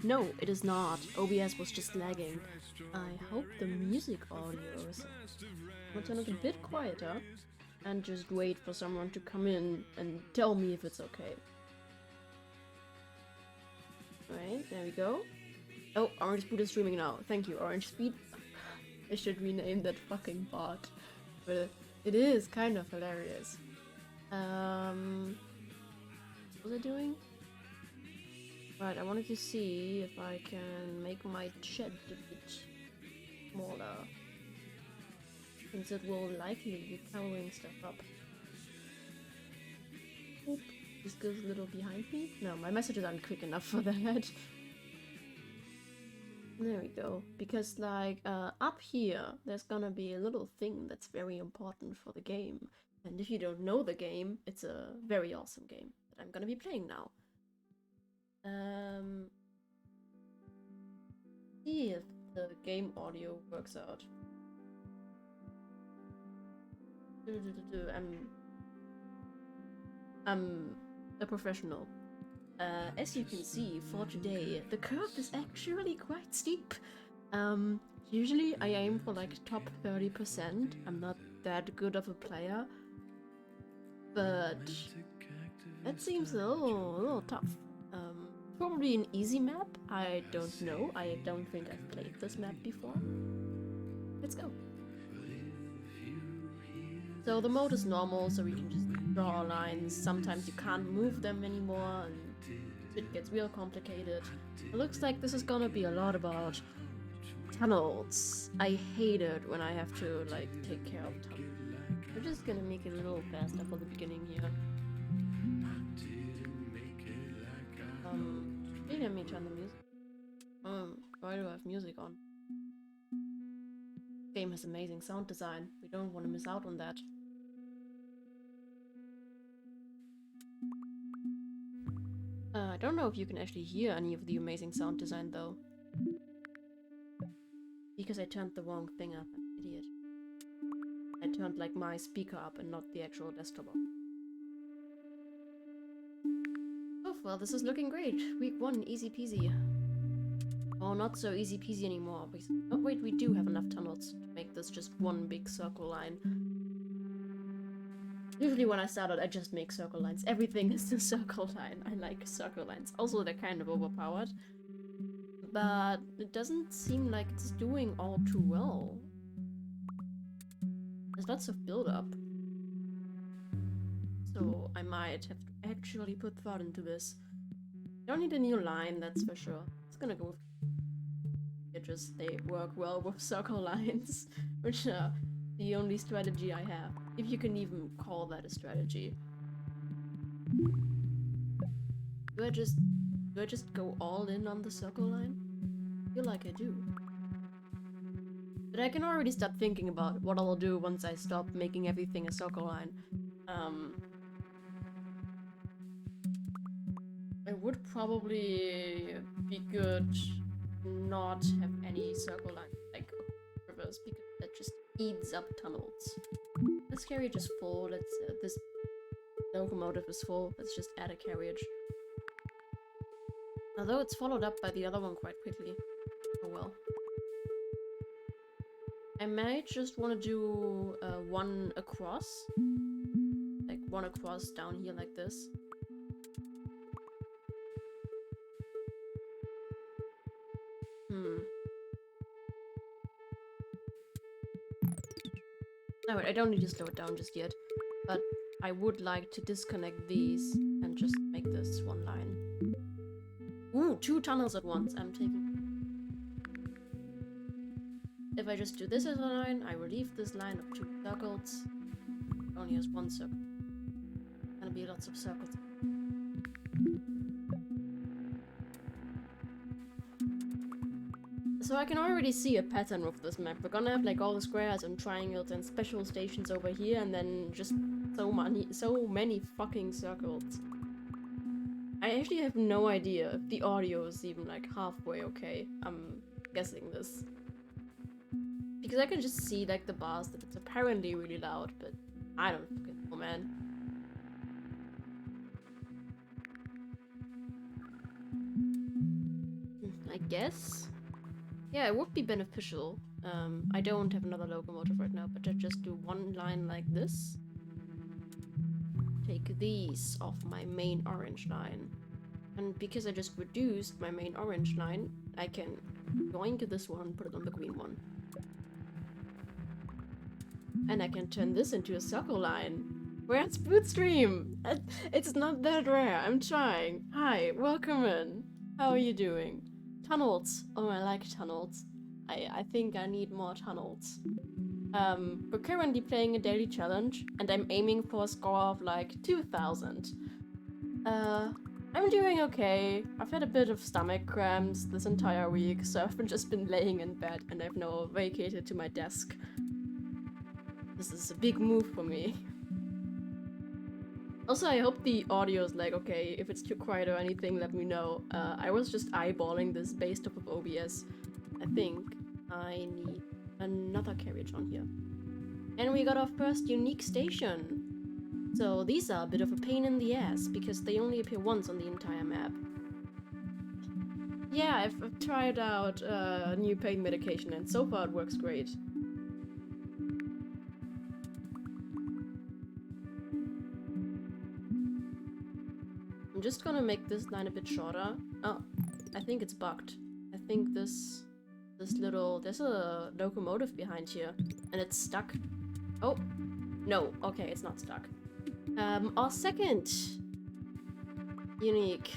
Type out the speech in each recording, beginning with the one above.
No, it is not. OBS was just lagging. I hope the music audio is... I'm gonna turn it a bit quieter and just wait for someone to come in and tell me if it's okay. Alright, there we go. Oh, Orange-Spoot is streaming now. Thank you, Orange-Spoot. I should rename that fucking bot. But it is kind of hilarious. What was I doing? Right, I wanted to see if I can make my chat a bit smaller. Since it will likely be covering stuff up. Oop, this goes a little behind me. No, my messages aren't quick enough for that. There we go. Because like up here, there's gonna be a little thing that's very important for the game. And if you don't know the game, it's a very awesome game that I'm gonna be playing now. See if the game audio works out. I'm a professional. As you can see, for today, the curve is actually quite steep. Usually I aim for like top 30%. I'm not that good of a player, but that seems a little tough. Probably an easy map, I don't know. I don't think I've played this map before. Let's go. So the mode is normal, so we can just draw lines. Sometimes you can't move them anymore, and it gets real complicated. It looks like this is gonna be a lot about tunnels. I hate it when I have to like take care of tunnels. We're just gonna make it a little faster for the beginning here. Let me turn the music. Why do I have music on? Game has amazing sound design. We don't want to miss out on that. I don't know if you can actually hear any of the amazing sound design though. Because I turned the wrong thing up, I'm an idiot. I turned like my speaker up and not the actual desktop up. Oh well, this is looking great. Week 1, easy peasy. Oh, not so easy peasy anymore. Oh wait, we do have enough tunnels to make this just one big circle line. Usually when I started, I just make circle lines. Everything is a circle line. I like circle lines. Also, they're kind of overpowered. But it doesn't seem like it's doing all too well. There's lots of build-up. So I might have to actually put thought into this. Don't need a new line, that's for sure. It's gonna go with... They work well with circle lines, which are the only strategy I have. If you can even call that a strategy. Do I just go all in on the circle line? I feel like I do. But I can already start thinking about what I'll do once I stop making everything a circle line. It would probably be good not have any circle line like rivers because that just eats up tunnels. This carriage is full. Let's this locomotive is full. Let's just add a carriage. Although it's followed up by the other one quite quickly. Oh well. I might just want to do one across, like one across down here like this. No, wait, I don't need to slow it down just yet, but I would like to disconnect these and just make this one line. Ooh, 2 tunnels at once. I'm taking... If I just do this as a line, I relieve this line of 2 circles. It only has 1 circle. Gonna be lots of circles. So I can already see a pattern with this map. We're gonna have like all the squares and triangles and special stations over here, and then just so many fucking circles. I actually have no idea if the audio is even like halfway okay. I'm guessing this. Because I can just see like the bars that it's apparently really loud, but I don't fucking know, man. I guess. Yeah, it would be beneficial. I don't have another locomotive right now, but I just do one line like this. Take these off my main orange line. And because I just reduced my main orange line, I can yoink this one, put it on the green one. And I can turn this into a circle line. Where's Bootstream? It's not that rare, I'm trying. Hi, welcome in. How are you doing? Tunnels. Oh, I like tunnels. I think I need more tunnels. We're currently playing a daily challenge, and I'm aiming for a score of like 2,000. I'm doing okay. I've had a bit of stomach cramps this entire week, so I've just been laying in bed and I've now vacated to my desk. This is a big move for me. Also, I hope the audio is like okay. If it's too quiet or anything, let me know. I was just eyeballing this based off of OBS. I think I need another carriage on here. And we got our first unique station. So these are a bit of a pain in the ass because they only appear once on the entire map. Yeah, I've tried out new pain medication and so far it works great. I'm just gonna make this line a bit shorter. Oh, I think it's bugged. I think there's a locomotive behind here and it's stuck. Oh, no, okay, it's not stuck. Our second unique.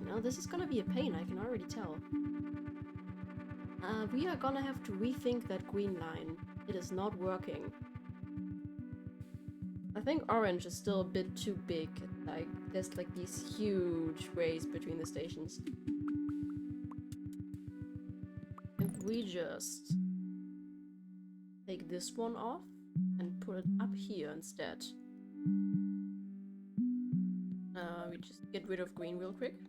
Now this is gonna be a pain, I can already tell. We are gonna have to rethink that green line. It is not working. I think orange is still a bit too big. Like, there's like these huge ways between the stations. If we just take this one off and put it up here instead. We just get rid of green real quick.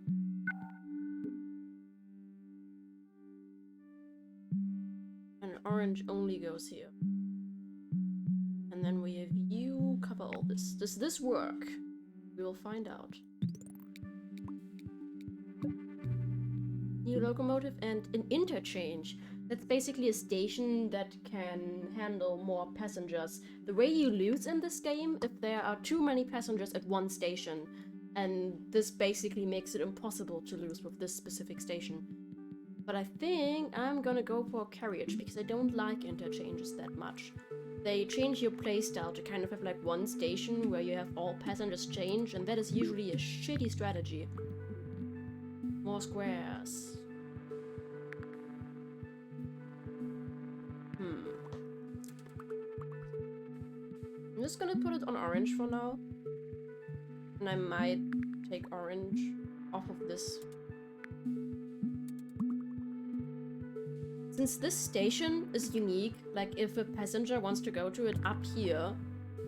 And orange only goes here. And then we have you cover all this. Does this work? We will find out. New locomotive and an interchange. That's basically a station that can handle more passengers. The way you lose in this game, if there are too many passengers at one station. And this basically makes it impossible to lose with this specific station. But I think I'm gonna go for a carriage because I don't like interchanges that much. They change your playstyle to kind of have like one station where you have all passengers change, and that is usually a shitty strategy. More squares. I'm just gonna put it on orange for now. And I might take orange off of this. Since this station is unique, like if a passenger wants to go to it up here,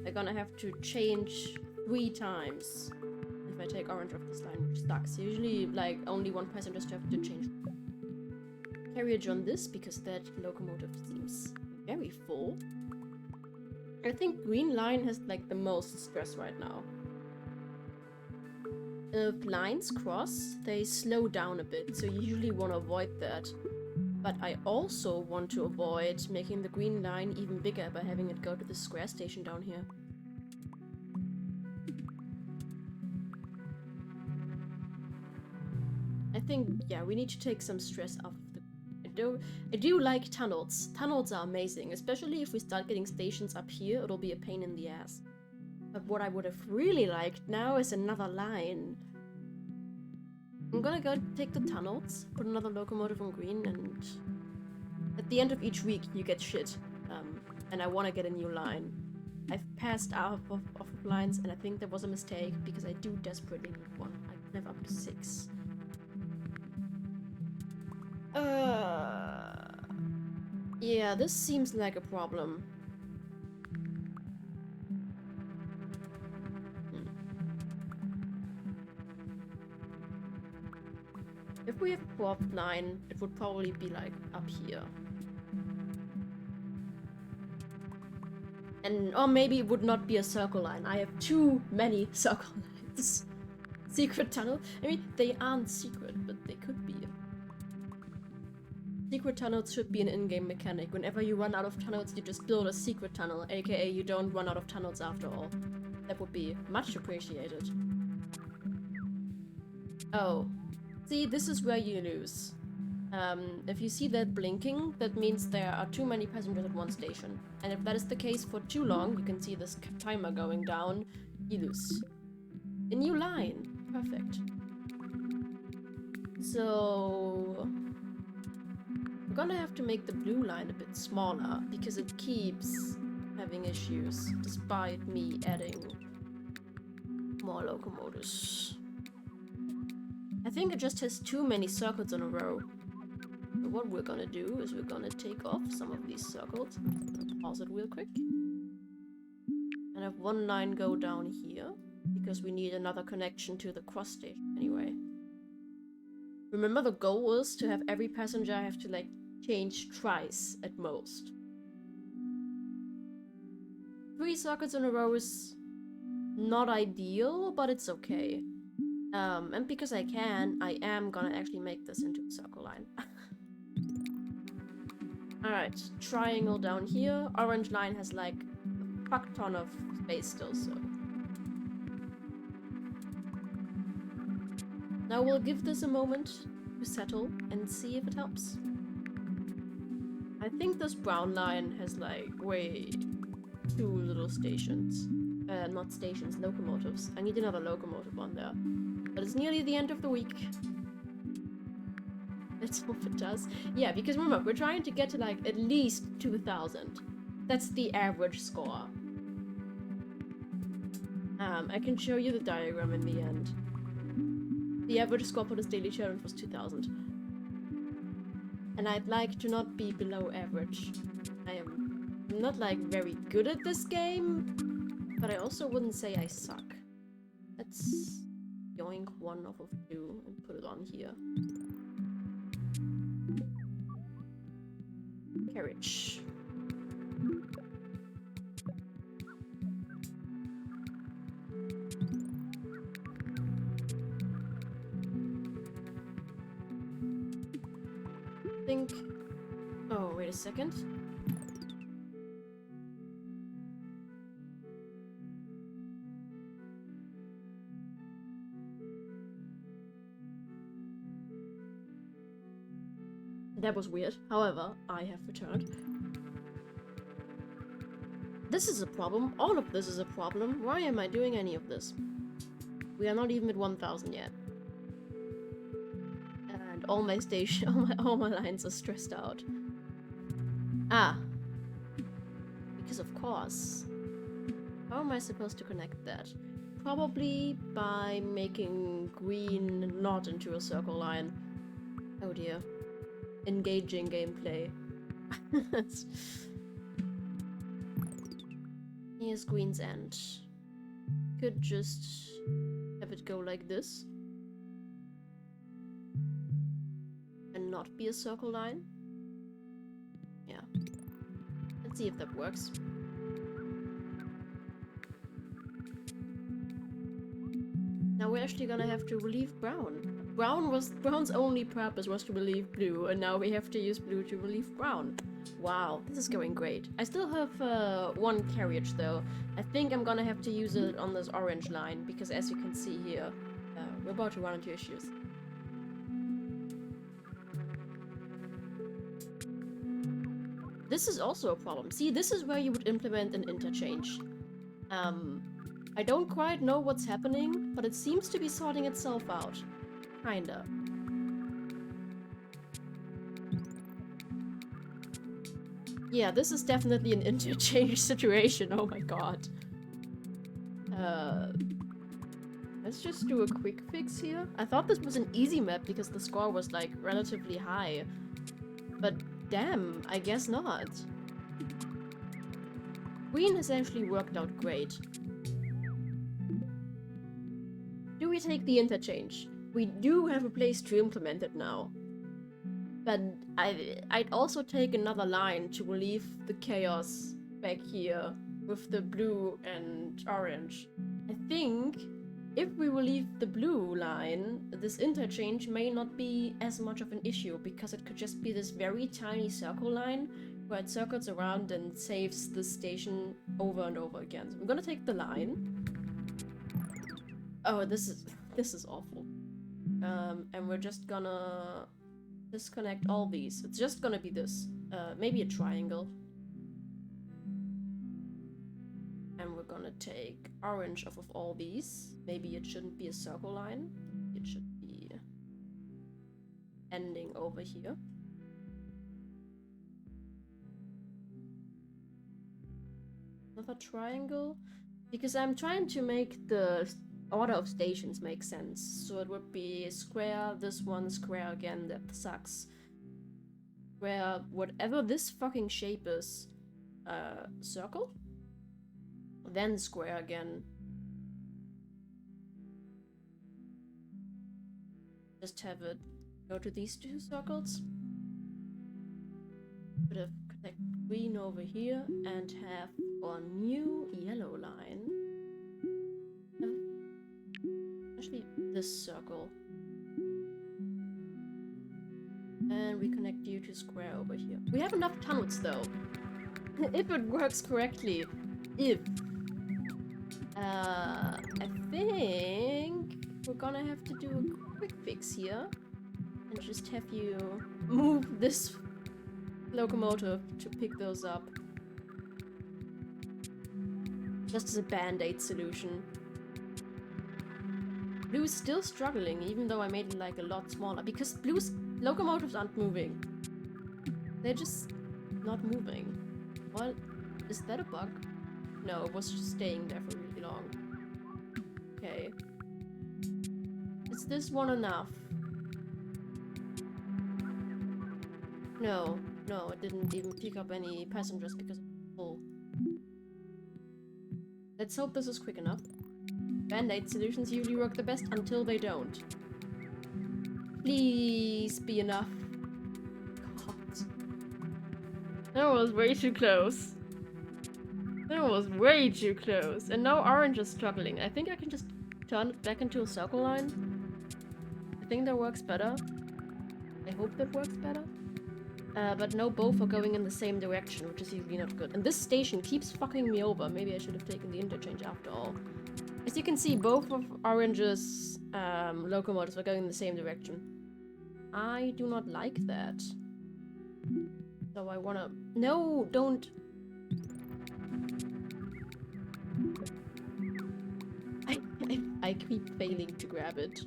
they're gonna have to change 3 times. If I take orange off this line, which sucks. Usually, like, only one passenger has to have to change carriage on this because that locomotive seems very full. I think green line has like the most stress right now. If lines cross, they slow down a bit, so you usually want to avoid that. But I also want to avoid making the green line even bigger by having it go to the square station down here. I think, yeah, we need to take some stress off the... I do like tunnels. Tunnels are amazing, especially if we start getting stations up here, it'll be a pain in the ass. But what I would have really liked now is another line. I'm gonna go take the tunnels, put another locomotive on green, and at the end of each week you get shit. And I want to get a new line. I've passed out of lines, and I think that was a mistake because I do desperately need one. I can have up to 6. Yeah, this seems like a problem. If we have a 4th line, it would probably be like up here. And, or maybe it would not be a circle line. I have too many circle lines. Secret tunnel? I mean, they aren't secret, but they could be. Secret tunnels should be an in-game mechanic. Whenever you run out of tunnels, you just build a secret tunnel, aka you don't run out of tunnels after all. That would be much appreciated. Oh. See, this is where you lose. If you see that blinking, that means there are too many passengers at one station. And if that is the case for too long, you can see this timer going down, you lose. A new line. Perfect. So... we're gonna have to make the blue line a bit smaller, because it keeps having issues, despite me adding more locomotives. I think it just has too many circles in a row. So what we're gonna do is we're gonna take off some of these circles. Pause it real quick. And have one line go down here, because we need another connection to the cross station anyway. Remember, the goal is to have every passenger have to, like, change twice at most. 3 circuits in a row is not ideal, but it's okay. And because I can, I am gonna actually make this into a circle line. Alright, triangle down here. Orange line has like a fuck ton of space still, so. Now we'll give this a moment to settle and see if it helps. I think this brown line has like way too little stations. Not stations, locomotives. I need another locomotive on there. But it's nearly the end of the week. Let's hope it does. Yeah, because remember, we're trying to get to like at least 2,000. That's the average score. I can show you the diagram in the end. The average score for this daily challenge was 2,000. And I'd like to not be below average. I'm not like very good at this game, but I also wouldn't say I suck. Let's yoink one off of 2 and put it on here. Carriage. Think. Oh, wait a second. That was weird. However, I have returned. This is a problem. All of this is a problem. Why am I doing any of this? We are not even at 1,000 yet. And all my all my lines are stressed out. Ah. Because of course. How am I supposed to connect that? Probably by making green not into a circle line. Oh dear. Engaging gameplay. Here's green's end. Could just have it go like this. And not be a circle line. Yeah. Let's see if that works. Now we're actually gonna have to relieve brown. Brown's only purpose was to relieve blue, and now we have to use blue to relieve brown. Wow, this is going great. I still have one carriage though. I think I'm gonna have to use it on this orange line, because as you can see here, we're about to run into issues. This is also a problem. See, this is where you would implement an interchange. I don't quite know what's happening, but it seems to be sorting itself out. Kinda. Yeah, this is definitely an interchange situation, oh my god. Let's just do a quick fix here. I thought this was an easy map because the score was like relatively high. But damn, I guess not. Green has actually worked out great. Do we take the interchange? We do have a place to implement it now. But I'd also take another line to relieve the chaos back here with the blue and orange. I think if we relieve the blue line, this interchange may not be as much of an issue, because it could just be this very tiny circle line where it circles around and saves the station over and over again. So I'm gonna take the line. Oh, this is awful. And we're just gonna disconnect all these. It's just gonna be this. Maybe a triangle. And we're gonna take orange off of all these. Maybe it shouldn't be a circle line. It should be ending over here. Another triangle. Because I'm trying to make the order of stations make sense. So it would be square, this one, square again, that sucks. Square, whatever this fucking shape is. Circle? Then square again. Just have it go to these two circles. Bit of connect green over here and have our new yellow line. Actually, this circle. And we connect you to square over here. We have enough tunnels though. If it works correctly. If. I think we're gonna have to do a quick fix here. And just have you move this locomotive to pick those up. Just as a band-aid solution. Blue's still struggling, even though I made it like a lot smaller, because Blue's locomotives aren't moving. They're just not moving. What? Is that a bug? No, it was just staying there for really long. Okay. Is this one enough? No, it didn't even pick up any passengers because it was full. Let's hope this is quick enough. Band-aid solutions usually work the best until they don't. Please be enough. God. That was way too close. That was way too close. And now orange is struggling. I think I can just turn it back into a circle line. I think that works better. I hope that works better. But no, both are going in the same direction, which is usually not good. And this station keeps fucking me over. Maybe I should have taken the interchange after all. As you can see, both of Orange's locomotives are going in the same direction. I do not like that. So I wanna... No, don't... I keep failing to grab it.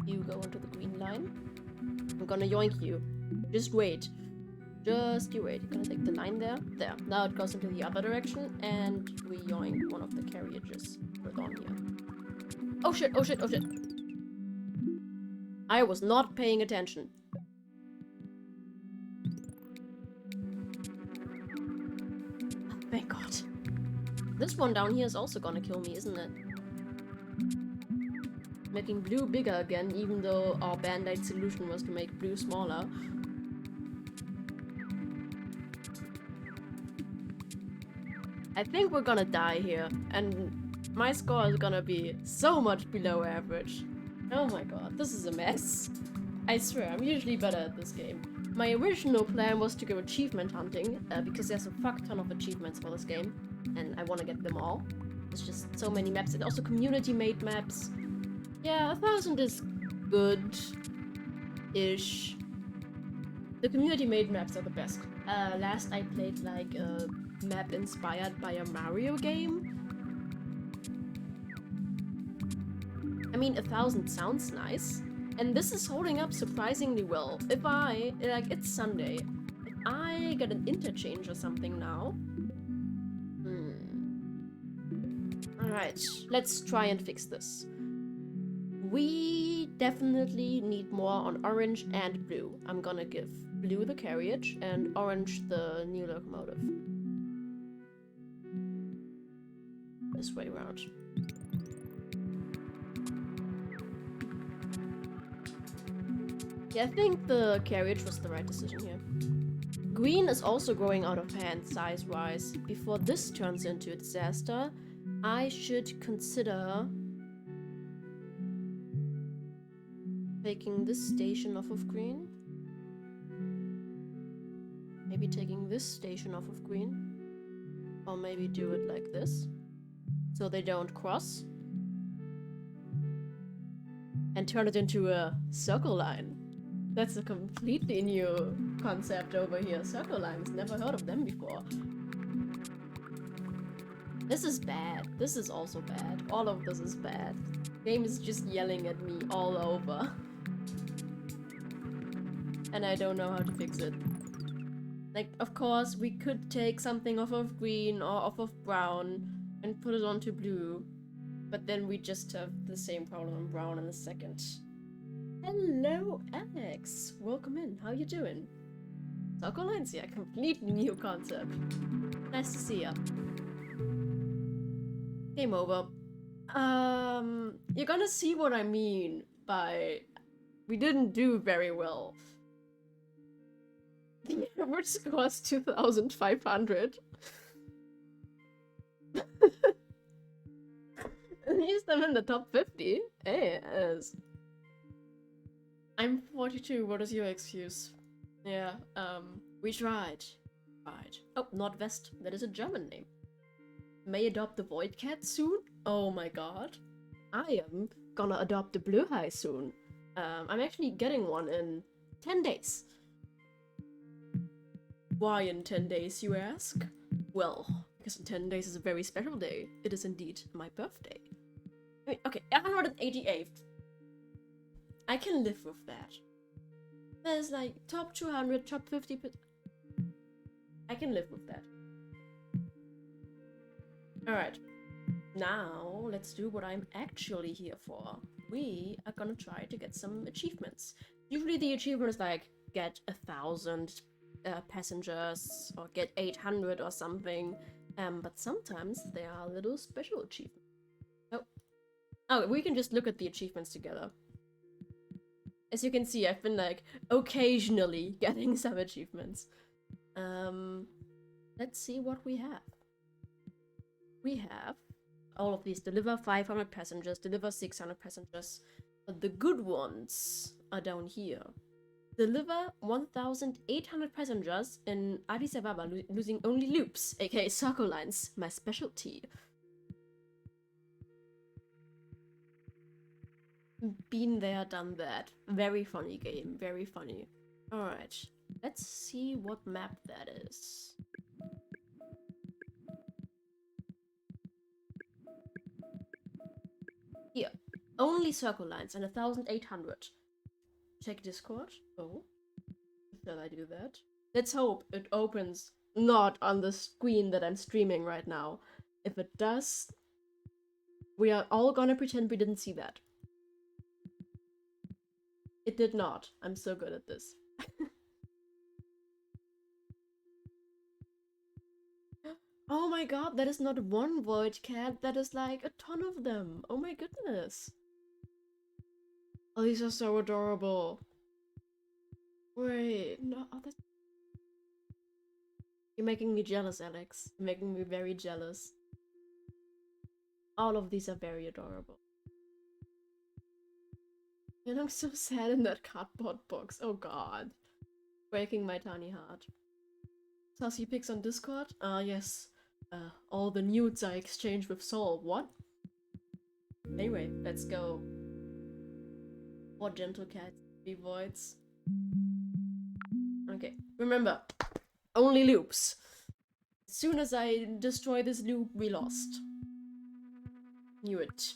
You go into the green line. I'm gonna yoink you. Just wait. Just you wait. You're gonna take the line there. There. Now it goes into the other direction, and we yoink one of the carriages. Put it on here. Oh shit, oh shit, oh shit. I was not paying attention. Oh, thank God. This one down here is also gonna kill me, isn't it? Making blue bigger again, even though our band-aid solution was to make blue smaller. I think we're gonna die here, and my score is gonna be so much below average. Oh my god, this is a mess. I swear, I'm usually better at this game. My original plan was to go achievement hunting, because there's a fuck ton of achievements for this game, and I want to get them all. There's just so many maps, and also community-made maps. Yeah, 1,000 is good-ish. The community-made maps are the best. Last I played like a map inspired by a Mario game. I mean, 1,000 sounds nice. And this is holding up surprisingly well. If I, like, it's Sunday. If I get an interchange or something now. Alright, let's try and fix this. We definitely need more on orange and blue. I'm gonna give blue the carriage and orange the new locomotive. This way around. Yeah, I think the carriage was the right decision here. green is also growing out of hand size-wise. Before this turns into a disaster, I should consider taking this station off of green. Maybe taking this station off of green. Or maybe do it like this, so they don't cross. And turn it into a circle line. That's a completely new concept over here. Circle lines, never heard of them before. This is bad. This is also bad. All of this is bad. The game is just yelling at me all over. And I don't know how to fix it. Like, of course, we could take something off of green or off of brown and put it onto blue. But then we just have the same problem on brown in a second. Hello, Alex! Welcome in. How you doing? Circle lines, yeah, completely new concept. Nice to see ya. Game over. You're gonna see what I mean by we didn't do very well. The average score is 2,500. At least I'm in the top 50. Yes. I'm 42. What is your excuse? Yeah, we tried. Right. Oh, Nordwest. That is a German name. May adopt the Void Cat soon? Oh my god. I am gonna adopt the Blue High soon. I'm actually getting one in 10 days. Why in 10 days, you ask? Well, because in 10 days is a very special day. It is indeed my birthday. Wait, okay, 188th. I can live with that. There's like top 200, top 50. I can live with that. Alright. Now, let's do what I'm actually here for. We are gonna try to get some achievements. Usually the achievement is like, get 1,000 passengers, or get 800 or something. But sometimes there are little special achievements. Oh, we can just look at the achievements together. As you can see, I've been like occasionally getting some achievements. Let's see what we have. We have all of these: deliver 500 passengers, deliver 600 passengers. But the good ones are down here. Deliver 1,800 passengers in Addis Ababa using only loops, aka circle lines, my specialty. Been there, done that. Very funny game, very funny. Alright, let's see what map that is. Here, only circle lines and 1,800. Check Discord. Oh, shall I do that? Let's hope it opens not on the screen that I'm streaming right now. If it does, we are all gonna pretend we didn't see that. It did not. I'm so good at this. Oh my god, that is not one void cat, that is like a ton of them. Oh my goodness. Oh, these are so adorable. Wait, no, oh, that's... You're making me jealous, Alex. You're making me very jealous. All of these are very adorable. And I'm so sad in that cardboard box. Oh god. Breaking my tiny heart. Sassy pics on Discord? Ah, yes. All the nudes I exchanged with Saul. What? Anyway, let's go. What gentle cats be voids? Okay, remember, only loops. As soon as I destroy this loop, we lost. Knew it.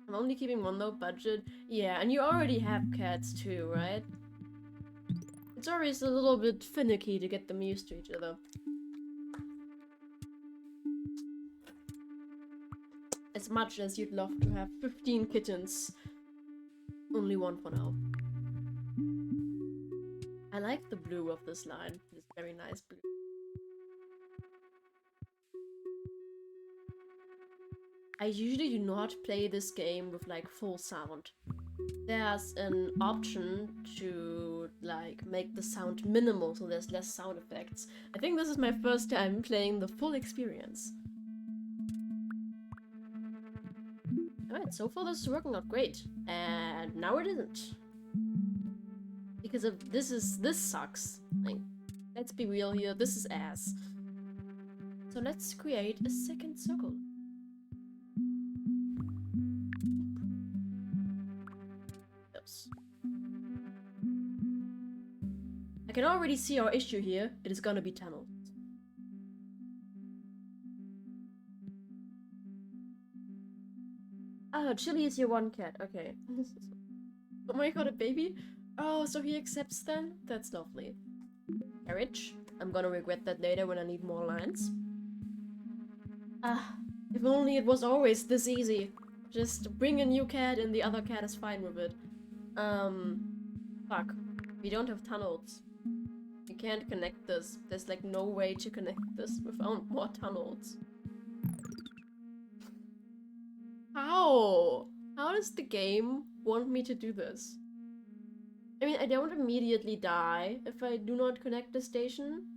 I'm only keeping one low budget. Yeah, and you already have cats too, right? It's always a little bit finicky to get them used to each other. As much as you'd love to have 15 kittens, only one for now. I like the blue of this line. It's very nice blue. I usually do not play this game with like full sound. There's an option to like make the sound minimal so there's less sound effects. I think this is my first time playing the full experience. Alright, so far this is working out great. And now it isn't. Because of this sucks. Like, let's be real here, this is ass. So let's create a second circle. Oops. I can already see our issue here. It is gonna be tunnel. Oh, Chili is your one cat. Okay. Oh my god, a baby? Oh, so he accepts then? That's lovely. Carriage. I'm gonna regret that later when I need more lines. Ah, if only it was always this easy. Just bring a new cat and the other cat is fine with it. Fuck. We don't have tunnels. We can't connect this. There's like no way to connect this without more tunnels. How? How does the game want me to do this? I mean, I don't immediately die if I do not connect the station.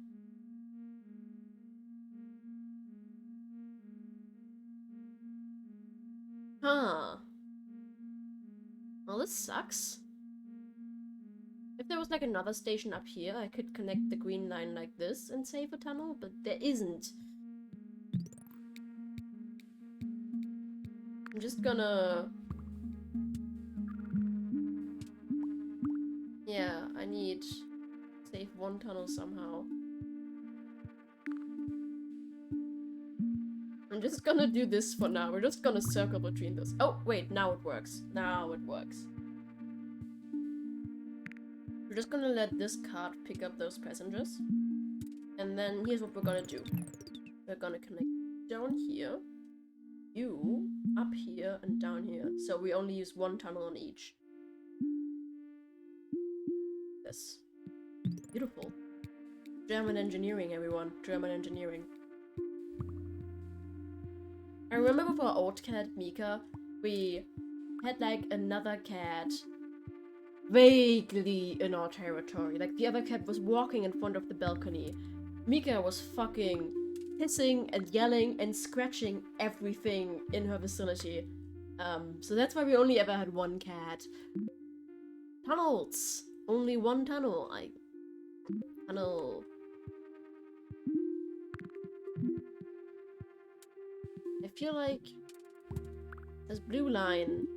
Huh. Well, this sucks. If there was like another station up here, I could connect the green line like this and save a tunnel, but there isn't. I'm just gonna... Yeah, I need to save one tunnel somehow. I'm just gonna do this for now. We're just gonna circle between this. Oh, wait, now it works. Now it works. We're just gonna let this cart pick up those passengers. And then here's what we're gonna do. We're gonna connect down here, you, up here, and down here. So we only use one tunnel on each. This. Beautiful. German engineering, everyone. German engineering. I remember with our old cat, Mika, we had like another cat vaguely in our territory. Like the other cat was walking in front of the balcony. Mika was fucking hissing and yelling and scratching everything in her vicinity. So that's why we only ever had one cat. Tunnels! Only one tunnel. Tunnel. I feel like this blue line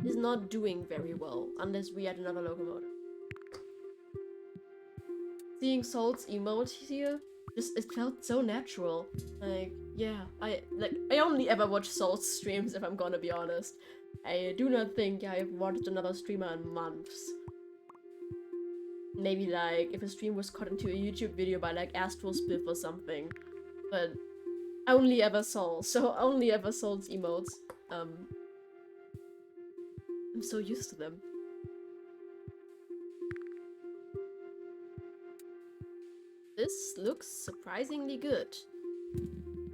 is not doing very well unless we add another locomotive. Seeing Salt's emote here, just it felt so natural. Like, yeah, I only ever watch Salt's streams if I'm gonna be honest. I do not think I've watched another streamer in months. Maybe like if a stream was cut into a YouTube video by like Astral Spiff or something. But only ever Sol, so only ever Sol's emotes. I'm so used to them. This looks surprisingly good.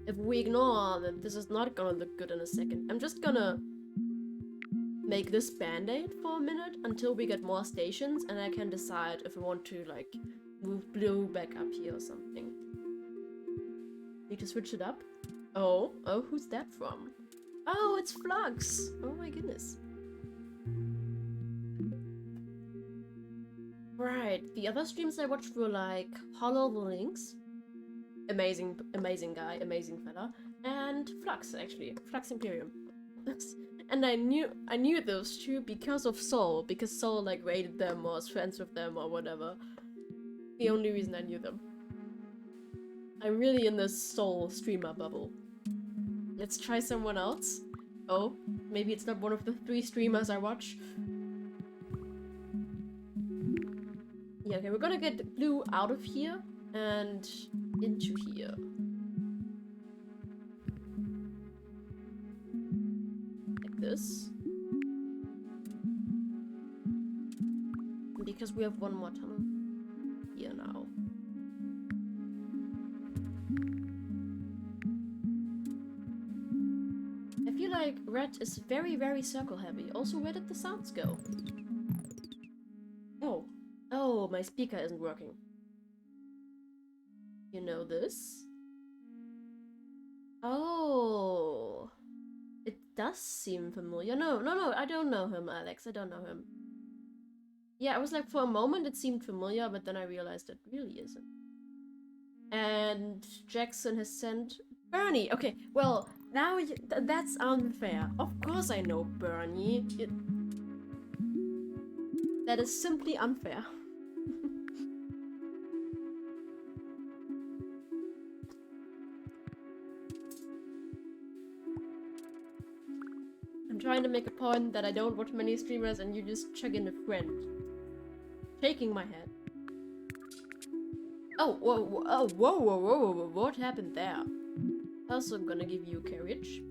If we ignore that this is not gonna look good in a second, I'm just gonna make this band-aid for a minute until we get more stations and I can decide if I want to like move blue back up here or something. Need to switch it up? Oh, who's that from? Oh, it's Flux! Oh my goodness. Right, the other streams I watched were like Hollow the Links. Amazing guy, amazing fella. And Flux, actually. Flux Imperium. And I knew those two because of Sol, because Sol like rated them or was friends with them or whatever. The only reason I knew them. I'm really in this Sol streamer bubble. Let's try someone else. Oh, maybe it's not one of the 3 streamers I watch. Yeah, okay, we're gonna get blue out of here and into here. Like this. Because we have one more tunnel here now. I feel like red is very, very circle heavy. Also, where did the sounds go? Oh, Oh, my speaker isn't working. You know this? Oh. It does seem familiar. No, I don't know him, Alex. I don't know him. Yeah, I was like, for a moment it seemed familiar, but then I realized it really isn't. And Jackson has sent Bernie. Okay, well, now that's unfair. Of course I know Bernie. That is simply unfair. I'm trying to make a point that I don't watch many streamers and you just chuck in a friend. Shaking my head. Oh, whoa, what happened there? Also gonna give you carriage.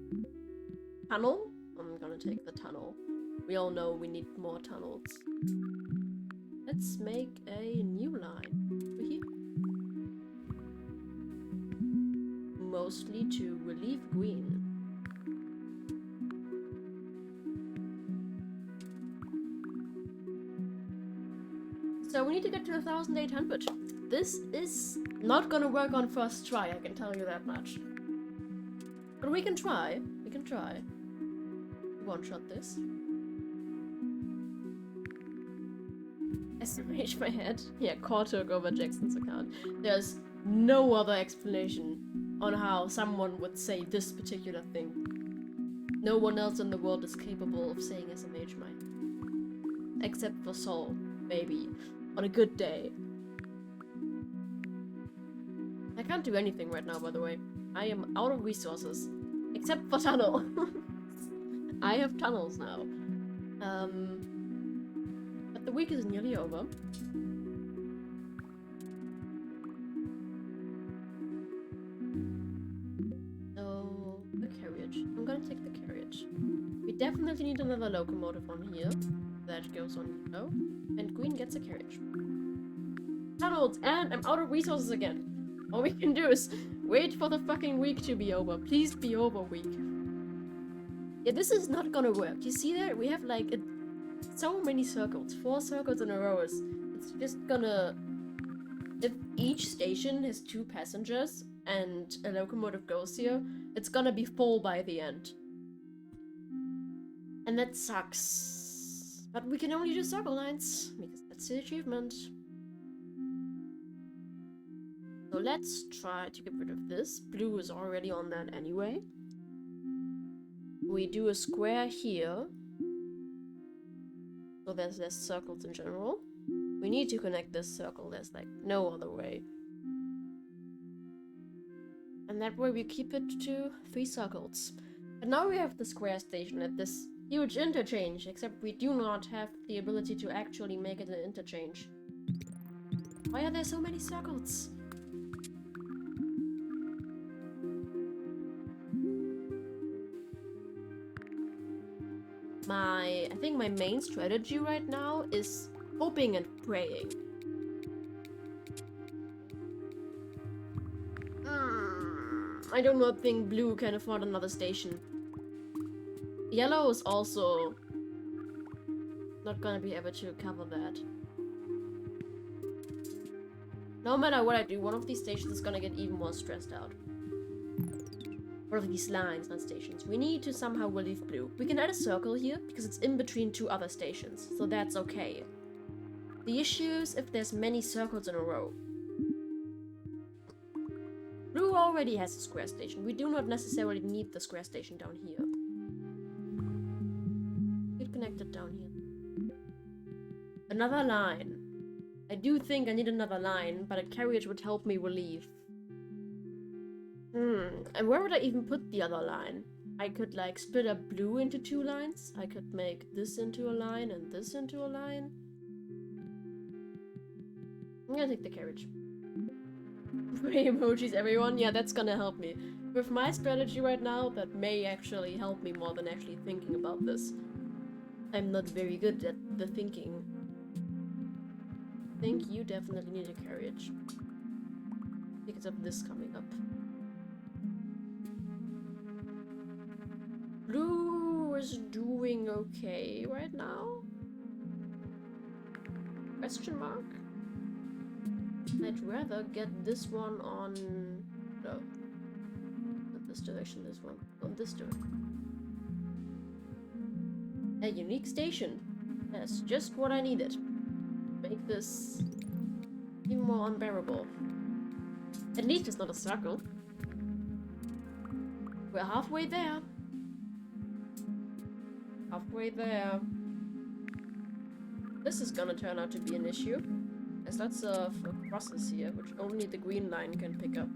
Tunnel? I'm gonna take the tunnel. We all know we need more tunnels. Let's make a new line over here. Mostly to relieve green. So we need to get to 1,800. This is not gonna work on first try, I can tell you that much. But we can try. We can try. One-shot this. SMH my head. Yeah, Core took over Jackson's account. There's no other explanation on how someone would say this particular thing. No one else in the world is capable of saying SMH my head. Except for Sol, maybe. On a good day. I can't do anything right now, by the way. I am out of resources. Except for tunnel. I have tunnels now. But the week is nearly over. So, the carriage. I'm gonna take the carriage. We definitely need another locomotive on here. That goes on yellow. And green gets a carriage. Tunnels! And I'm out of resources again. All we can do is wait for the fucking week to be over. Please be over, week. Yeah, this is not gonna work. You see that? We have like so many circles. 4 circles in a row. It's just gonna... If each station has 2 passengers and a locomotive goes here, it's gonna be full by the end. And that sucks. But we can only do circle lines, because that's the achievement. So let's try to get rid of this. Blue is already on that anyway. We do a square here. So there's less circles in general. We need to connect this circle. There's like no other way. And that way we keep it to 3 circles. And now we have the square station at this huge interchange, except we do not have the ability to actually make it an interchange. Why are there so many circles? I think my main strategy right now is hoping and praying. I do not think blue can afford another station. Yellow is also not gonna be able to cover that. No matter what I do, one of these stations is gonna get even more stressed out. One of these lines, not stations. We need to somehow relieve blue. We can add a circle here, because it's in between 2 other stations, so that's okay. The issue is if there's many circles in a row. Blue already has a square station. We do not necessarily need the square station down here. Get connected down here. Another line. I do think I need another line, but a carriage would help me relieve. And where would I even put the other line? I could like split up blue into 2 lines. I could make this into a line and this into a line. I'm gonna take the carriage. Pray emojis, everyone. Yeah, that's gonna help me. With my strategy right now, that may actually help me more than actually thinking about this. I'm not very good at the thinking. I think you definitely need a carriage. Because of this coming up. Blue is doing okay right now? Question mark? I'd rather get this one on... No. Not this direction, this one. On this direction. A unique station. That's just what I needed. Make this even more unbearable. At least it's not a circle. We're halfway there. Halfway there. This is gonna turn out to be an issue. There's lots of crosses here, which only the green line can pick up.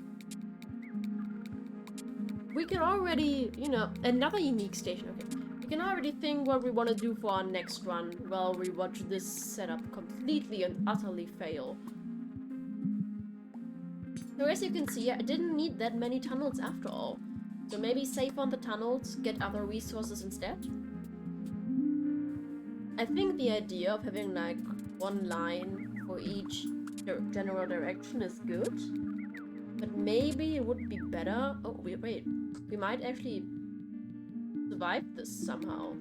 We can already, you know, another unique station. Okay. We can already think what we want to do for our next run while we watch this setup completely and utterly fail. So as you can see, I didn't need that many tunnels after all. So maybe save on the tunnels, get other resources instead. I think the idea of having like one line for each general direction is good. But maybe it would be better... Oh, wait. We might actually survive this somehow.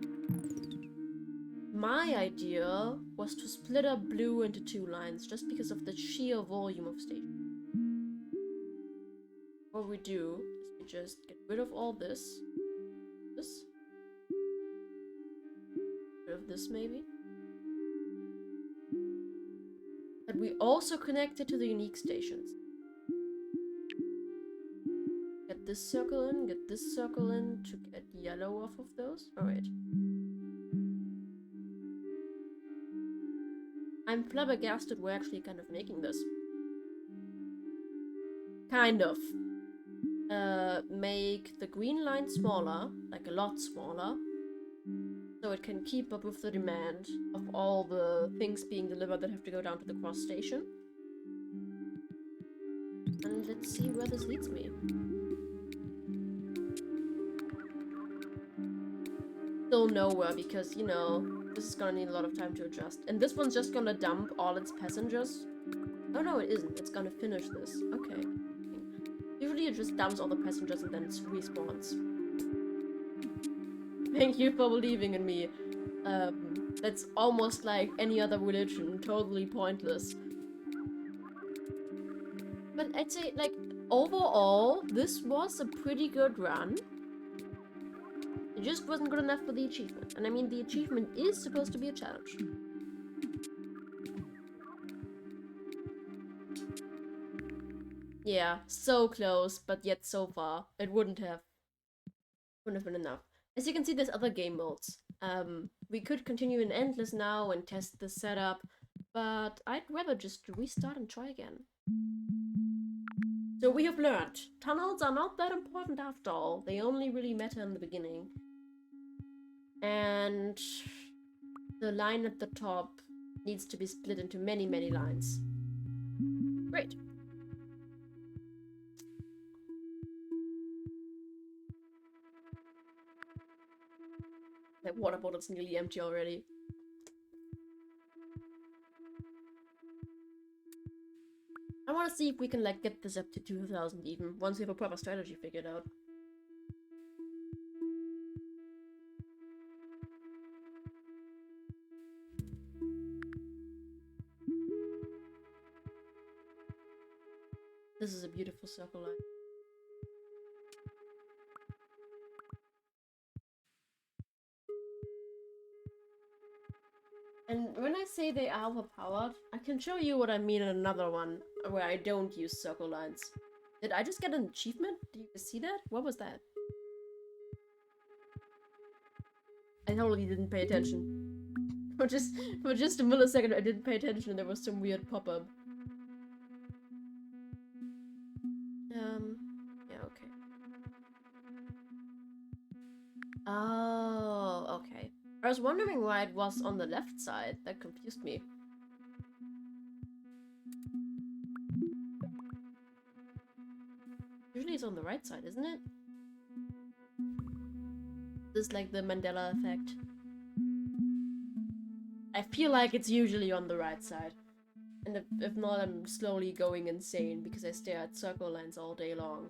My idea was to split up blue into 2 lines just because of the sheer volume of stations. What we do is we just get rid of all this. This. Get rid of this maybe. But we also connect it to the unique stations. Get this circle in, get this circle in to get yellow off of those. Alright. I'm flabbergasted we're actually kind of making this. Kind of. Make the green line smaller, like a lot smaller, so it can keep up with the demand of all the things being delivered that have to go down to the cross station. And let's see where this leads me. Still nowhere, because, you know, this is gonna need a lot of time to adjust. And this one's just gonna dump all its passengers. Oh no, it isn't. It's gonna finish this. Okay. Usually it just dumps all the passengers and then it respawns. Thank you for believing in me. That's almost like any other religion. Totally pointless. But I'd say, like, overall, this was a pretty good run. It just wasn't good enough for the achievement. And I mean, the achievement is supposed to be a challenge. Yeah, so close, but yet so far. It wouldn't have been enough. As you can see, there's other game modes. We could continue in Endless now and test the setup, but I'd rather just restart and try again. So we have learned, tunnels are not that important after all. They only really matter in the beginning. And the line at the top needs to be split into many, many lines. Great. That water bottle's nearly empty already. I want to see if we can like get this up to 2000 even, once we have a proper strategy figured out. This is a beautiful circle line. And when I say they are overpowered, I can show you what I mean in another one where I don't use circle lines. Did I just get an achievement? Did you see that? What was that? I totally didn't pay attention. For just a millisecond I didn't pay attention and there was some weird pop-up. Yeah, okay. Oh, okay. I was wondering why it was on the left side. That confused me. Usually it's on the right side, isn't it? This is like the Mandela effect. I feel like it's usually on the right side. And if not, I'm slowly going insane because I stare at circle lines all day long.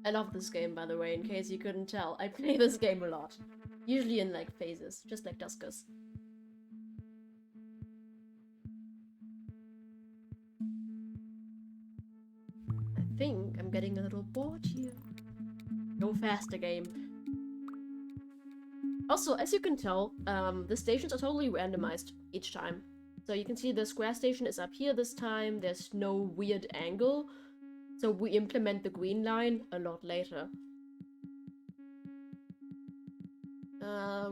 I love this game, by the way, in case you couldn't tell. I play this game a lot. Usually in, like, phases, just like Duskus. I'm getting a little bored here. Go faster, game. Also, as you can tell, the stations are totally randomized each time. So you can see the square station is up here this time. There's no weird angle. So we implement the green line a lot later.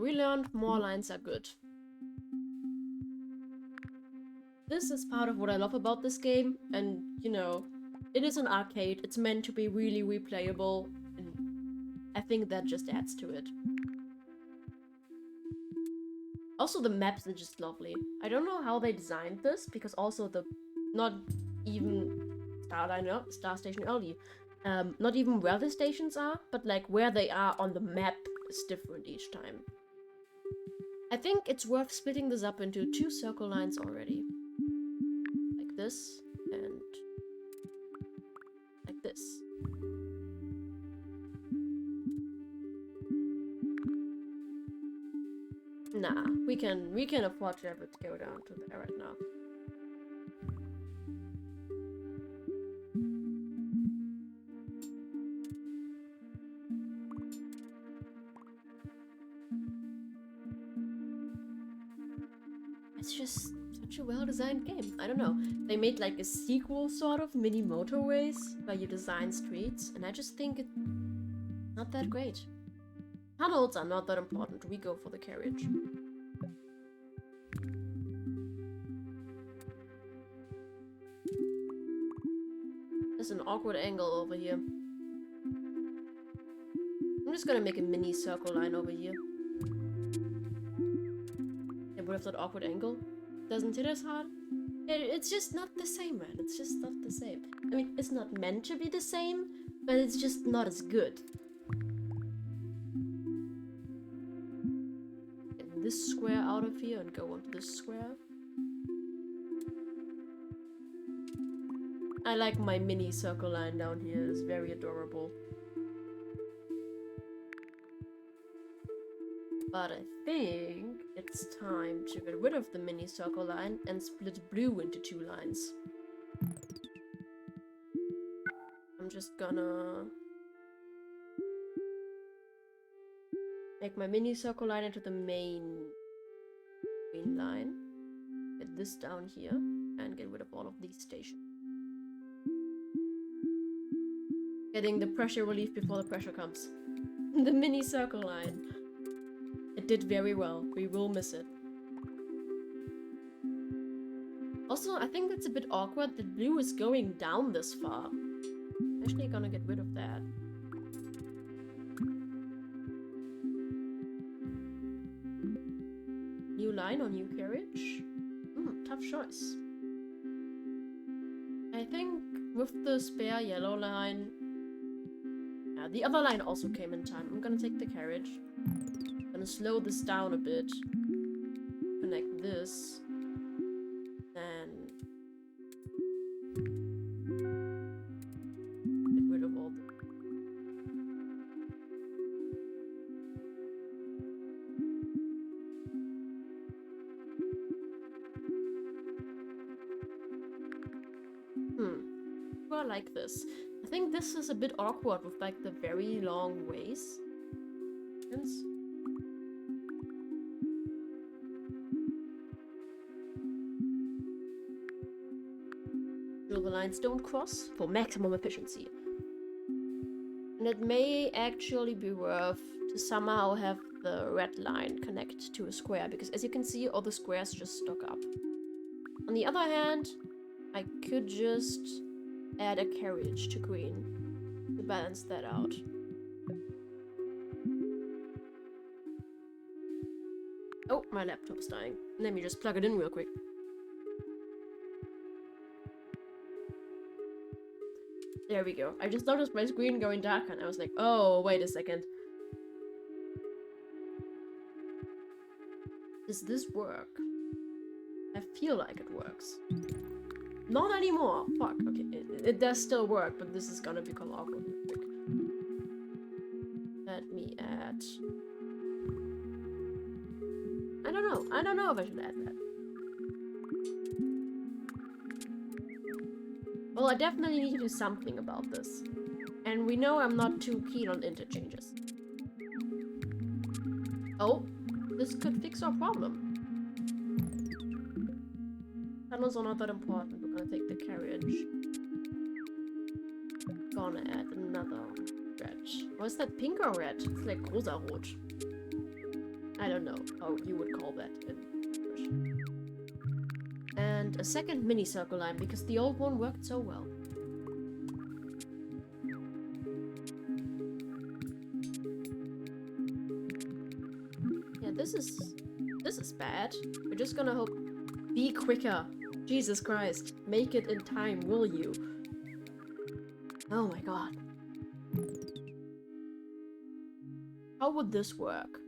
We learned more lines are good. This is part of what I love about this game, and you know, it is an arcade, it's meant to be really replayable, and I think that just adds to it. Also, the maps are just lovely. I don't know how they designed this, because also not even Star Station early, not even where the stations are, but like where they are on the map is different each time. I think it's worth splitting this up into 2 circle lines already. Like this, and like this. Nah, we can afford to have it go down to there right now. It's just such a well-designed game. I don't know. They made like a sequel sort of, mini motorways, where you design streets, and I just think it's not that great. Tunnels are not that important. We go for the carriage. There's an awkward angle over here. I'm just gonna make a mini circle line over here. Get rid of that awkward angle. Doesn't hit as hard. It's just not the same, man. It's just not the same. I mean, it's not meant to be the same, but it's just not as good. Get this square out of here and go onto this square. I like my mini circle line down here. It's very adorable. But I think it's time to get rid of the mini circle line and split blue into 2 lines. I'm just gonna make my mini circle line into the main green line. Get this down here and get rid of all of these stations. Getting the pressure relief before the pressure comes. The mini circle line. It did very well. We will miss it. Also, I think it's a bit awkward that blue is going down this far. Actually gonna get rid of that. New line or new carriage? Tough choice. I think with the spare yellow line... Yeah, the other line also came in time. I'm gonna take the carriage. I'm gonna slow this down a bit. Connect this. Then... get rid of all the... I like this. I think this is a bit awkward with like the very long ways. So the lines don't cross for maximum efficiency. And it may actually be worth to somehow have the red line connect to a square, because as you can see, all the squares just stock up. On the other hand, I could just add a carriage to green to balance that out. Oh, my laptop's dying. Let me just plug it in real quick. There we go. I just noticed my screen going dark and I was like, oh, wait a second. Does this work? I feel like it works. Not anymore. Fuck. Okay, it does still work, but this is gonna become awkward real quick. Let me add... I don't know if I should add that. Well, I definitely need to do something about this. And we know I'm not too keen on interchanges. Oh, this could fix our problem. Tunnels are not that important. We're gonna take the carriage. Gonna add another stretch. Or is that pink or red? It's like rosa-rot. I don't know how you would call that in English. And a second mini circle line because the old one worked so well. Yeah, this is bad. We're just gonna hope. Be quicker. Jesus Christ. Make it in time, will you? Oh my god. How would this work?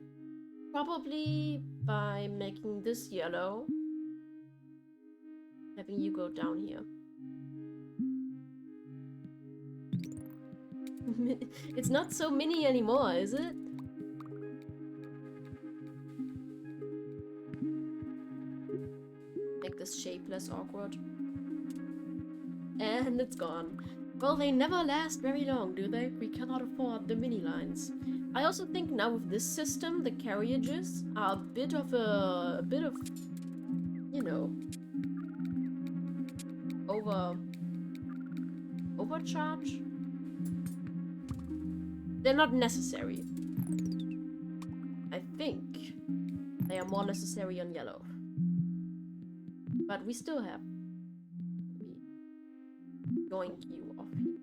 Probably by making this yellow. Having you go down here. It's not so mini anymore, is it? Make this shape less awkward. And it's gone. Well, they never last very long, do they? We cannot afford the mini lines. I also think now with this system, the carriages are a bit of, you know, overcharge. They're not necessary. I think they are more necessary on yellow. But we still have going you off here.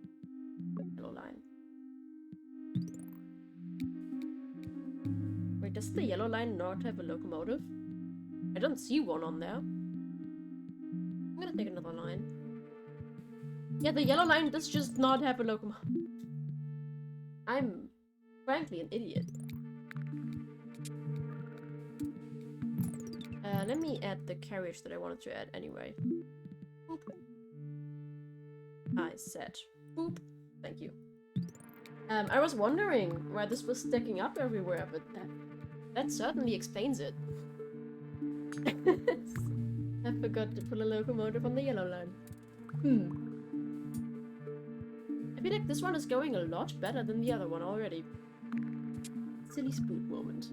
Yellow line. Wait, does the yellow line not have a locomotive? I don't see one on there. I'm gonna take another line. Yeah, the yellow line does just not have a locomotive. I'm frankly an idiot. Let me add the carriage that I wanted to add anyway. Boop. I said boop. Thank you. I was wondering why this was sticking up everywhere, but that certainly explains it. I forgot to put a locomotive on the yellow line. I feel like this one is going a lot better than the other one already. Silly Spoot moment.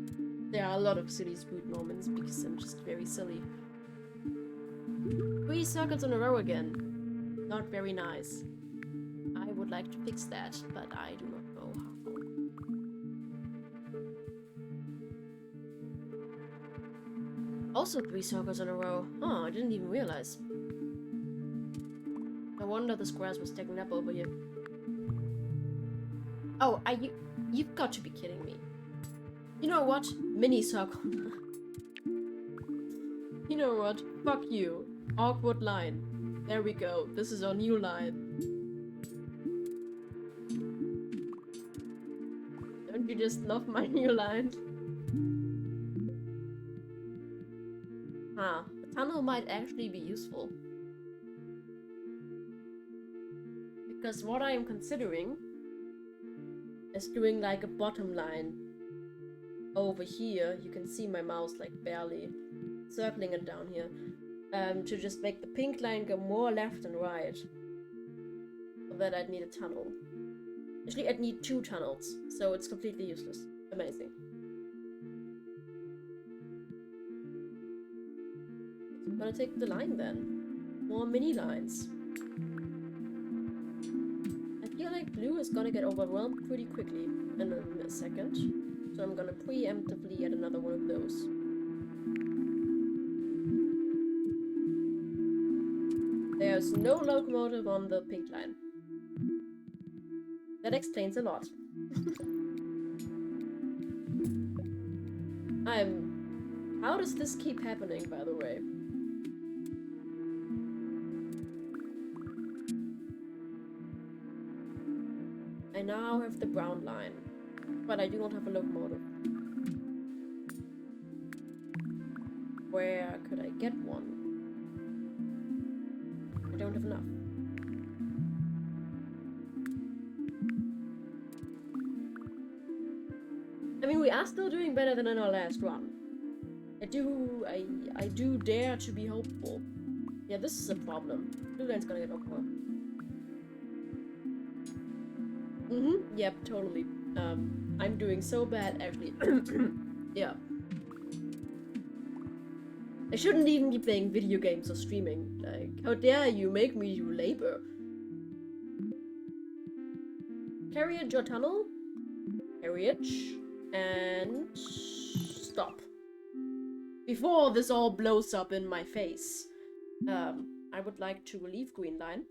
There are a lot of silly Spoot moments because I'm just very silly. 3 circles in a row again. Not very nice. I would like to fix that, but I do not know how. Also 3 circles in a row. Oh, I didn't even realize. No wonder this grass was taken up over here. Oh, you've got to be kidding me. You know what? Mini circle. You know what? Fuck you. Awkward line. There we go. This is our new line. Don't you just love my new line? Huh. The tunnel might actually be useful. Because what I am considering is doing like a bottom line. Over here, you can see my mouse like barely circling it down here. To just make the pink line go more left and right. For that I'd need a tunnel. Actually, I'd need 2 tunnels, so it's completely useless. Amazing. I'm gonna take the line then. More mini lines. I feel like blue is gonna get overwhelmed pretty quickly in a second. So I'm gonna preemptively add another one of those. There's no locomotive on the pink line. That explains a lot. How does this keep happening, by the way? I now have the brown line. But I do not have a locomotive. Where could I get one? I don't have enough. I mean, we are still doing better than in our last run. I do dare to be hopeful. Yeah, this is a problem. Blue line's gonna get awkward. Yep, totally. I'm doing so bad, actually. Yeah. I shouldn't even be playing video games or streaming. Like, how dare you make me do labor? Carriage or tunnel? Carriage. And... stop. Before this all blows up in my face. I would like to relieve green line.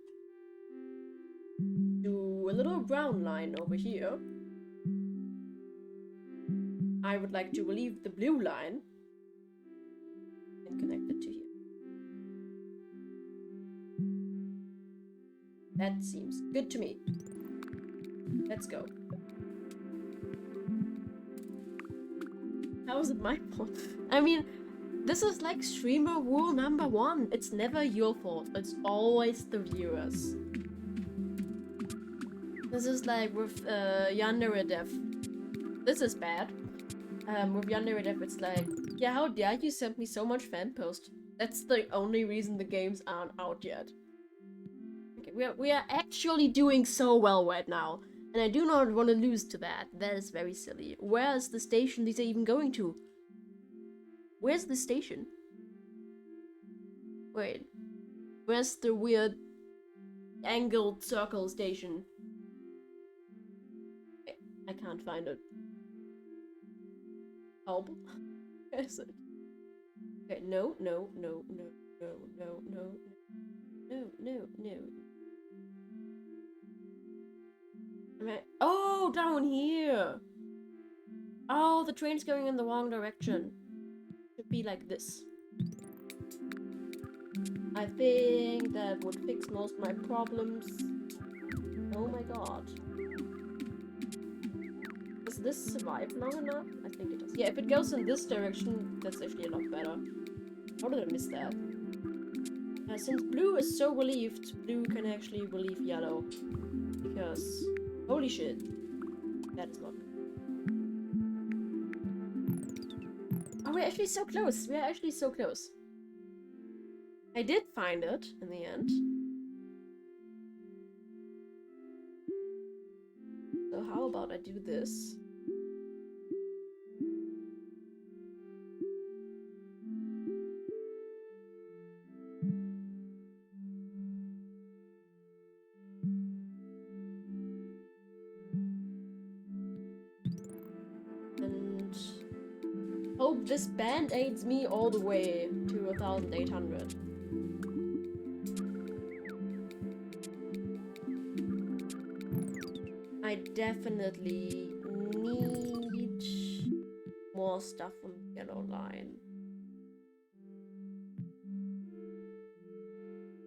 Do a little brown line over here. I would like to relieve the blue line. And connect it to here. That seems good to me. Let's go. How is it my fault? I mean, this is like streamer rule number 1. It's never your fault. It's always the viewers. This is like with Yandere Dev. This is bad. With Yandere Dev, it's like, yeah, how dare you send me so much fan post? That's the only reason the games aren't out yet. Okay, we are actually doing so well right now. And I do not want to lose to that. That is very silly. Where is the station these are even going to? Where's the station? Wait. Where's the weird angled circle station? I can't find it. Help. Where is it? Okay, no. Oh, down here! Oh, the train's going in the wrong direction. Should be like this. I think that would fix most of my problems. Oh my god. Does this survive long enough? I think it does. Yeah, if it goes in this direction, that's actually a lot better. How did I miss that? Since blue is so relieved, blue can actually relieve yellow. Because, holy shit, that is not good. Oh, we're actually so close. We are actually so close. I did find it in the end. So how about I do this? And hope this band-aids me all the way to 1800. I definitely need more stuff on the yellow line.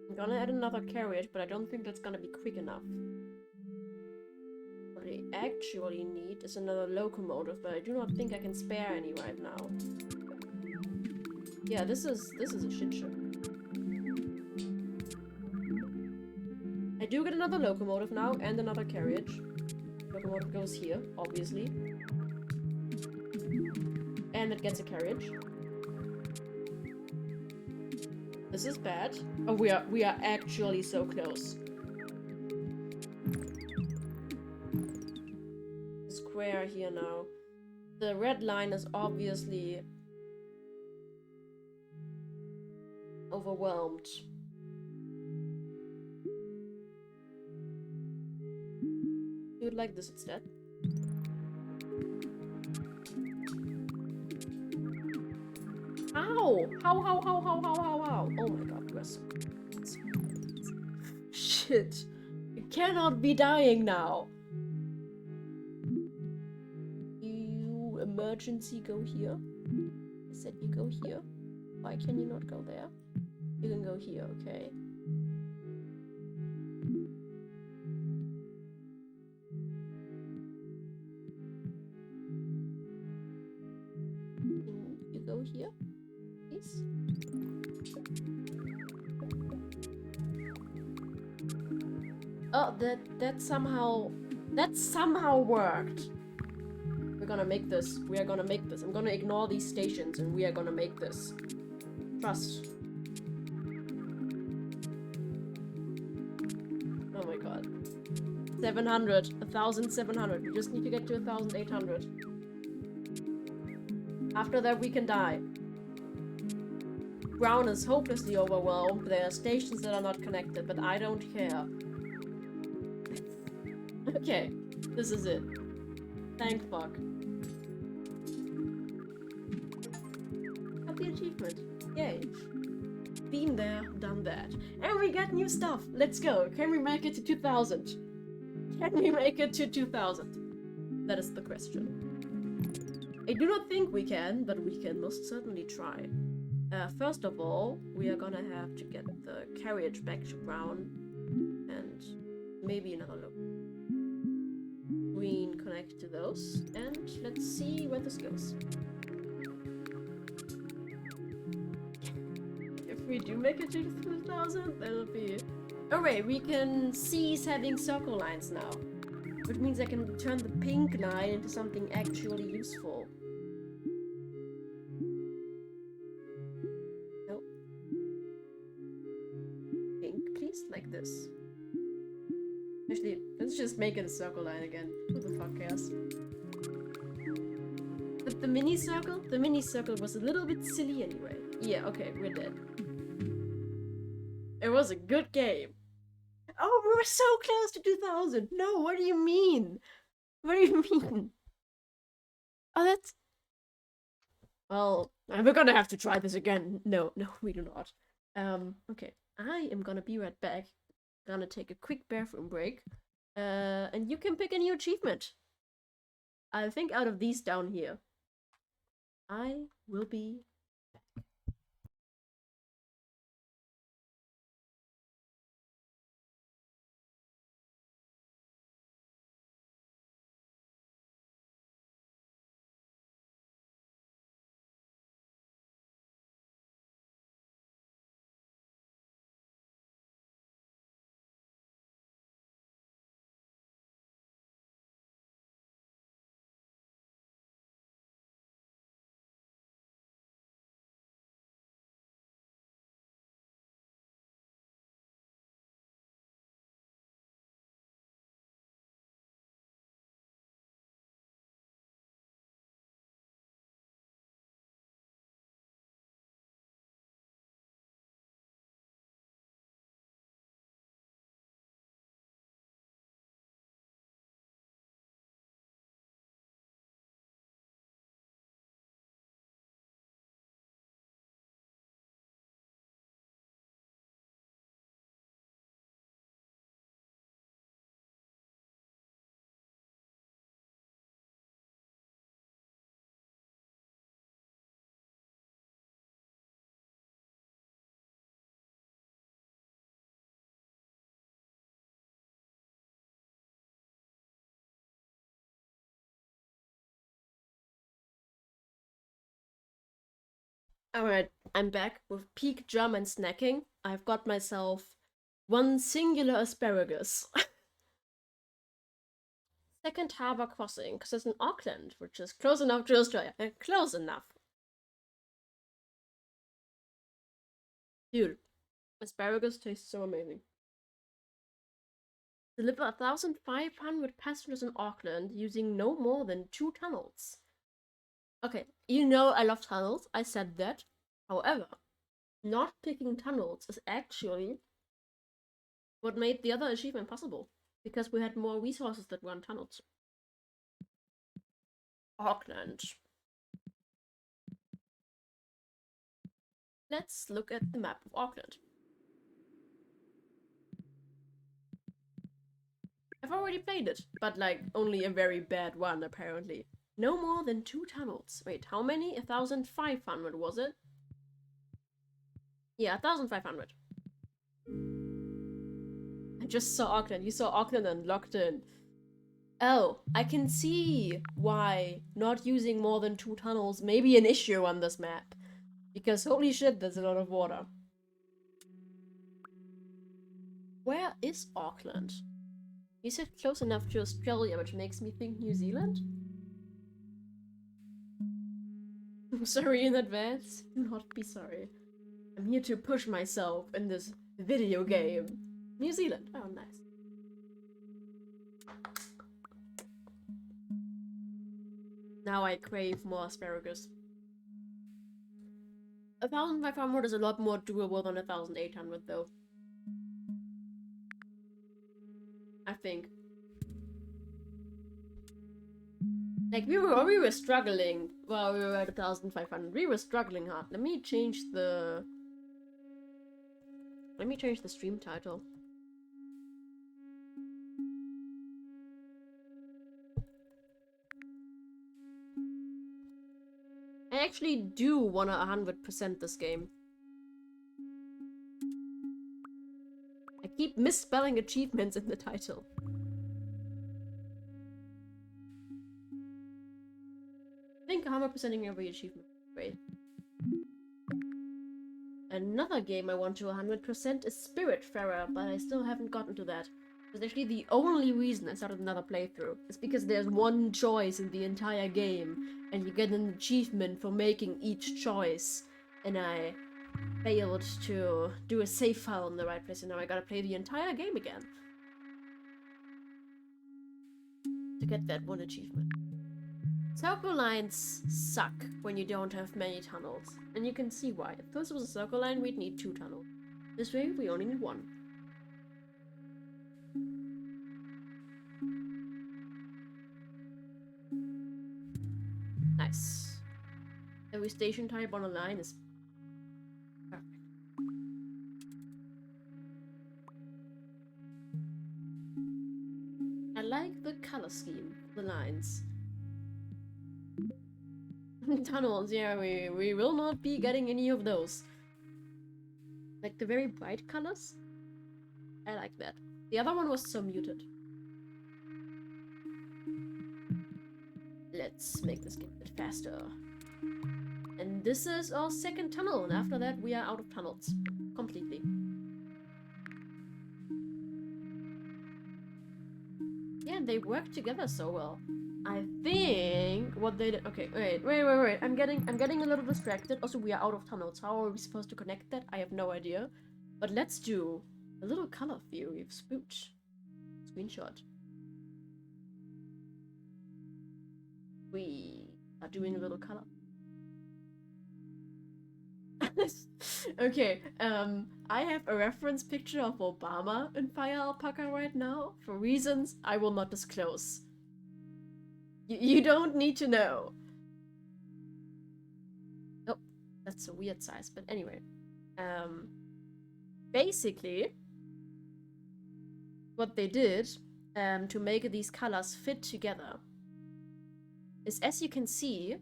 I'm gonna add another carriage, but I don't think that's gonna be quick enough. What I actually need is another locomotive, but I do not think I can spare any right now. Yeah, this is a shit show. I do get another locomotive now and another carriage. Locomotive goes here, obviously. And it gets a carriage. This is bad. Oh, we are actually so close. Square here now. The red line is obviously overwhelmed. Do it like this instead. Ow! How? Oh my god, we're so... Shit. You cannot be dying now. You emergency go here. I said you go here. Why can you not go there? You can go here, okay. You go here, please. Oh, that somehow worked. We're gonna make this. We are gonna make this. I'm gonna ignore these stations and we are gonna make this. Trust. Oh my god. 700. 1,700. We just need to get to 1,800. After that, we can die. Brown is hopelessly overwhelmed. There are stations that are not connected, but I don't care. Okay, this is it. Thank fuck. Got the achievement. Yay. Been there, done that. And we got new stuff. Let's go. Can we make it to 2,000? Can we make it to 2,000? That is the question. I do not think we can, but we can most certainly try. First of all, we are gonna have to get the carriage back to Brown and maybe another look. Green connect to those, and let's see where this goes. If we do make it to 2,000, that'll be... Oh wait, we can cease having circle lines now. Which means I can turn the pink line into something actually useful. Nope. Pink, please? Like this. Actually, let's just make it a circle line again. Who the fuck cares? But the mini circle? The mini circle was a little bit silly anyway. Yeah, okay, we're dead. It was a good game. Oh, we were so close to 2,000! No, what do you mean? What do you mean? Oh, that's... Well, we're gonna have to try this again. No, we do not. Okay. I am gonna be right back. Gonna take a quick bathroom break. And you can pick a new achievement. I think out of these down here. I will be back. Alright, I'm back with peak German snacking. I've got myself one singular asparagus. Second Harbour Crossing, because it's in Auckland, which is close enough to Australia. Close enough. Dude, asparagus tastes so amazing. Deliver 1,500 passengers in Auckland using no more than 2 tunnels. Okay, you know I love tunnels, I said that. However, not picking tunnels is actually what made the other achievement possible. Because we had more resources that run tunnels. Auckland. Let's look at the map of Auckland. I've already played it, but like only a very bad one apparently. No more than 2 tunnels. Wait, how many? 1,500 was it? Yeah, 1,500. I just saw Auckland. You saw Auckland and locked in. Oh, I can see why not using more than 2 tunnels may be an issue on this map. Because holy shit, there's a lot of water. Where is Auckland? You said close enough to Australia, which makes me think New Zealand? I'm sorry in advance. Do not be sorry. I'm here to push myself in this video game. New Zealand. Oh, nice. Now I crave more asparagus. 1,500 is a lot more doable than 1,800 though. I think. Like we were struggling while we were at 1,500. We were struggling hard. Let me change the stream title. I actually do wanna 100% this game. I keep misspelling achievements in the title. I think 100%ing every achievement. Great. Another game I want to 100% is Spiritfarer, but I still haven't gotten to that. It's actually the only reason I started another playthrough. It's because there's one choice in the entire game, and you get an achievement for making each choice. And I failed to do a save file in the right place, and now I gotta play the entire game again to get that one achievement. Circle lines suck when you don't have many tunnels, and you can see why. If this was a circle line, we'd need 2 tunnels. This way, we only need 1. Nice. Every station type on a line is perfect. I like the color scheme of the lines. Tunnels, yeah, we will not be getting any of those. Like the very bright colors. I like that. The other one was so muted. Let's make this game a bit faster. And this is our second tunnel, and after that we are out of tunnels. Completely. Yeah, they work together so well. I think what they did. Okay, wait. I'm getting a little distracted. Also, we are out of tunnels. How are we supposed to connect that? I have no idea. But let's do a little color theory of Spoot. Screenshot. We are doing a little color. Okay, I have a reference picture of Obama in Fire Alpaca right now for reasons I will not disclose. You don't need to know. Oh, that's a weird size, but anyway. Basically, what they did to make these colors fit together is, as you can see,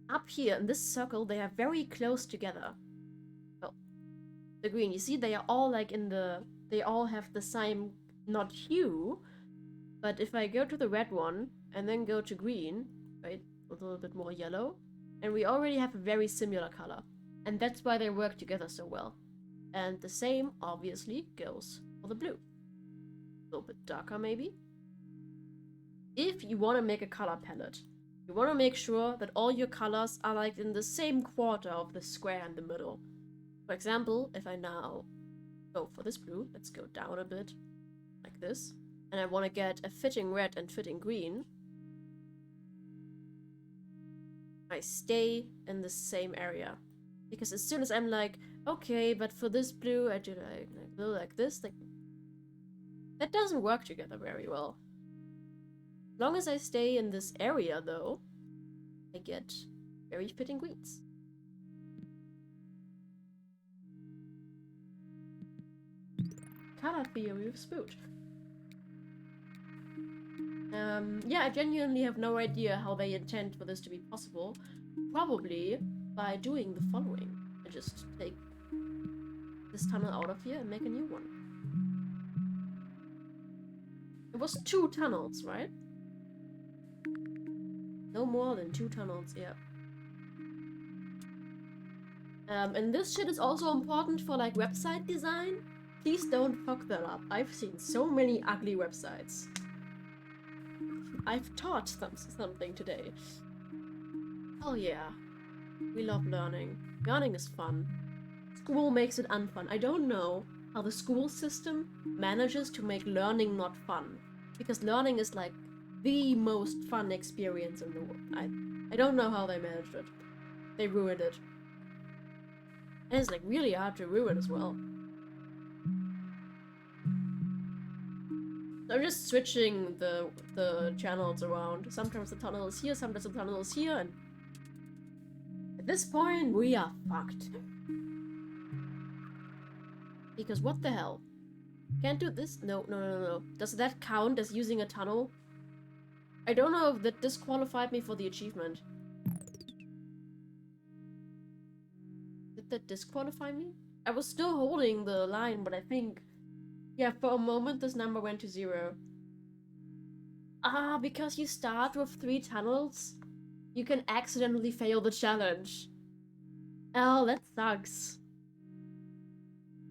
up here in this circle, they are very close together. Oh, the green, you see, they are all like they all have the same, not hue, but if I go to the red one, and then go to green, right, a little bit more yellow, and we already have a very similar color. And that's why they work together so well. And the same, obviously, goes for the blue. A little bit darker, maybe. If you want to make a color palette, you want to make sure that all your colors are like in the same quarter of the square in the middle. For example, if I now go for this blue, let's go down a bit, like this, and I want to get a fitting red and fitting green, I stay in the same area. Because as soon as I'm like, okay, but for this blue, I do like this, like, that doesn't work together very well. As long as I stay in this area, though, I get very fitting greens. Color theory of Spoot. Yeah, I genuinely have no idea how they intend for this to be possible. Probably by doing the following. I just take this tunnel out of here and make a new one. It was 2 tunnels, right? No more than 2 tunnels, yeah. And this shit is also important for, like, website design. Please don't fuck that up. I've seen so many ugly websites. I've taught them something today. Oh yeah. We love learning. Learning is fun. School makes it unfun. I don't know how the school system manages to make learning not fun. Because learning is like the most fun experience in the world. I don't know how they managed it. They ruined it. And it's like really hard to ruin as well. So I'm just switching the channels around. Sometimes the tunnel is here, sometimes the tunnel is here, and at this point we are fucked. Because what the hell? Can't do this? No. Does that count as using a tunnel? I don't know if that disqualified me for the achievement. Did that disqualify me? I was still holding the line, but I think... yeah, for a moment this number went to 0. Ah, because you start with 3 tunnels, you can accidentally fail the challenge. Oh, that sucks.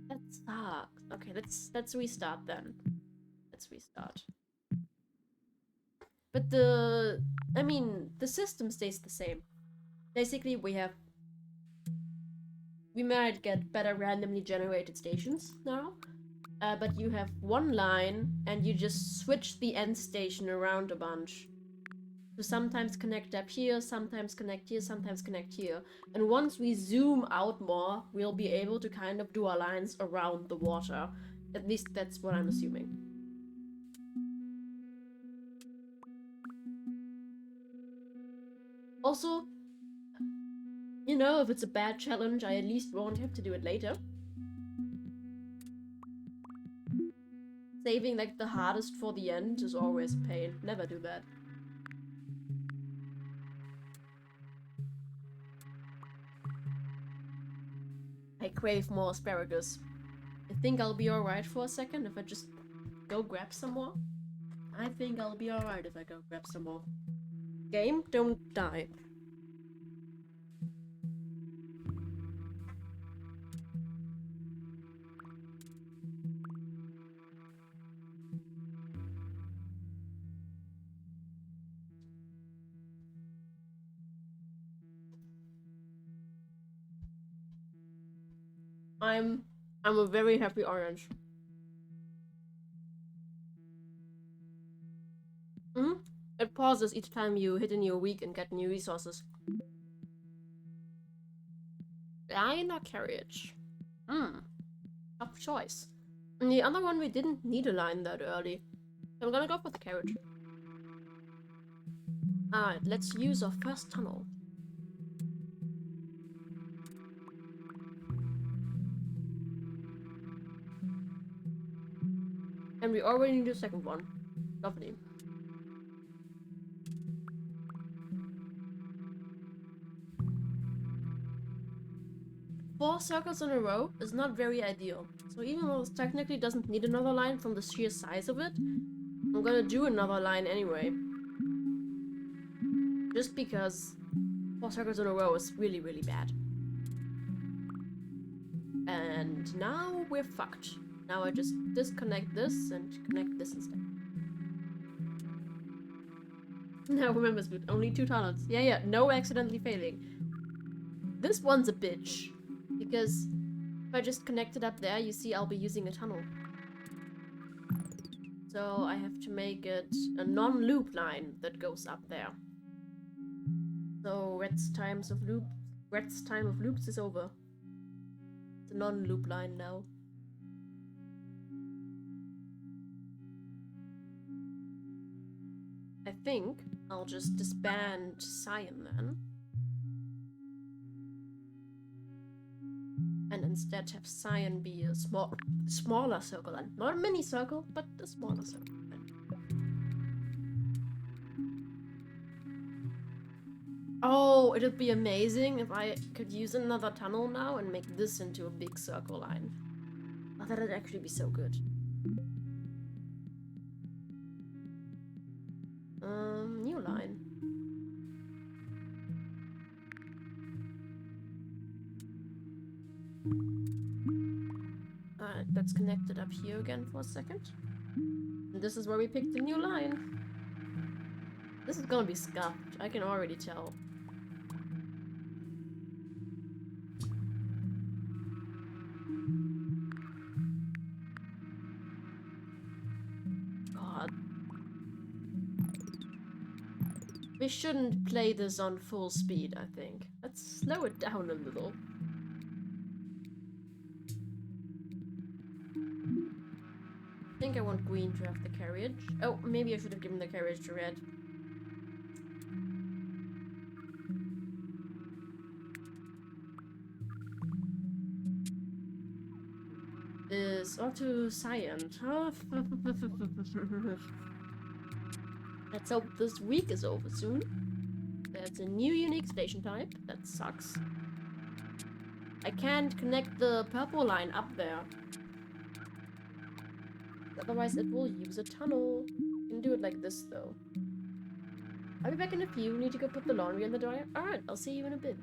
That sucks. Okay, let's restart then. Let's restart. But the system stays the same. Basically, we might get better randomly generated stations now. But you have one line, and you just switch the end station around a bunch. So sometimes connect up here, sometimes connect here, sometimes connect here. And once we zoom out more, we'll be able to kind of do our lines around the water. At least that's what I'm assuming. Also, you know, if it's a bad challenge, I at least won't have to do it later. Saving like the hardest for the end is always a pain. Never do that. I crave more asparagus. I think I'll be alright for a second if I just go grab some more. I think I'll be alright if I go grab some more. Game, don't die. I'm a very happy orange. It pauses each time you hit a new week and get new resources. Line or carriage? Tough choice. And the other one we didn't need a line that early. So I'm gonna go for the carriage. Alright, let's use our first tunnel. And we already need a second one. Lovely. Four circles in a row is not very ideal. So even though it technically doesn't need another line from the sheer size of it, I'm gonna do another line anyway. Just because 4 circles in a row is really, really bad. And now we're fucked. Now I just disconnect this and connect this instead. Now remember, Spoot, only 2 tunnels. Yeah, no accidentally failing. This one's a bitch. Because if I just connect it up there, you see I'll be using a tunnel. So I have to make it a non-loop line that goes up there. So Red's time of loops is over. It's a non-loop line now. I think I'll just disband Cyan then. And instead have Cyan be a smaller circle, and not a mini circle, but a smaller circle. Oh, it'd be amazing if I could use another tunnel now and make this into a big circle line. Oh, that'd actually be so good. New line. Alright, that's connected up here again for a second. And this is where we picked the new line. This is gonna be scuffed, I can already tell. God. We shouldn't play this on full speed, I think. Let's slow it down a little. I think I want green to have the carriage. Oh, maybe I should have given the carriage to red. Is to cyan. Let's hope this week is over soon. That's a new unique station type. That sucks. I can't connect the purple line up there. Otherwise it will use a tunnel. You can do it like this though. I'll be back in a few. Need to go put the laundry in the dryer. Alright, I'll see you in a bit.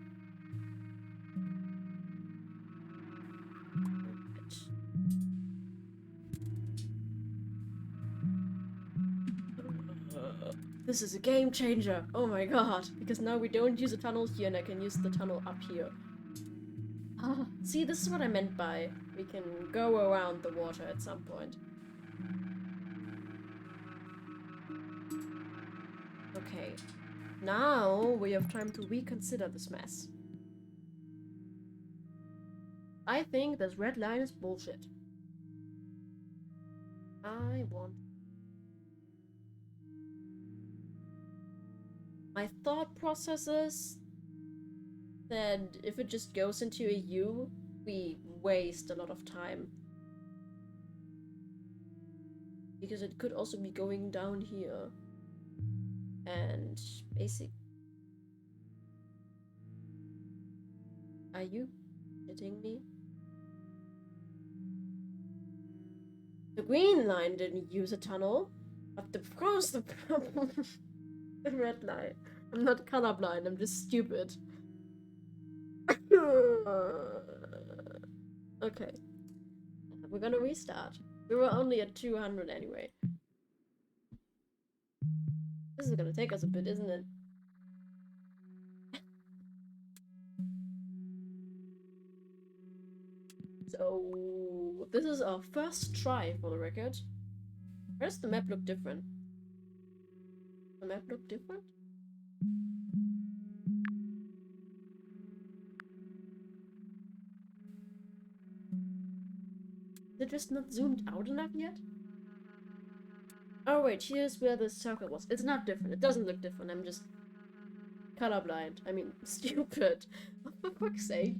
This is a game changer. Oh my god. Because now we don't use a tunnel here and I can use the tunnel up here. Ah, see, this is what I meant by we can go around the water at some point. Okay. Now we have time to reconsider this mess. I think this red line is bullshit. I want... My thought process is that if it just goes into a U, we waste a lot of time. Because it could also be going down here. And basic... Are you hitting me? The green line didn't use a tunnel, but the cross the problem. The red line. I'm not colorblind, I'm just stupid. Okay. We're gonna restart. We were only at 200 anyway. This is gonna take us a bit, isn't it? So, this is our first try for the record. Where does the map look different? The map look different? Is it just not zoomed out enough yet? Oh wait, here's where the circle was. It's not different. It doesn't look different. I'm just colorblind. I mean, stupid. For fuck's sake.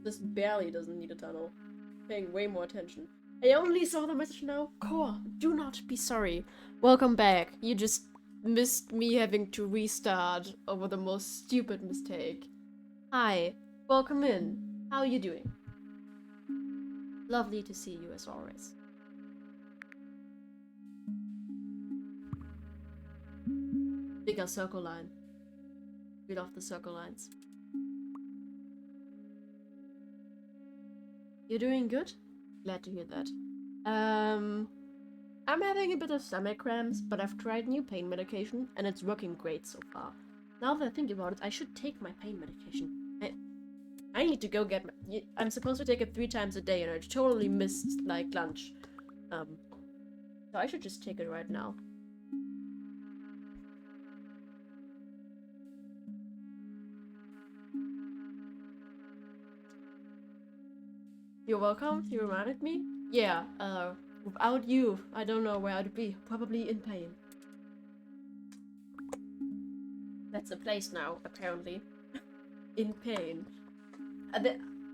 This barely doesn't need a tunnel. Paying way more attention. I only saw the message now. Core, do not be sorry. Welcome back. You just missed me having to restart over the most stupid mistake. Hi, welcome in. How are you doing? Lovely to see you as always. Bigger circle line. We love the circle lines. You're doing good? Glad to hear that. I'm having a bit of stomach cramps, but I've tried new pain medication and it's working great so far. Now that I think about it, I should take my pain medication. I need to go get my... I'm supposed to take it 3 times a day and I totally missed, like, lunch. So I should just take it right now. You're welcome, you reminded me. Yeah, without you, I don't know where I'd be. Probably in pain. That's a place now, apparently. In pain.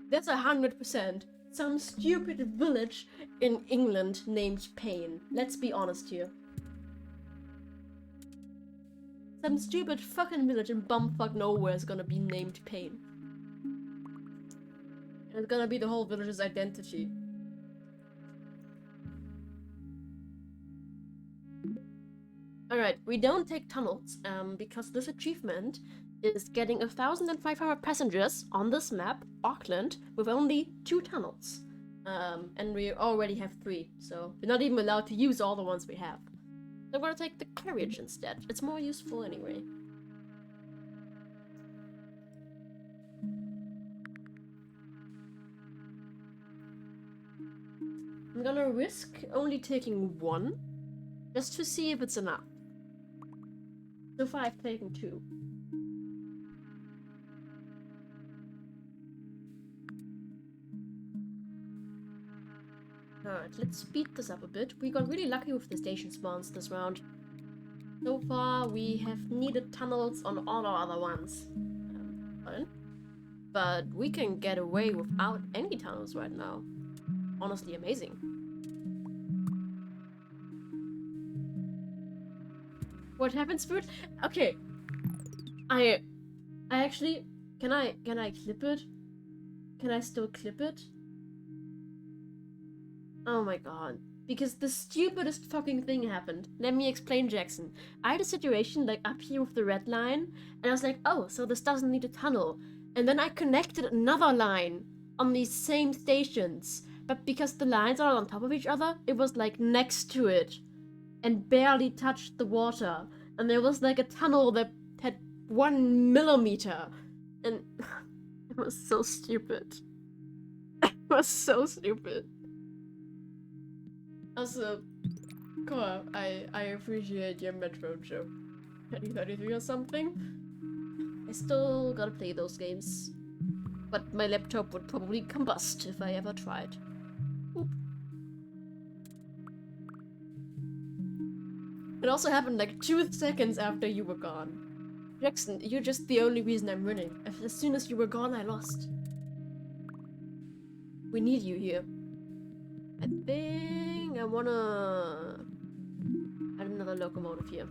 That's 100% some stupid village in England named Pain. Let's be honest here. Some stupid fucking village in bumfuck nowhere is gonna be named Pain. And it's gonna be the whole village's identity. Alright, we don't take tunnels, because this achievement is getting 1,500 passengers on this map, Auckland, with only 2 tunnels. And we already have 3, so we're not even allowed to use all the ones we have. So I'm gonna take the carriage instead. It's more useful anyway. I'm gonna risk only taking 1. Just to see if it's enough. So far I've taken 2. Alright, let's speed this up a bit. We got really lucky with the station spawns this round. So far we have needed tunnels on all our other ones. Fine. But we can get away without any tunnels right now. Honestly amazing. What happened, Spoot? Okay. I actually can I clip it? Can I still clip it? Oh my god. Because the stupidest fucking thing happened. Let me explain, Jackson. I had a situation like up here with the red line, and I was like, oh, so this doesn't need a tunnel. And then I connected another line on these same stations. But because the lines are on top of each other, it was like next to it. And barely touched the water. And there was like a tunnel that had 1 millimeter. And it was so stupid. It was so stupid. Also, Cora, I appreciate your Metro joke. 2033 or something. I still gotta play those games. But my laptop would probably combust if I ever tried. Oop. It also happened like 2 seconds after you were gone. Jackson, you're just the only reason I'm winning. As soon as you were gone, I lost. We need you here. I think I wanna add another locomotive here.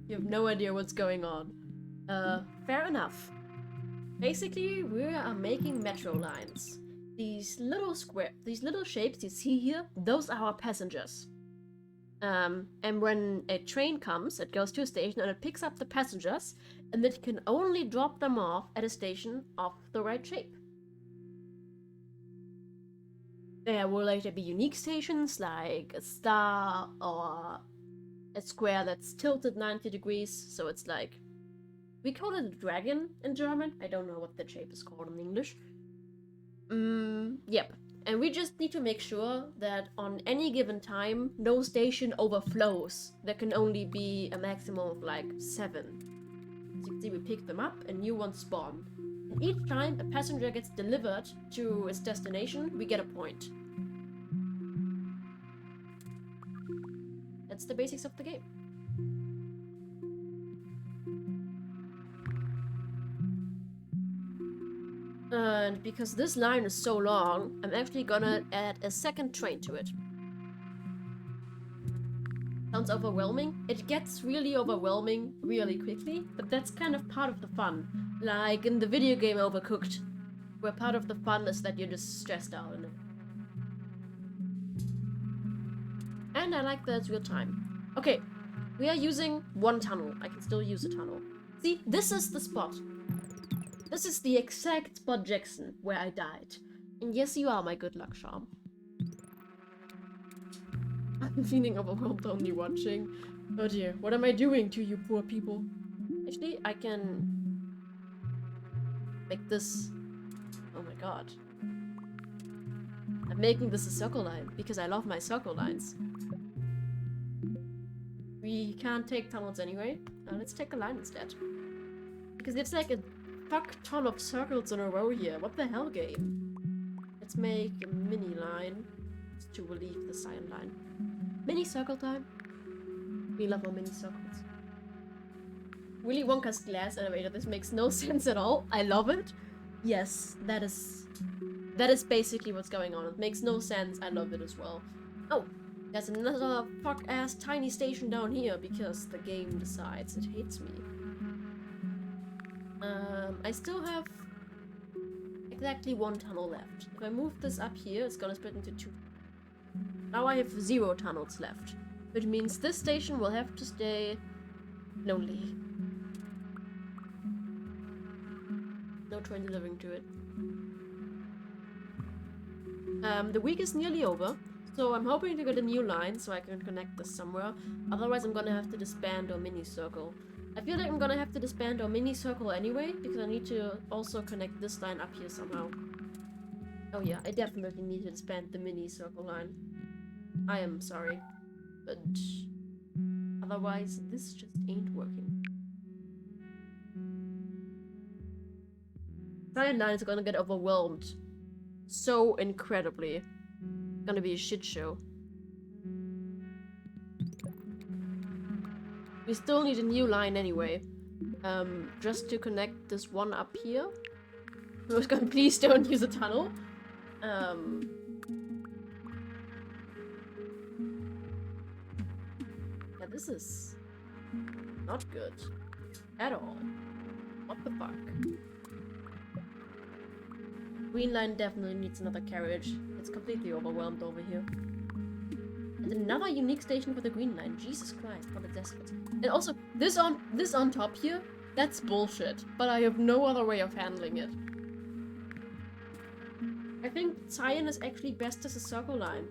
You have no idea what's going on. Fair enough. Basically, we are making metro lines. These little shapes you see here, those are our passengers. And when a train comes, it goes to a station and it picks up the passengers, and it can only drop them off at a station of the right shape. There will later be unique stations like a star or a square that's tilted 90 degrees, so it's like... We call it a dragon in German. I don't know what the shape is called in English. Yep. And we just need to make sure that on any given time, no station overflows. There can only be a maximum of like 7. As you can see, we pick them up and new ones spawn. And each time a passenger gets delivered to its destination, we get a point. That's the basics of the game. And because this line is so long, I'm actually gonna add a second train to it. Sounds overwhelming? It gets really overwhelming really quickly, but that's kind of part of the fun. Like in the video game Overcooked, where part of the fun is that you're just stressed out in it. And I like that it's real time. Okay, we are using 1 tunnel. I can still use a tunnel. See, this is the spot. This is the exact spot, Jackson, where I died. And yes, you are my good luck charm. I'm feeling overwhelmed only watching. Oh dear, what am I doing to you poor people? Actually, I can make this... Oh my god. I'm making this a circle line, because I love my circle lines. We can't take tunnels anyway. Let's take a line instead. Because it's like a fuck ton of circles in a row here. What the hell, game? Let's make a mini line to relieve the cyan line. Mini circle time. We love our mini circles. Willy Wonka's glass elevator. This makes no sense at all. I love it. Yes, that is basically what's going on. It makes no sense. I love it as well. Oh, there's another fuck-ass tiny station down here because the game decides it hates me. I still have exactly 1 tunnel left. If I move this up here, it's gonna split into 2. Now I have 0 tunnels left, which means this station will have to stay lonely. No train delivering to it. The week is nearly over, so I'm hoping to get a new line so I can connect this somewhere. Otherwise I'm gonna have to disband our mini circle. I feel like I'm gonna have to disband our mini circle anyway, because I need to also connect this line up here somehow. Oh yeah, I definitely need to expand the mini circle line. I am sorry, but otherwise this just ain't working. Cyan line is gonna get overwhelmed so incredibly. Gonna be a shit show. We still need a new line anyway. Just to connect this one up here. I was going, please don't use a tunnel. Yeah, this is not good at all. What the fuck? Green line definitely needs another carriage. It's completely overwhelmed over here. And another unique station for the green line. Jesus Christ, what a desperate. And also, this on top here, that's bullshit. But I have no other way of handling it. I think cyan is actually best as a circle line.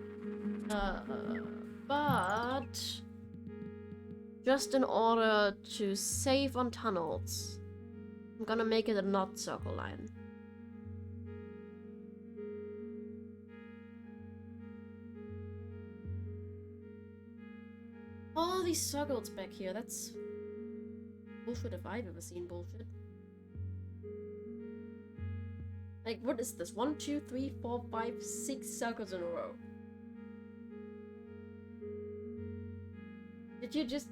But just in order to save on tunnels, I'm gonna make it a not circle line. All these circles back here, that's bullshit if I've ever seen bullshit. Like, what is this? 1, 2, 3, 4, 5, 6 circles in a row. Did you just...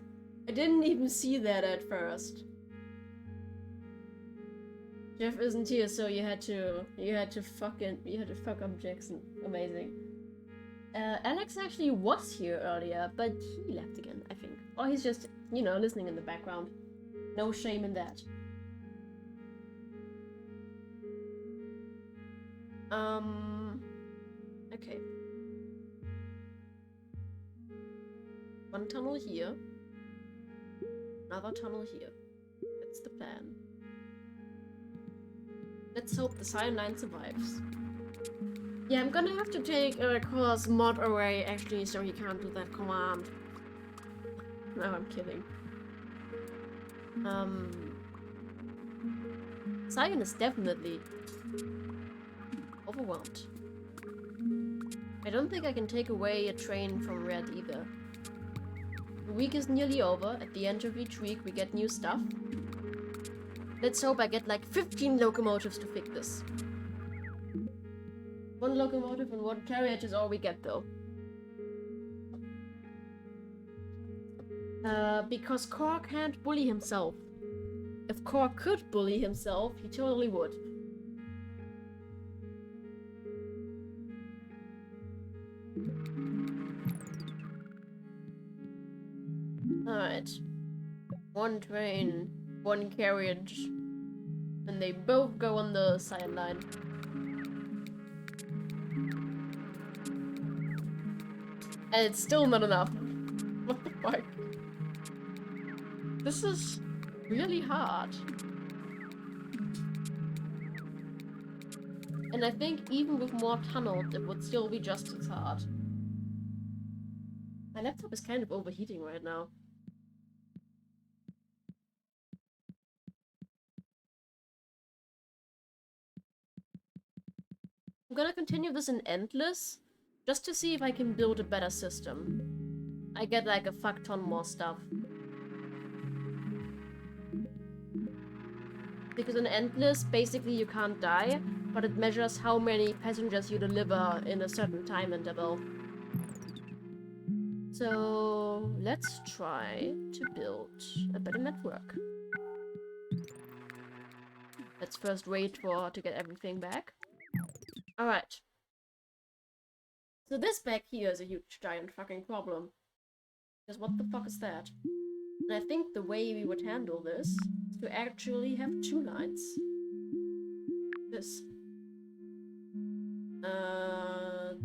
I didn't even see that at first. Jeff isn't here, so you had to fuck up Jackson. Amazing. Alex actually was here earlier, but he left again, I think. Or he's just, you know, listening in the background. No shame in that. Okay. One tunnel here. Another tunnel here. That's the plan. Let's hope the cyan line survives. Yeah, I'm gonna have to take a course mod array actually, so he can't do that command. No, I'm kidding. Cyan is definitely overwhelmed. I don't think I can take away a train from red either. The week is nearly over. At the end of each week we get new stuff. Let's hope I get like 15 locomotives to fix this. One locomotive and one carriage is all we get though. Because Core can't bully himself. If Core could bully himself, he totally would. Alright. One train, one carriage, and they both go on the cyan line. And it's still not enough. What the fuck? This is really hard. And I think even with more tunnels, it would still be just as hard. My laptop is kind of overheating right now. I'm gonna continue this in Endless, just to see if I can build a better system. I get like a fuck ton more stuff. Because in Endless, basically you can't die, but it measures how many passengers you deliver in a certain time interval. So let's try to build a better network. Let's first wait to get everything back. Alright. So this back here is a huge giant fucking problem. Because what the fuck is that? And I think the way we would handle this is to actually have 2 lines. This.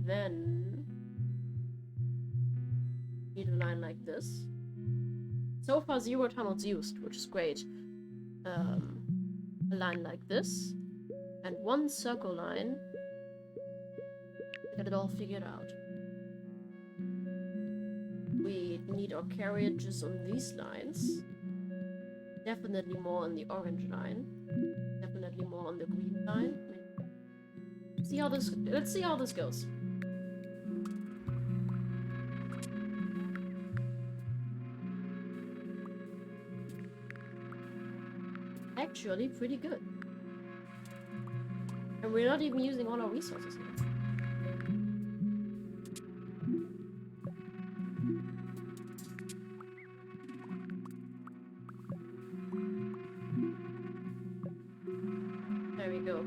Then need a line like this. So far 0 tunnels used, which is great. A line like this. And 1 circle line. Get it all figured out. We need our carriages on these lines. Definitely more on the orange line. Definitely more on the green line. See how this. Let's see how this goes. Actually, pretty good. And we're not even using all our resources here. There we go.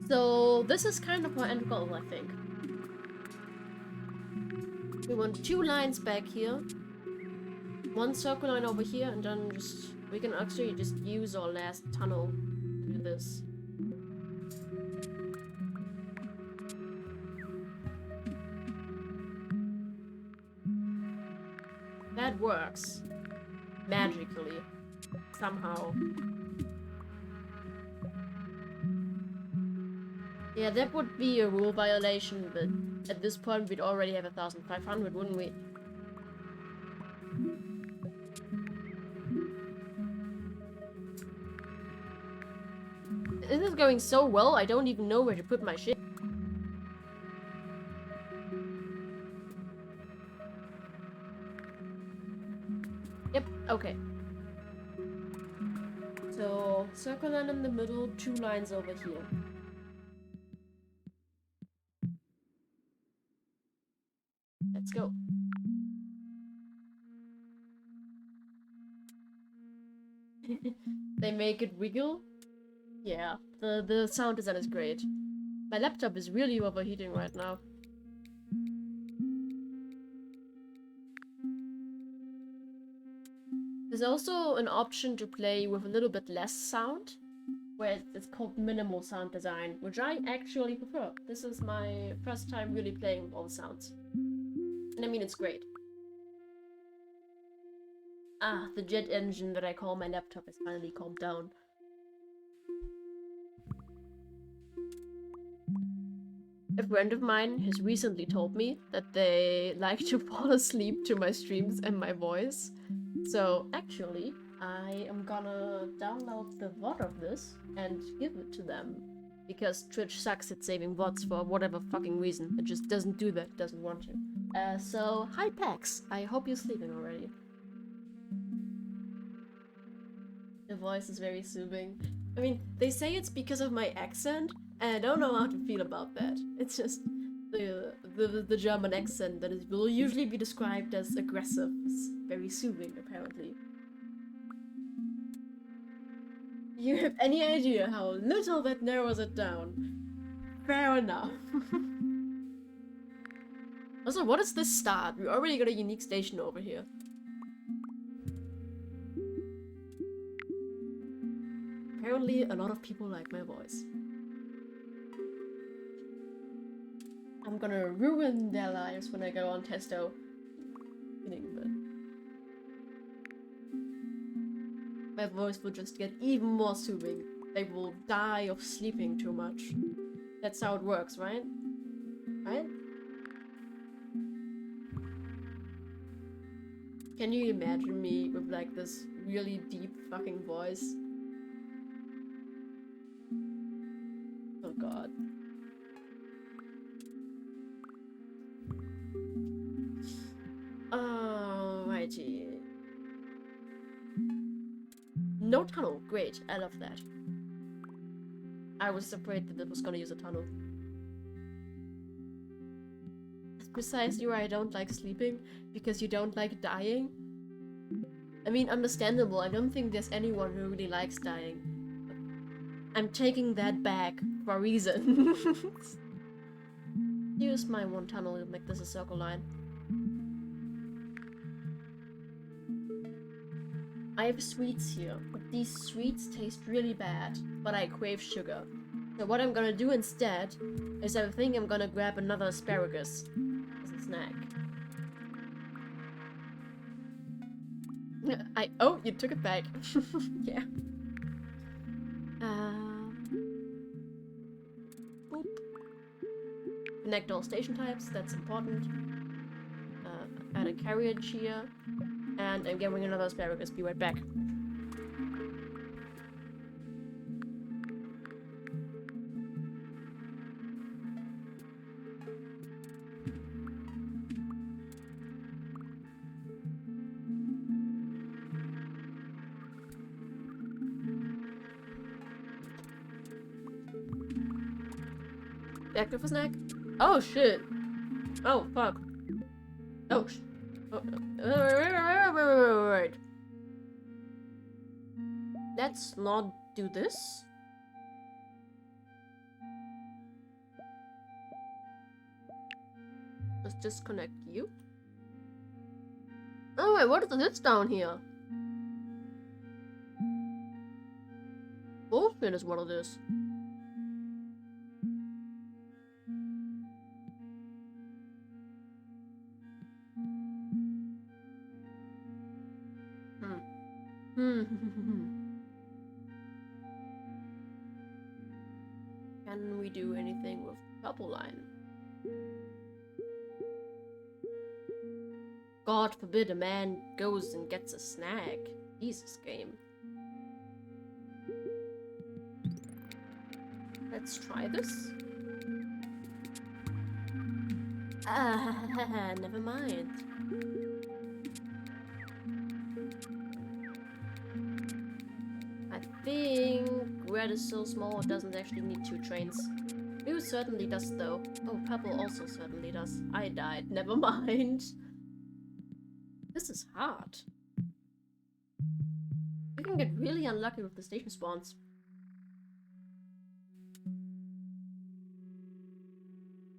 So this is kind of our end goal, I think. We want 2 lines back here, 1 circle line over here, and then we can actually just use our last tunnel to do this. That works. Magically. Somehow. Yeah, that would be a rule violation, but at this point we'd already have 1,500, wouldn't we? This is going so well, I don't even know where to put my shit. Yep, okay. So, circle line in the middle, 2 lines over here. Let's go. They make it wiggle? Yeah, the sound design is great. My laptop is really overheating right now. There's also an option to play with a little bit less sound, where it's called minimal sound design, which I actually prefer. This is my first time really playing with all the sounds. And I mean, it's great. Ah, the jet engine that I call my laptop has finally calmed down. A friend of mine has recently told me that they like to fall asleep to my streams and my voice. So, actually, I am gonna download the VOD of this and give it to them. Because Twitch sucks at saving VODs for whatever fucking reason. It just doesn't do that, doesn't want to. So, hi Pax, I hope you're sleeping already. The voice is very soothing. I mean, they say it's because of my accent, and I don't know how to feel about that. It's just the German accent that will usually be described as aggressive. It's very soothing, apparently. You have any idea how little that narrows it down? Fair enough. Also, what is this start? We already got a unique station over here. Apparently, a lot of people like my voice. I'm gonna ruin their lives when I go on Testo. Kidding, but my voice will just get even more soothing. They will die of sleeping too much. That's how it works, right? Right? Can you imagine me with like this really deep fucking voice? Oh god. Alrighty. No tunnel. Great. I love that. I was afraid that it was gonna use a tunnel. That's precisely why I don't like sleeping. Because you don't like dying. I mean, understandable. I don't think there's anyone who really likes dying. I'm taking that back for a reason. Use my 1 tunnel to make this a circle line. I have sweets here, but these sweets taste really bad, but I crave sugar. So what I'm gonna do instead is I think I'm gonna grab another asparagus as a snack. Oh, you took it back. Yeah. Boop. Connect all station types, that's important. Add a carriage here. And I'm getting another asparagus. Be right back. Active for snack? Oh shit. Oh fuck. Oh sh. Oh, wait. Let's not do this. Let's disconnect you. Oh wait, what is this down here? Bullshit is what it is. Can we do anything with purple line? God forbid a man goes and gets a snack. Jesus, game. Let's try this. Ah, never mind. I think red is so small it doesn't actually need 2 trains. Blue certainly does though. Oh, purple also certainly does. I died. Never mind. This is hard. You can get really unlucky with the station spawns.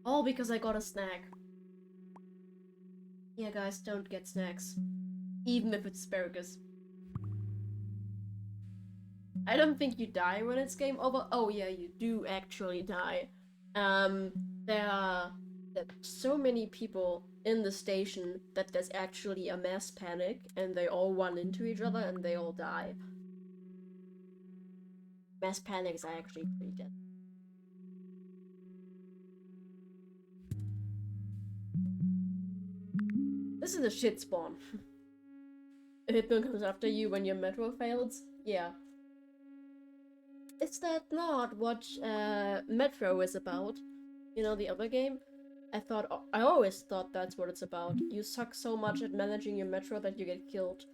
All because I got a snack. Yeah, guys, don't get snacks. Even if it's asparagus. I don't think you die when it's game over. Oh yeah, you do actually die. There are so many people in the station that there's actually a mass panic and they all run into each other and they all die. Mass panics are actually pretty dead. This is a shit spawn. A hitman comes after you when your metro fails? Yeah. Is that not what Metro is about? You know, the other game? I always thought that's what it's about. You suck so much at managing your metro that you get killed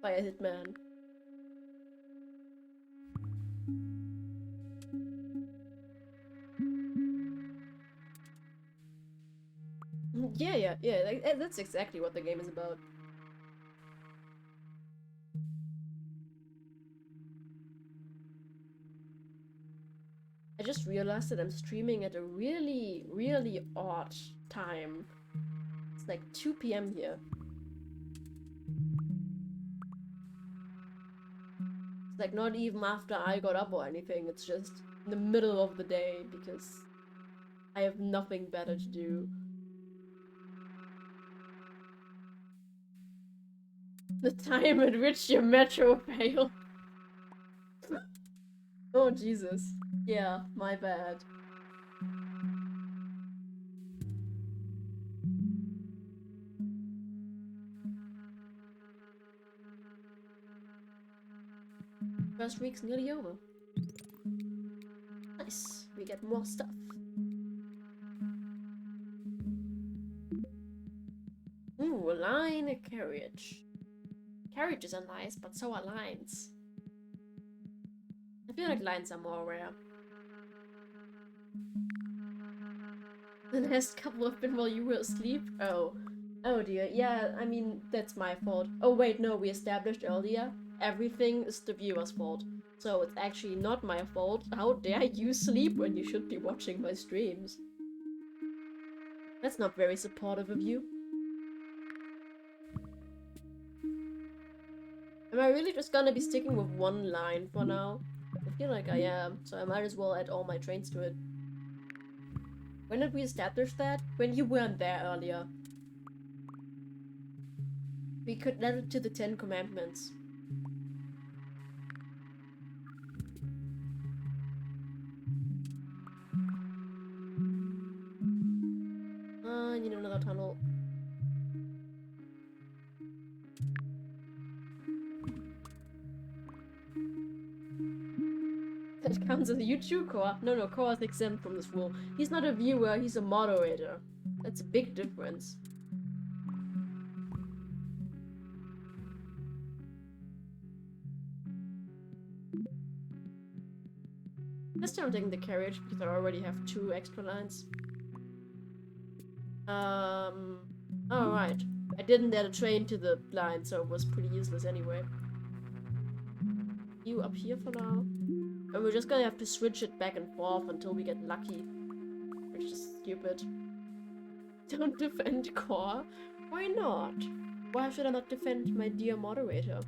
by a hitman. Yeah, that's exactly what the game is about. I just realized that I'm streaming at a really, really odd time. It's like 2 PM here. It's like not even after I got up or anything, it's just in the middle of the day because I have nothing better to do. The time at which your metro failed. Oh Jesus. Yeah, my bad. First week's nearly over. Nice, we get more stuff. Ooh, a line, a carriage. Carriages are nice, but so are lines. I feel like lines are more rare. The last couple have been while you were asleep? Oh. Oh dear, yeah, I mean, that's my fault. Oh wait, no, we established earlier. Everything is the viewer's fault. So it's actually not my fault. How dare you sleep when you should be watching my streams? That's not very supportive of you. Am I really just gonna be sticking with one line for now? I feel like I am, so I might as well add all my trains to it. When did we establish that? When you weren't there earlier. We could add it to the 10 Commandments. I need another tunnel. That counts as a YouTube core. No, core is exempt from this rule. He's not a viewer, he's a moderator. That's a big difference. This time I'm taking the carriage because I already have 2 extra lines. Oh right. I didn't add a train to the line, so it was pretty useless anyway. You up here for now. And we're just gonna have to switch it back and forth until we get lucky. Which is stupid. Don't defend core. Why not? Why should I not defend my dear moderator?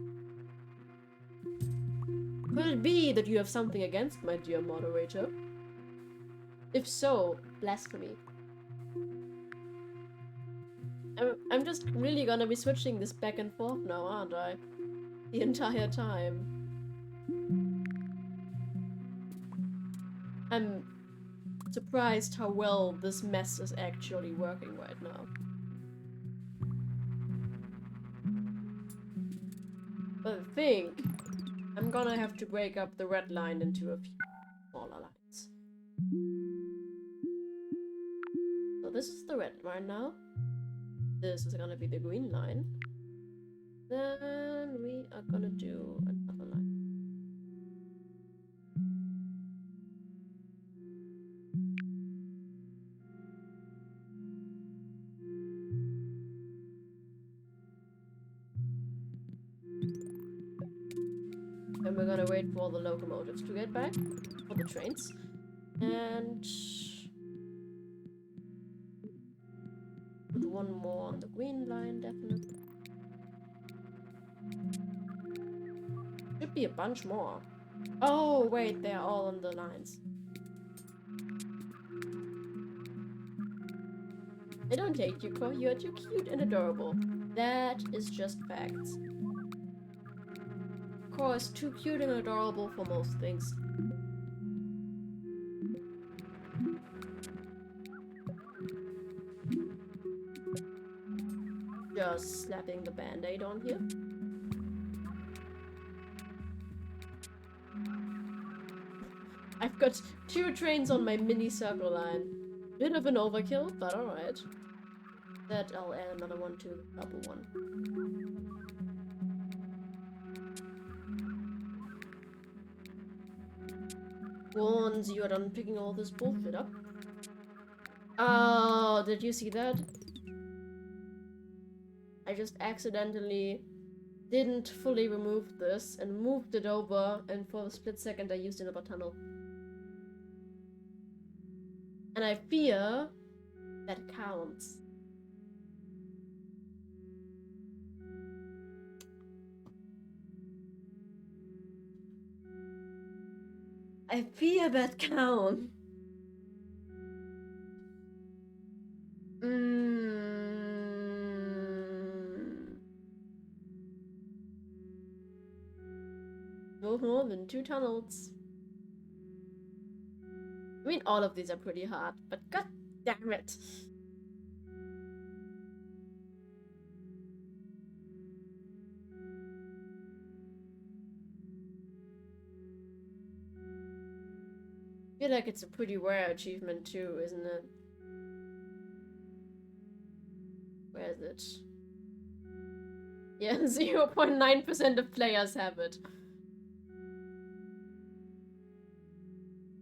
Could it be that you have something against my dear moderator? If so, blasphemy. I'm just really gonna be switching this back and forth now, aren't I? The entire time. I'm surprised how well this mess is actually working right now. But I think I'm gonna have to break up the red line into a few smaller lines. So this is the red line now. This is gonna be the green line. Then we are gonna do another line. And we're gonna wait for all the locomotives to get back, for the trains. And put one more on the green line, definitely. Should be a bunch more. Oh, wait, they're all on the lines. I don't hate you, Ko. You're too cute and adorable. That is just facts. Ko is too cute and adorable for most things. Just slapping the band-aid on here. I've got 2 trains on my mini circle line. Bit of an overkill, but alright. That I'll add another one to the double one. Once you are done picking all this bullshit up. Oh, did you see that? I just accidentally didn't fully remove this and moved it over, and for a split second I used another tunnel. And I fear that counts. I fear that count. No more than 2 tunnels. I mean, all of these are pretty hard, but god damn it. I feel like it's a pretty rare achievement too, isn't it? Where is it? Yeah, 0.9% of players have it.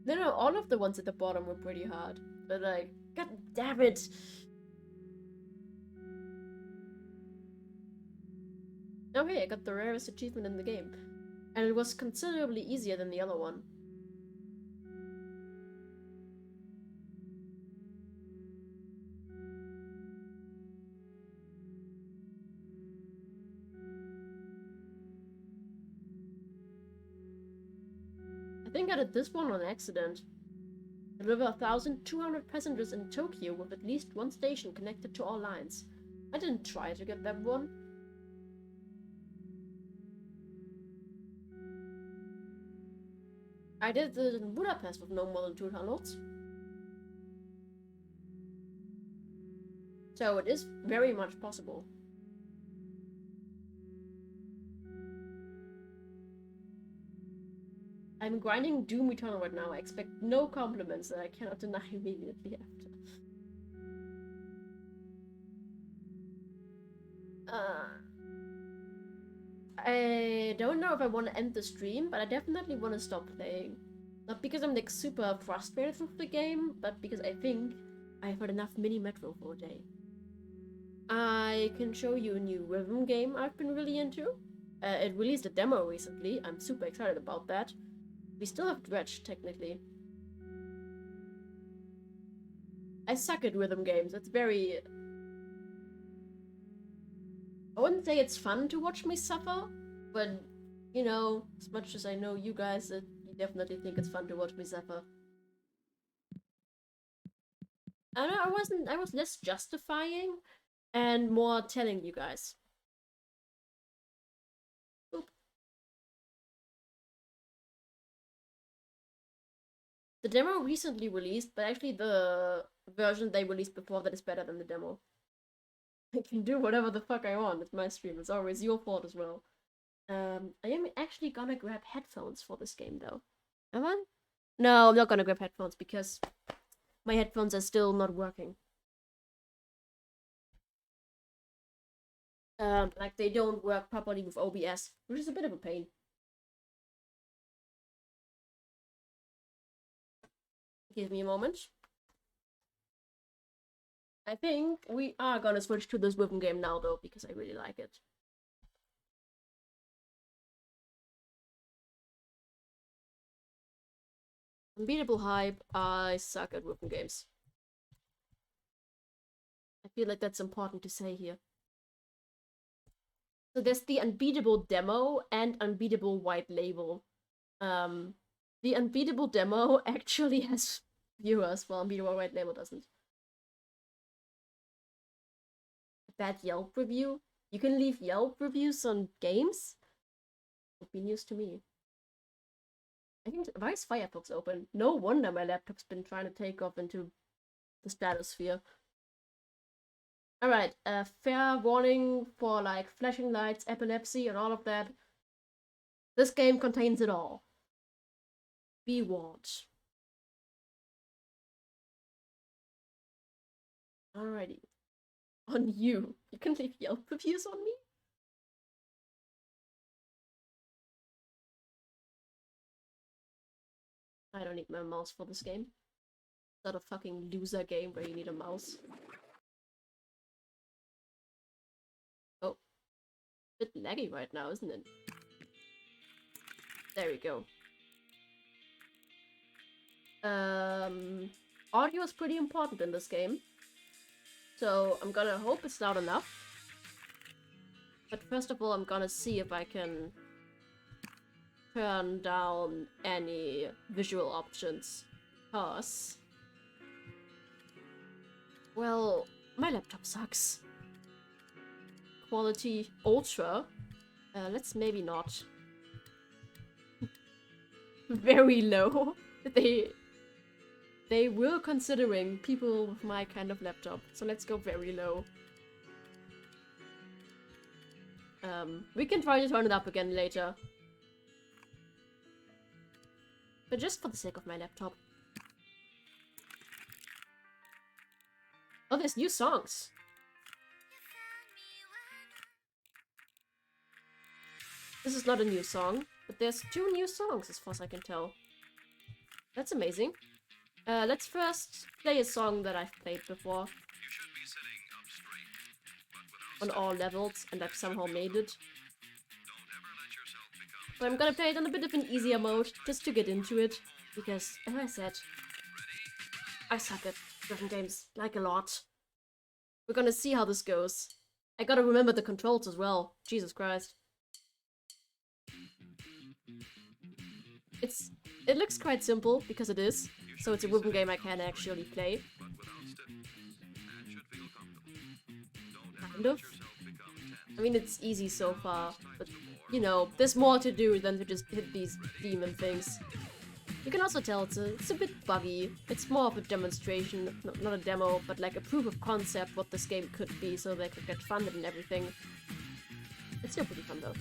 No, all of the ones at the bottom were pretty hard. But like, god damn it! Okay, I got the rarest achievement in the game. And it was considerably easier than the other one. I think I did this one on accident. Deliver 1,200 passengers in Tokyo with at least 1 station connected to all lines. I didn't try to get that one. I did it in Budapest with no more than 2 tunnels. So it is very much possible. I'm grinding Doom Eternal right now. I expect no compliments that I cannot deny immediately after. I don't know if I want to end the stream, but I definitely want to stop playing. Not because I'm like super frustrated with the game, but because I think I've had enough mini Metro for a day. I can show you a new rhythm game I've been really into. It released a demo recently. I'm super excited about that. We still have Dredge, technically. I suck at rhythm games. It's very... I wouldn't say it's fun to watch me suffer, but, you know, as much as I know you guys, you definitely think it's fun to watch me suffer. I don't know, I was less justifying and more telling you guys. Oop. The demo recently released, but actually the version they released before that is better than the demo. I can do whatever the fuck I want. It's my stream. It's always your fault as well. I am actually gonna grab headphones for this game, though. Am I? No, I'm not gonna grab headphones because my headphones are still not working. Like they don't work properly with OBS, which is a bit of a pain. Give me a moment. I think we are gonna switch to this rhythm game now, though, because I really like it. Unbeatable hype. I suck at rhythm games. I feel like that's important to say here. So there's the Unbeatable demo and Unbeatable white label. The Unbeatable demo actually has viewers, while Unbeatable white label doesn't. Bad Yelp review? You can leave Yelp reviews on games? Would be news to me. I think, why is Firefox open? No wonder my laptop's been trying to take off into the stratosphere. Alright, fair warning for like flashing lights, epilepsy, and all of that. This game contains it all. Be warned. Alrighty. On you. You can leave Yelp reviews on me? I don't need my mouse for this game. It's not a fucking loser game where you need a mouse. Oh. Bit laggy right now, isn't it? There we go. Audio is pretty important in this game. So I'm gonna hope it's loud enough. But first of all, I'm gonna see if I can turn down any visual options. Because... well, my laptop sucks. Quality ultra. Let's maybe not. Very low. They were considering people with my kind of laptop, so let's go very low. We can try to turn it up again later. But just for the sake of my laptop. Oh, there's new songs. This is not a new song, but there's 2 new songs as far as I can tell. That's amazing. Let's first play a song that I've played before. On all levels, and I've somehow made it. So I'm gonna play it on a bit of an easier mode, just to get into it. Because, as I said, I suck at rhythm games, like a lot. We're gonna see how this goes. I gotta remember the controls as well. Jesus Christ. It looks quite simple, because it is. So it's a rhythm game I can actually play. Kind of. I mean, it's easy so far, but, you know, there's more to do than to just hit these demon things. You can also tell it's a bit buggy. It's more of a demonstration, not a demo, but like a proof of concept what this game could be, so they could get funded and everything. It's still pretty fun though.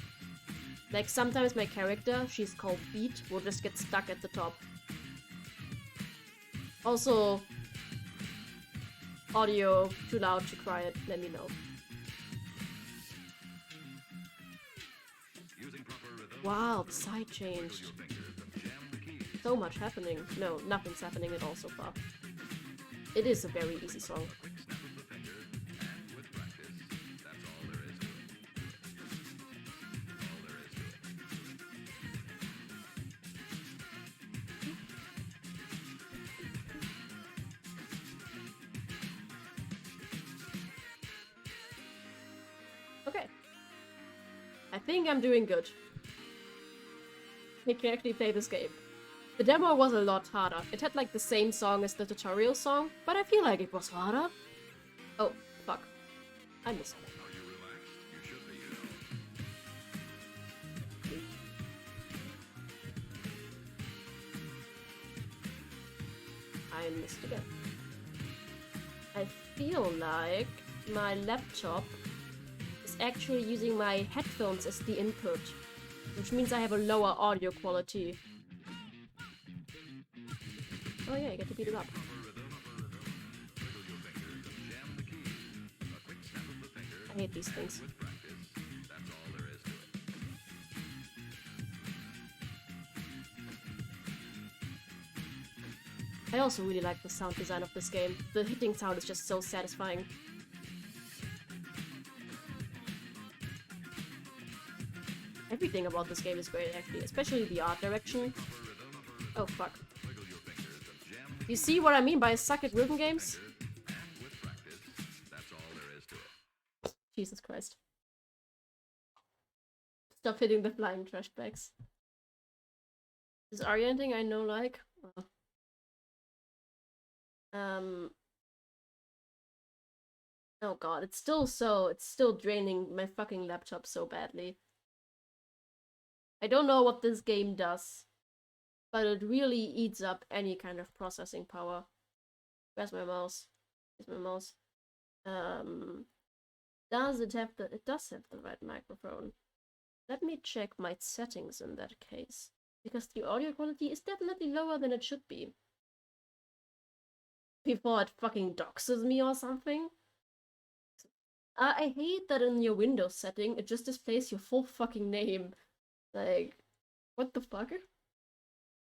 Like, sometimes my character, she's called Beat, will just get stuck at the top. Also, audio too loud to cry it, let me know. Wow, the side changed. so much happening. No, nothing's happening at all so far. It is a very easy song. Okay. I think I'm doing good. I can actually play this game. The demo was a lot harder. It had like the same song as the tutorial song, but I feel like it was harder. Oh, fuck. I missed it. I missed again. I feel like my laptop is actually using my headphones as the input, which means I have a lower audio quality. Oh yeah, you get to beat it up. I hate these things. I also really like the sound design of this game. The hitting sound is just so satisfying. Everything about this game is great, actually, especially the art direction. Oh, fuck. You see what I mean by suck at rhythm games? Jesus Christ. Stop hitting the flying trash bags. Is orienting I know like? Oh. Oh god, it's still draining my fucking laptop so badly. I don't know what this game does, but it really eats up any kind of processing power. Where's my mouse? Where's my mouse? Does it have it does have the right microphone. Let me check my settings in that case, because the audio quality is definitely lower than it should be. Before it fucking doxes me or something. I hate that in your Windows setting, it just displays your full fucking name. Like, what the fuck?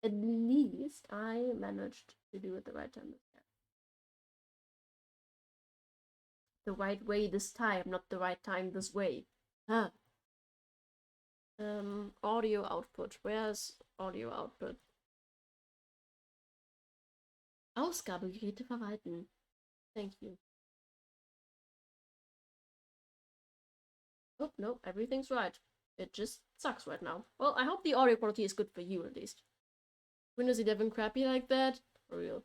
At least I managed to do it the right time. The right way this time, not the right time this way. Huh. Audio output. Where's audio output? Ausgabegeräte verwalten. Thank you. Oh, no, everything's right. It just sucks right now. Well, I hope the audio quality is good for you, at least. Windows 11 crappy like that? For real.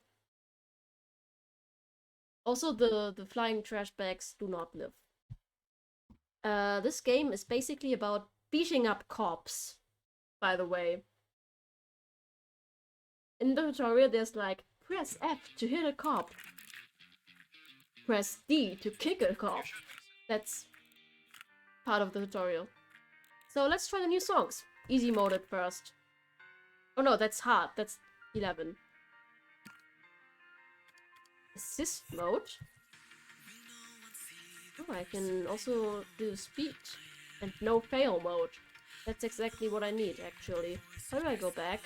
Also, the flying trash bags do not live. This game is basically about beating up cops, by the way. In the tutorial, there's like, press F to hit a cop. Press D to kick a cop. That's part of the tutorial. So let's try the new songs. Easy mode at first. Oh no, that's hard. That's 11. Assist mode? Oh, I can also do speed. And no fail mode. That's exactly what I need, actually. How do I go back?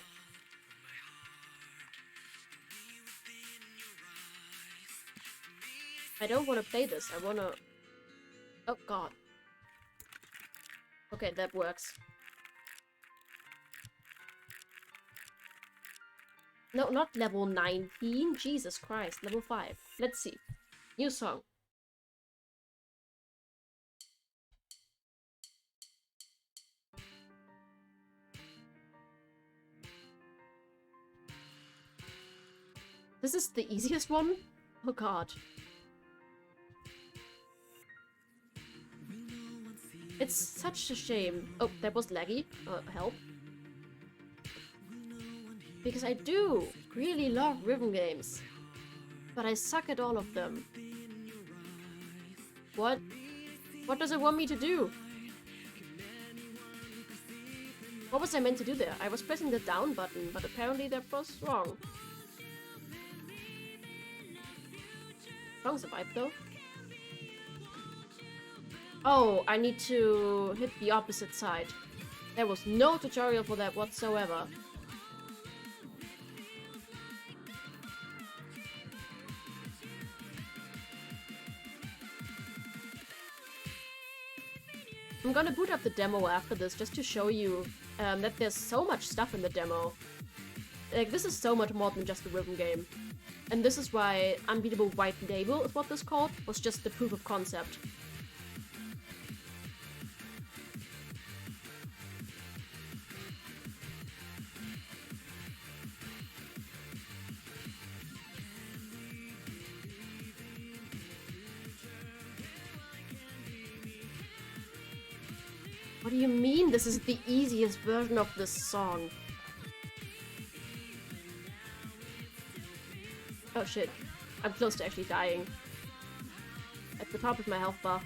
I don't want to play this. I want to... Oh god. Okay, that works. No, not level 19. Jesus Christ, level 5. Let's see. New song. This is the easiest one? Oh god. It's such a shame. Oh, that was laggy. Help. Because I do really love rhythm games. But I suck at all of them. What? What does it want me to do? What was I meant to do there? I was pressing the down button, but apparently that was wrong. Song's a vibe though. Oh, I need to hit the opposite side. There was no tutorial for that whatsoever. I'm gonna boot up the demo after this just to show you that there's so much stuff in the demo. Like, this is so much more than just a rhythm game. And this is why Unbeatable White Label is what this called, was just the proof of concept. What do you mean this is the easiest version of this song? Oh shit, I'm close to actually dying. At the top of my health bar.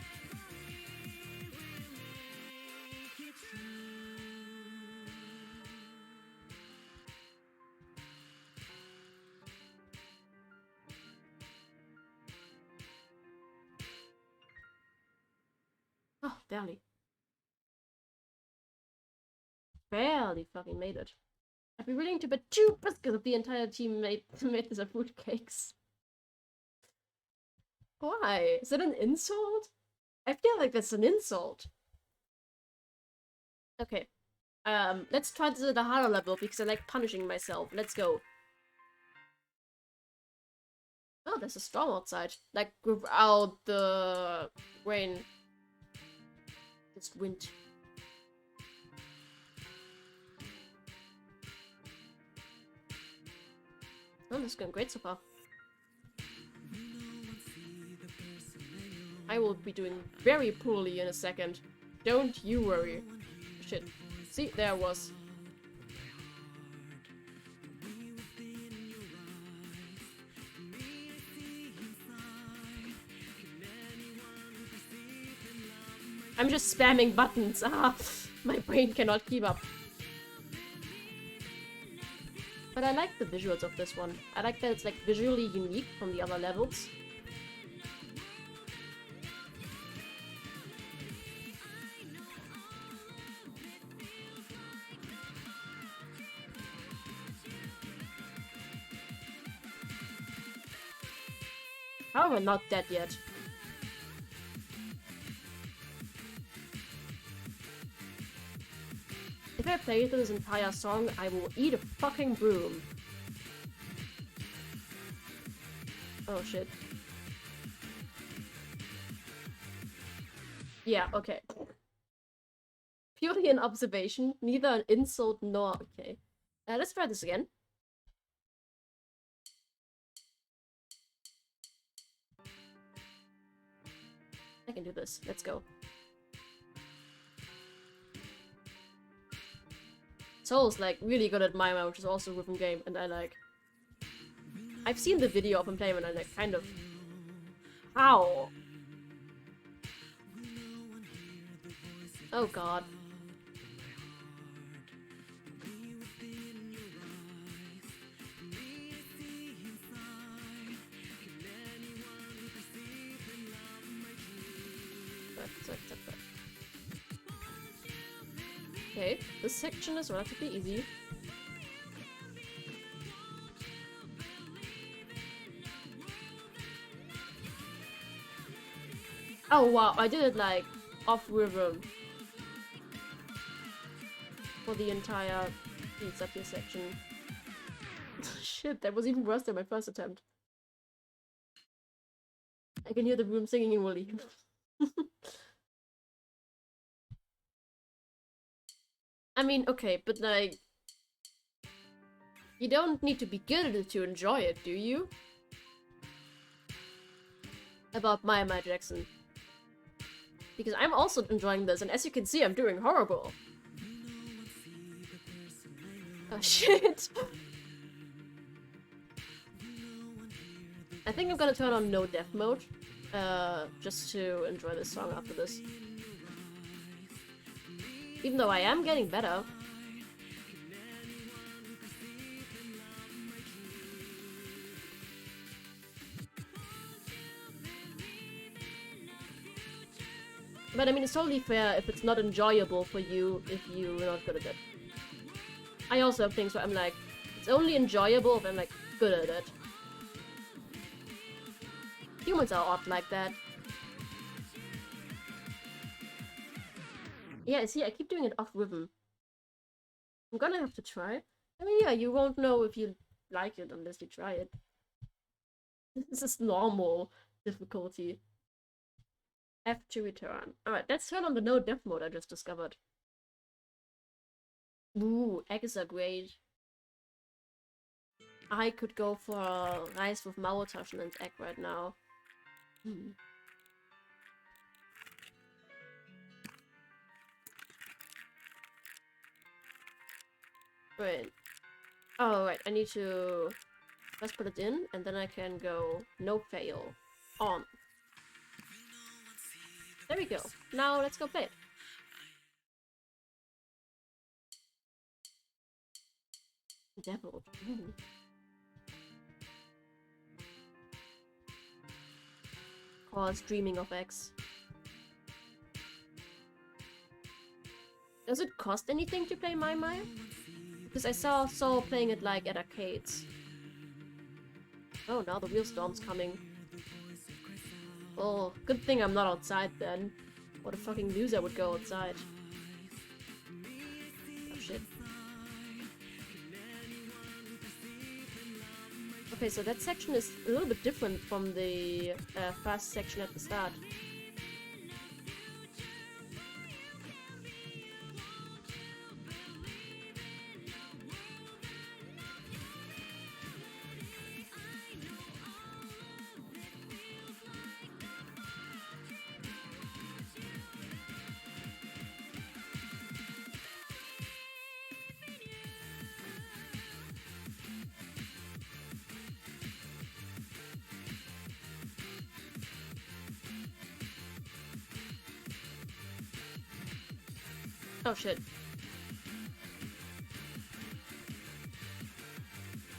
Oh, barely. Barely fucking made it. I'd be willing to bet 2 biscuits if the entire team made this a fruitcakes. Why? Is that an insult? I feel like that's an insult. Okay. Let's try this at a harder level because I like punishing myself. Let's go. Oh, there's a storm outside. Like, without the rain. Just wind. Oh, this is going great so far. I will be doing very poorly in a second. Don't you worry. Shit. See, there I was. I'm just spamming buttons. Ah, my brain cannot keep up. But I like the visuals of this one. I like that it's like visually unique from the other levels. However, not dead yet. If I play through this entire song, I will eat a fucking broom. Oh shit. Yeah, okay. Purely an observation, neither an insult nor... Okay. Let's try this again. I can do this. Let's go. Soul's like really good at Mima, which is also a rhythm game, and I like... I've seen the video of him playing and I like kind of... How? Oh god. Okay, this section is relatively easy. Oh wow, I did it like off rhythm for the entire beats up here section. Shit, that was even worse than my first attempt. I can hear the room singing in relief. I mean, okay, but like... You don't need to be good at it to enjoy it, do you? About Mima Jackson. Because I'm also enjoying this, and as you can see, I'm doing horrible. Oh shit! I think I'm gonna turn on no death mode, just to enjoy this song after this. Even though I am getting better. But I mean, it's totally fair if it's not enjoyable for you if you're not good at it. I also have things where I'm like, it's only enjoyable if I'm like good at it. Humans are odd like that. Yeah, see, I keep doing it off rhythm. I'm gonna have to try. I mean, yeah, you won't know if you like it unless you try it. This is normal difficulty. F to return. Alright, let's turn on the no death mode I just discovered. Ooh, eggs are great. I could go for rice with Maultaschen and egg right now. Wait. Oh, right, I need to first put it in, and then I can go no fail. On. There we go. Now let's go play it. Devil. Cause dreaming of X. Does it cost anything to play My My? Because I saw playing it like at arcades. Oh, now the real storm's coming. Oh, good thing I'm not outside then. What a fucking loser would go outside. Oh shit. Okay, so that section is a little bit different from the first section at the start. Oh shit.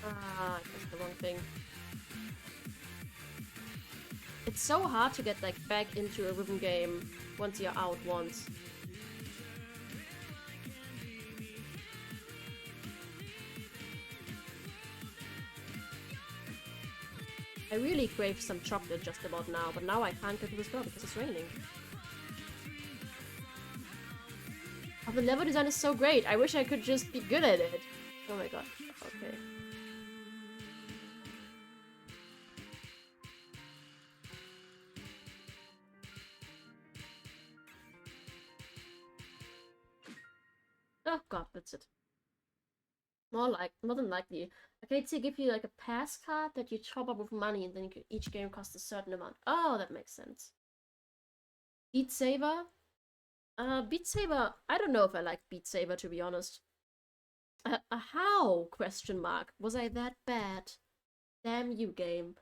Ah, I pressed the wrong thing. It's so hard to get like back into a rhythm game once you're out once. I really crave some chocolate just about now, but now I can't go to the store because it's raining. Oh, the level design is so great. I wish I could just be good at it. Oh my god. Okay. Oh god, that's it. More than likely. Okay, so give you like a pass card that you top up with money and then each game costs a certain amount. Oh, that makes sense. Beat Saber? Beat Saber, I don't know if I like Beat Saber to be honest. How? Question mark. Was I that bad? Damn you, game.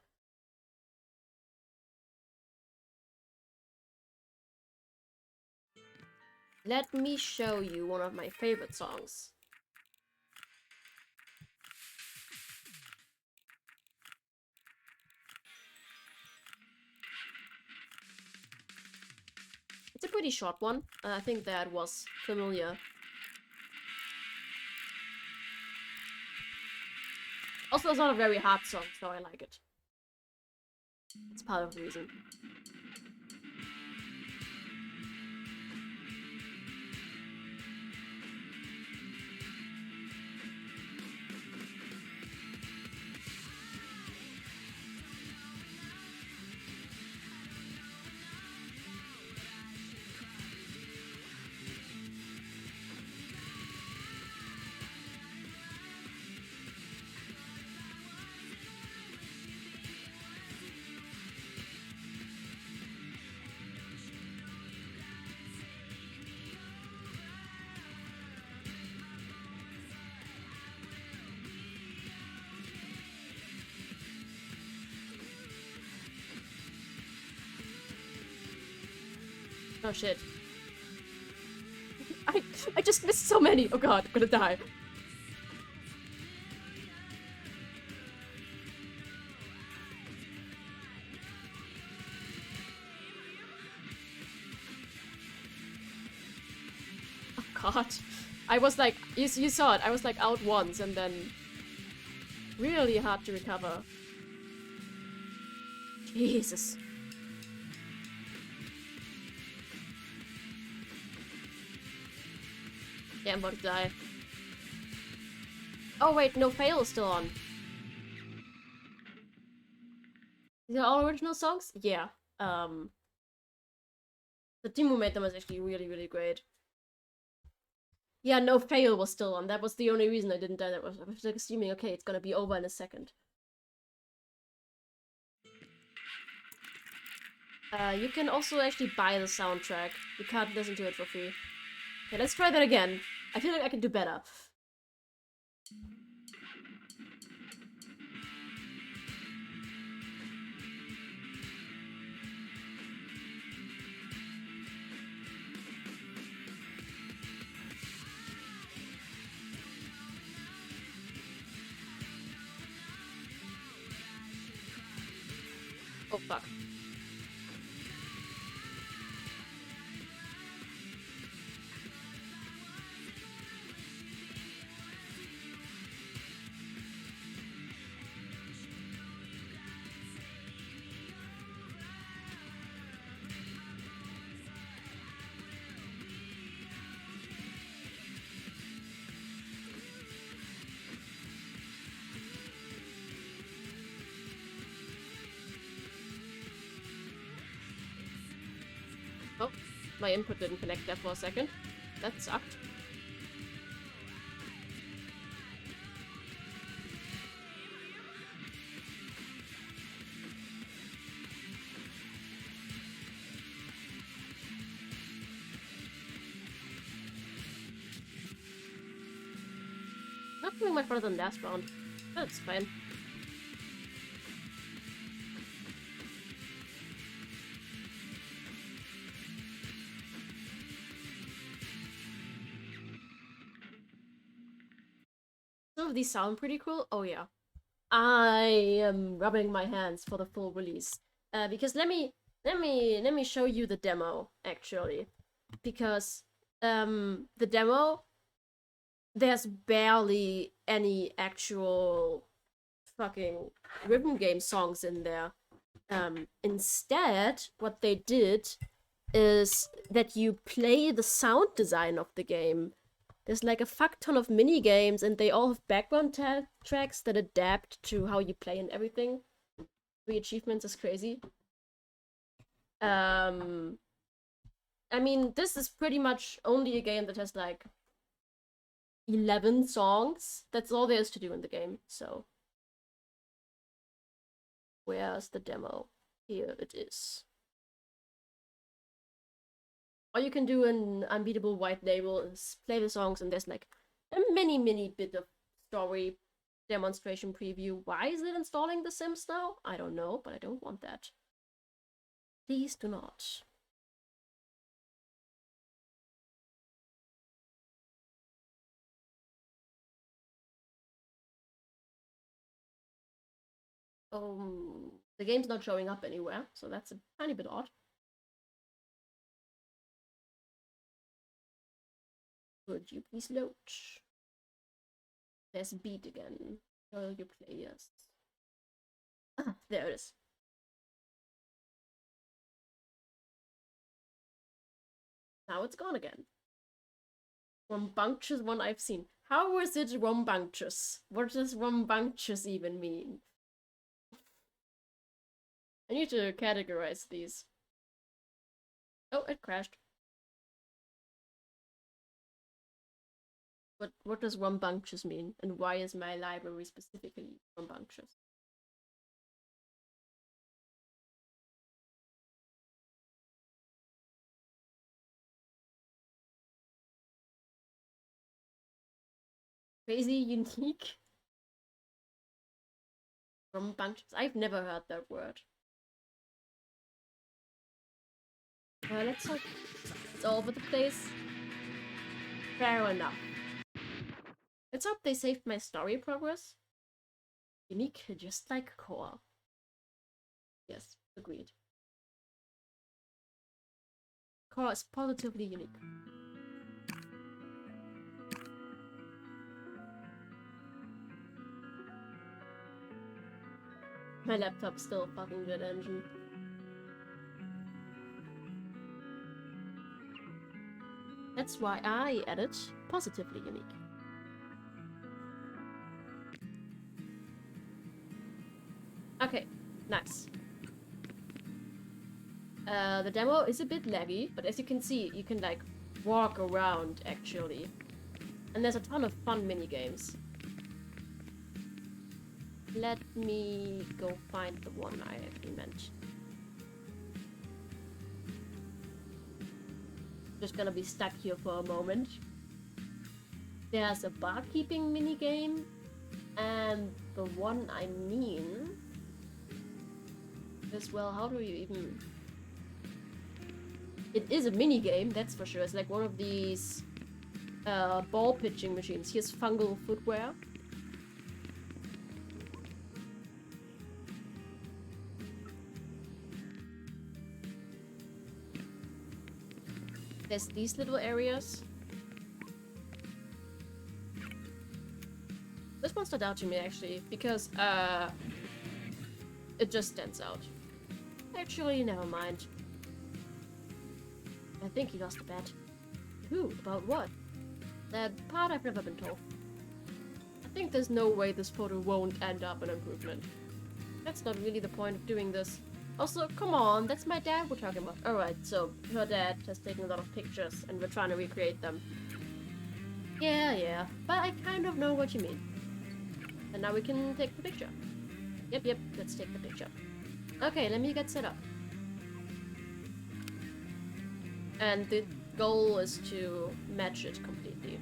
Let me show you one of my favorite songs. It's a pretty short one. I think that was familiar. Also, it's not a very hard song, so I like it. It's part of the reason. Oh shit. I just missed so many. Oh god, I'm gonna die. Oh god. I was like, you saw it, I was like out once and then really hard to recover. Jesus. Yeah, I'm about to die. Oh wait, no, Fail is still on. These are all original songs? Yeah. The team who made them was actually really, really great. Yeah, no, Fail was still on. That was the only reason I didn't die. That was I was like assuming, okay, it's gonna be over in a second. You can also actually buy the soundtrack. You can't listen to it for free. Okay, let's try that again. I feel like I can do better. Oh, fuck. Oh, my input didn't connect there for a second. That sucked. Not doing much better than last round. That's fine. Some of these sound pretty cool. Oh yeah. I am rubbing my hands for the full release. Because let me show you the demo actually. Because the demo, there's barely any actual fucking rhythm game songs in there. Instead, what they did is that you play the sound design of the game. There's like a fuck ton of mini games, and they all have background tracks that adapt to how you play and everything. 3 achievements is crazy. I mean, this is pretty much only a game that has like 11 songs. That's all there is to do in the game, so. Where's the demo? Here it is. All you can do in Unbeatable White Label is play the songs, and there's like a mini bit of story demonstration preview. Why is it installing The Sims now? I don't know, but I don't want that. Please do not. The game's not showing up anywhere, so that's a tiny bit odd. Would you please load? There's beat again. Show your players. Ah, there it is. Now it's gone again. Rambunctious one I've seen. How is it rambunctious? What does rambunctious even mean? I need to categorize these. Oh, it crashed. What does rambunctious mean? And why is my library specifically rambunctious? Crazy unique? Rambunctious? I've never heard that word. Let's hope it's all over the place. Fair enough. Let's hope they saved my story progress. Unique, just like core. Yes, agreed. Core is positively unique. My laptop's still fucking good engine. That's why I added positively unique. Okay, nice. The demo is a bit laggy, but as you can see, you can like walk around actually. And there's a ton of fun mini games. Let me go find the one I actually meant. Just gonna be stuck here for a moment. There's a barkeeping mini game, and the one I mean is, well, how do you even... It is a mini game, that's for sure. It's like one of these ball pitching machines. Here's fungal footwear. There's these little areas. This one stood out to me actually, because it just stands out. Actually, never mind. I think he lost a bet. Who? About what? That part I've never been told. I think there's no way this photo won't end up an improvement. That's not really the point of doing this. Also, come on, that's my dad we're talking about. Alright, so her dad has taken a lot of pictures and we're trying to recreate them. Yeah, but I kind of know what you mean. And now we can take the picture. Yep, let's take the picture. Okay, let me get set up. And the goal is to match it completely.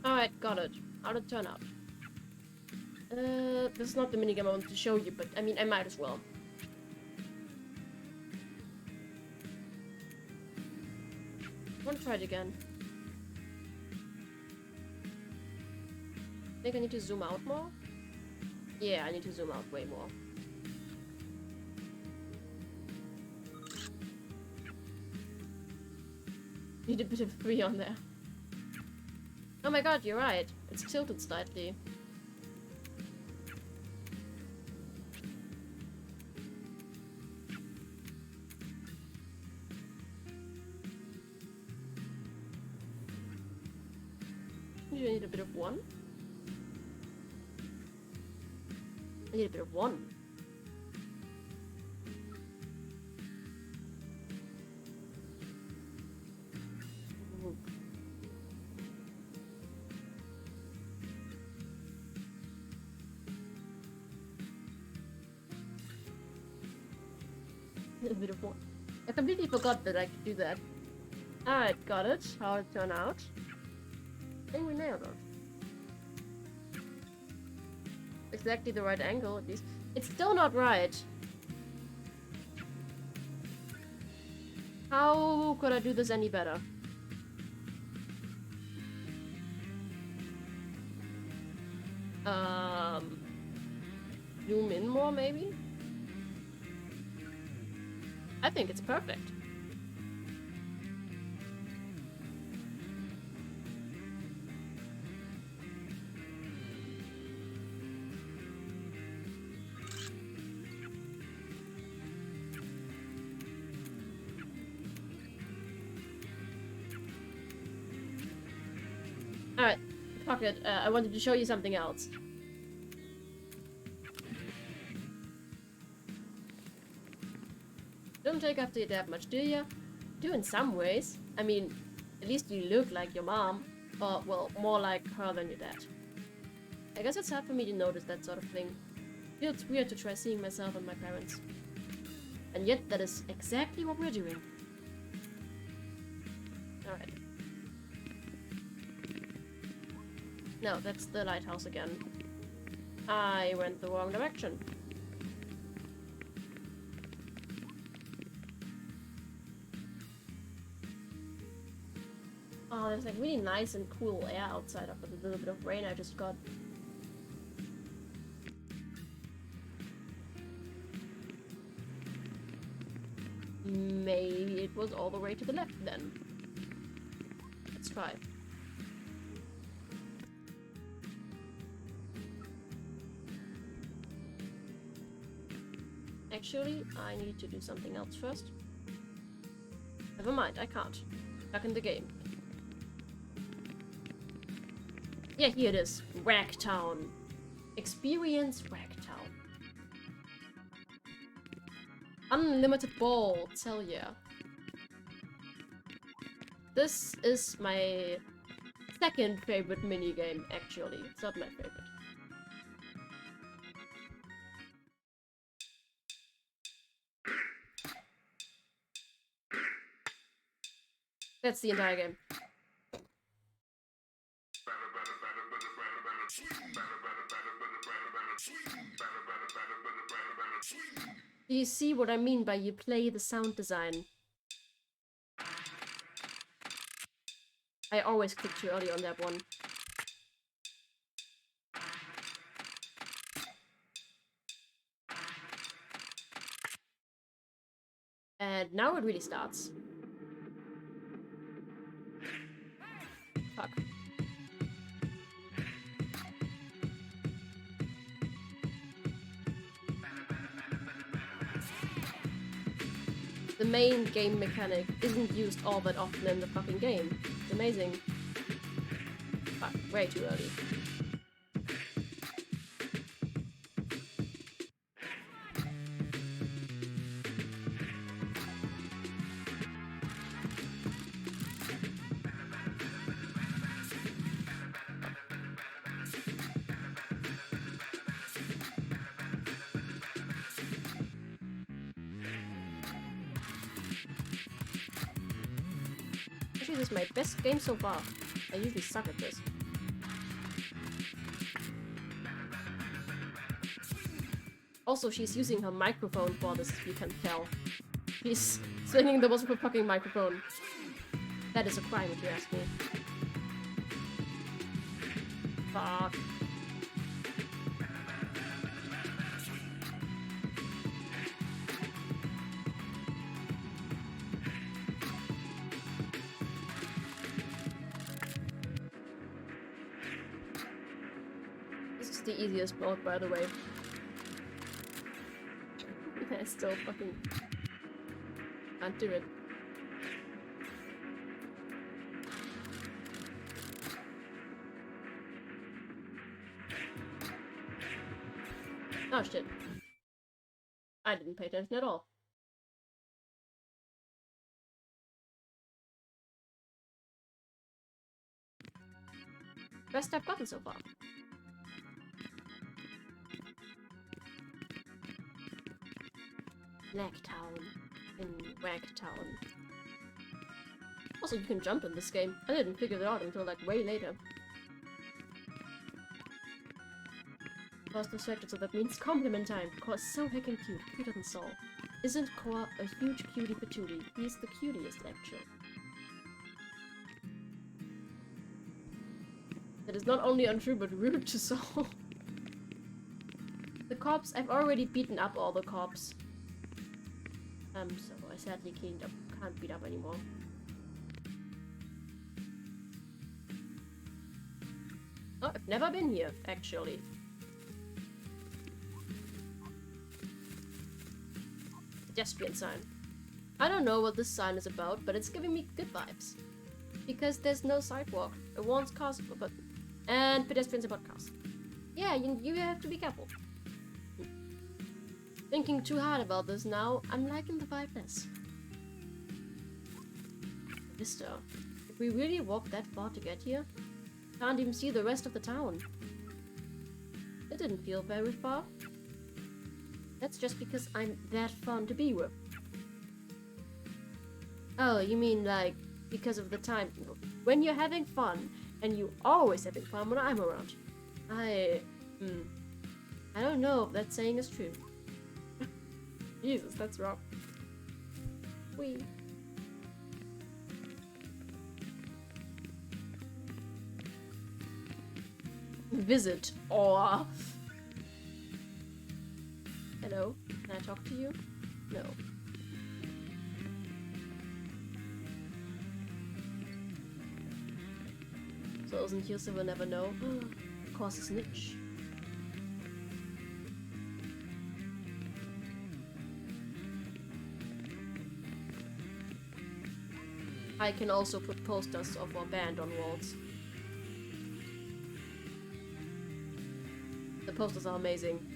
Alright, got it. How'd it turn out? This is not the minigame I wanted to show you, but I mean, I might as well. I want to try it again. I think I need to zoom out more? Yeah, I need to zoom out way more. Need a bit of 3 on there. Oh my god, you're right. It's tilted slightly. You need a bit of 1. I need a bit of 1. A bit of 1. I completely forgot that I could do that. Alright, got it. How it turned out. I think we nailed it. Exactly the right angle, at least. It's still not right. How could I do this any better? Zoom in more, maybe? I think it's perfect. Alright, fuck it. I wanted to show you something else. Don't take after your dad much, do ya? Do in some ways. I mean, at least you look like your mom. Or, well, more like her than your dad. I guess it's hard for me to notice that sort of thing. Feels weird to try seeing myself and my parents. And yet, that is exactly what we're doing. Alright. No, that's the lighthouse again. I went the wrong direction. Oh, there's like really nice and cool air outside after the little bit of rain I just got. Maybe it was all the way to the left then. Let's try. Actually, I need to do something else first. Never mind, I can't. Stuck in the game. Yeah, here it is. Ragtown. Experience Ragtown. Unlimited balls, hell yeah. This is my second favorite minigame, actually. It's not my favorite. That's the entire game. Do you see what I mean by you play the sound design? I always click too early on that one. And now it really starts. Fuck. The main game mechanic isn't used all that often in the fucking game. It's amazing. Fuck, way too early. Actually, this is my best game so far. I usually suck at this. Also, she's using her microphone for this, if you can tell. She's swinging the most of her fucking microphone. That is a crime, if you ask me. Fuck. This is the easiest mode, by the way. I still fucking can't do it. Oh shit. I didn't pay attention at all. Best I've gotten so far. Blacktown in Ragtown. Also, you can jump in this game. I didn't figure it out until like way later. Core's distracted, so that means compliment time. Core's so heckin' cute. Who doesn't solve? Isn't Core a huge cutie patootie? He's the cutest, actually. That is not only untrue, but rude to Soul. The cops, I've already beaten up all the cops. So I sadly can't beat up anymore. Oh, I've never been here, actually. Pedestrian sign. I don't know what this sign is about, but it's giving me good vibes. Because there's no sidewalk. It warns cars, and pedestrians about cars. Yeah, you have to be careful. Thinking too hard about this now, I'm liking the vibe less. Vista. If we really walk that far to get here, can't even see the rest of the town. It didn't feel very far. That's just because I'm that fun to be with. Oh, you mean like, because of the time. When you're having fun, and you're always having fun when I'm around. I don't know if that saying is true. Jesus, that's wrong. Wee. Visit or... Hello? Can I talk to you? No. wasn't here, so we'll never know. Of course, a snitch. I can also put posters of our band on walls. The posters are amazing.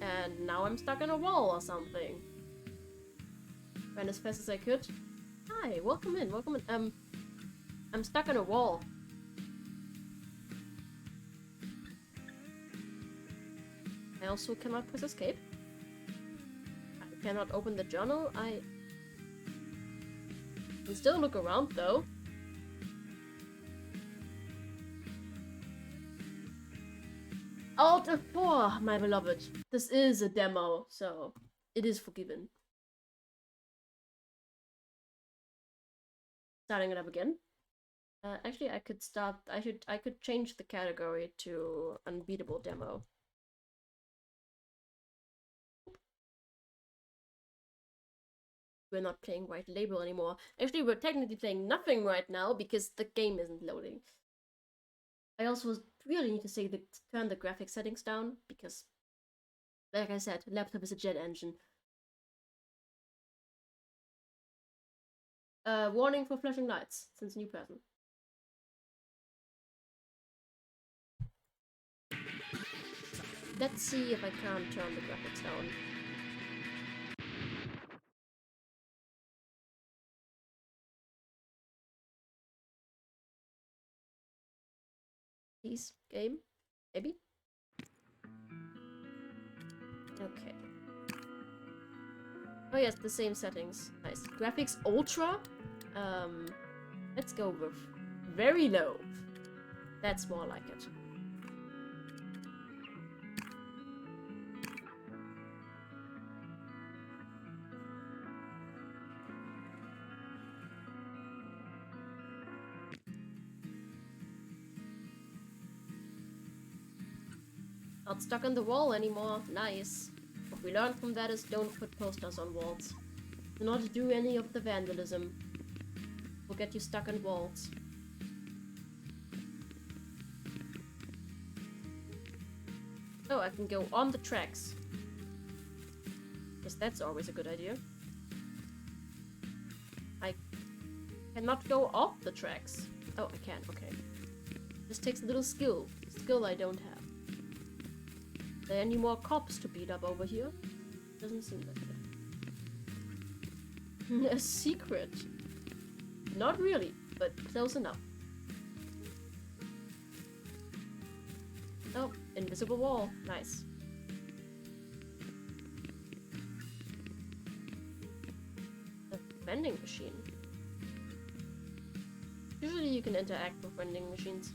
And now I'm stuck in a wall or something. Ran as fast as I could. Hi, welcome in, welcome in. I'm stuck in a wall. I also cannot press escape. I cannot open the journal. I can still look around though. Alt F4, my beloved. This is a demo, so it is forgiven. Starting it up again. Actually, I could start. I could change the category to unbeatable demo. We're not playing White Label anymore. Actually, we're technically playing nothing right now because the game isn't loading. I also really need to turn the graphic settings down because, like I said, laptop is a jet engine. Warning for flashing lights since new person. Let's see if I can't turn the graphics down. Please, game? Maybe? Okay. Oh yes, the same settings. Nice. Graphics Ultra? Let's go with very low. That's more like it. Not stuck on the wall anymore. Nice. What we learned from that is don't put posters on walls. Do not do any of the vandalism. Will get you stuck on walls. Oh, I can go on the tracks. Guess that's always a good idea. I cannot go off the tracks. Oh, I can, okay. This takes a little skill. Skill I don't have. Are there any more cops to beat up over here? Doesn't seem like it. A secret. Not really, but close enough. Oh, invisible wall. Nice. A vending machine. Usually you can interact with vending machines.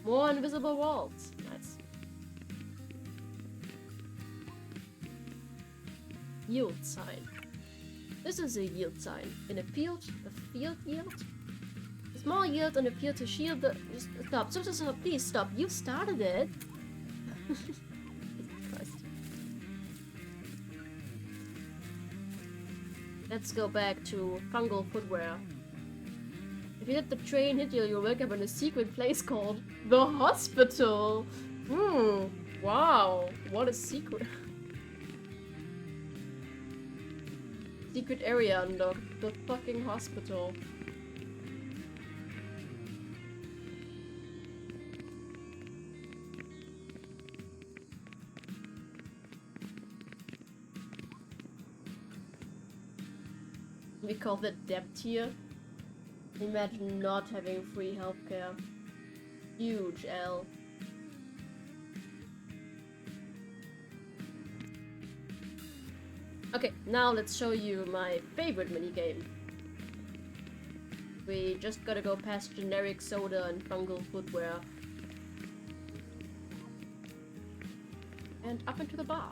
More invisible walls. Nice. Yield sign. This is a yield sign. In a field yield? A small yield and a field to shield the... Stop. Stop. Please stop. You started it. Christ. Let's go back to fungal footwear. If you let the train hit you, you'll wake up in a secret place called the hospital. Wow, what a secret. Secret area unlocked. The fucking hospital. We call that debt tier. Imagine not having free healthcare. Huge L. Okay, now let's show you my favorite minigame. We just gotta go past generic soda and fungal footwear. And up into the bar.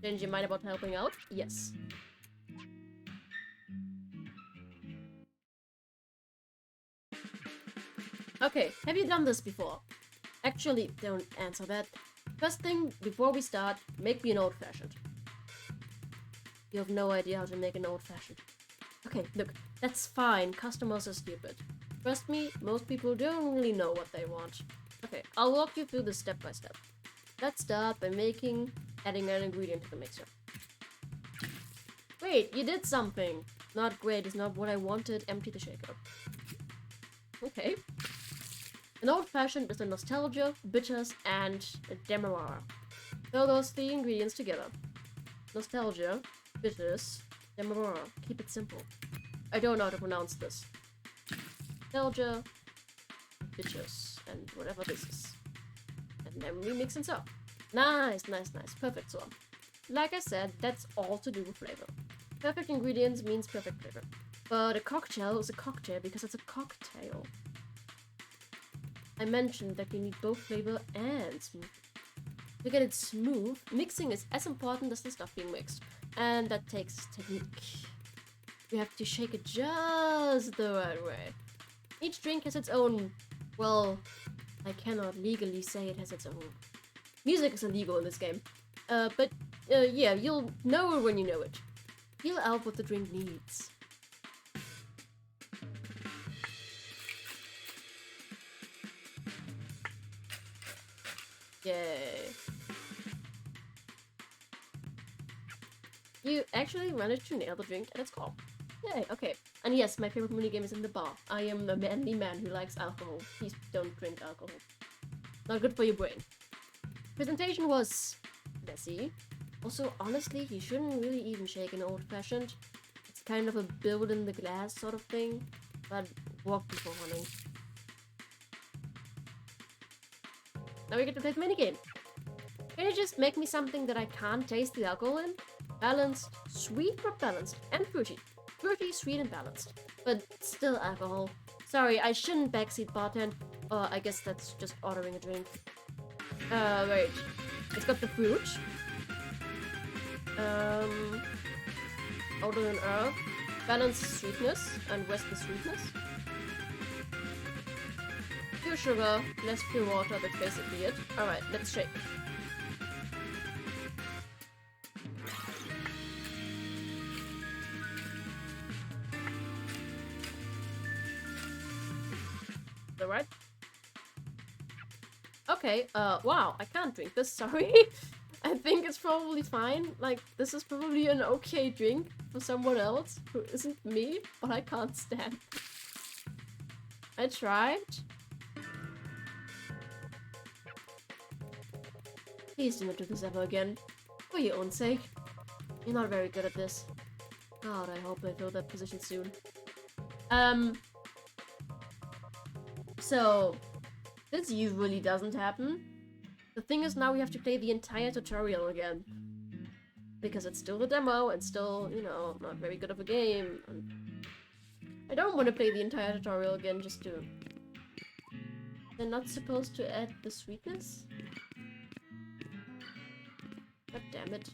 Change your mind about helping out? Yes. Okay, have you done this before? Actually, don't answer that. First thing, before we start, make me an old-fashioned. You have no idea how to make an old-fashioned. Okay, look, that's fine. Customers are stupid. Trust me, most people don't really know what they want. Okay, I'll walk you through this step by step. Let's start by adding an ingredient to the mixer. Wait, you did something! Not great, it's not what I wanted. Empty the shaker. Okay. An old-fashioned is a nostalgia, bitters, and a demerara. Throw those three ingredients together. Nostalgia, bitters, demerara. Keep it simple. I don't know how to pronounce this. Nostalgia, bitters, and whatever this is. And then we mix it up. Nice, nice, nice. Perfect so. Like I said, that's all to do with flavor. Perfect ingredients means perfect flavor. But a cocktail is a cocktail because it's a cocktail. I mentioned that we need both flavor and smooth. To get it smooth, mixing is as important as the stuff being mixed. And that takes technique. You have to shake it just the right way. Each drink has its own... Well, I cannot legally say it has its own. Music is illegal in this game. Yeah, you'll know it when you know it. Feel out what the drink needs. Yay. You actually managed to nail the drink at its core. Yay, okay. And yes, my favorite minigame is in the bar. I am a manly man who likes alcohol. Please don't drink alcohol. Not good for your brain. Presentation was messy. Also, honestly, you shouldn't really even shake an old-fashioned. It's kind of a build in the glass sort of thing. But walk before running. Now we get to play the minigame. Can you just make me something that I can't taste the alcohol in? Balanced, sweet but balanced, and fruity. Fruity, sweet, and balanced. But still alcohol. Sorry, I shouldn't backseat bartend. Or I guess that's just ordering a drink. Wait. It's got the fruit. Outer than earth. Balanced sweetness and western sweetness. Pure sugar, less pure water, that's basically it. Alright, let's shake. Alright. Okay, wow, I can't drink this, sorry. I think it's probably fine. Like, this is probably an okay drink for someone else who isn't me, but I can't stand. I tried. Please do not do this ever again. For your own sake. You're not very good at this. God, I hope I fill that position soon. So, this usually doesn't happen. The thing is, now we have to play the entire tutorial again. Because it's still a demo, and still, you know, not very good of a game. And I don't want to play the entire tutorial again just to... They're not supposed to add the sweetness? God damn it.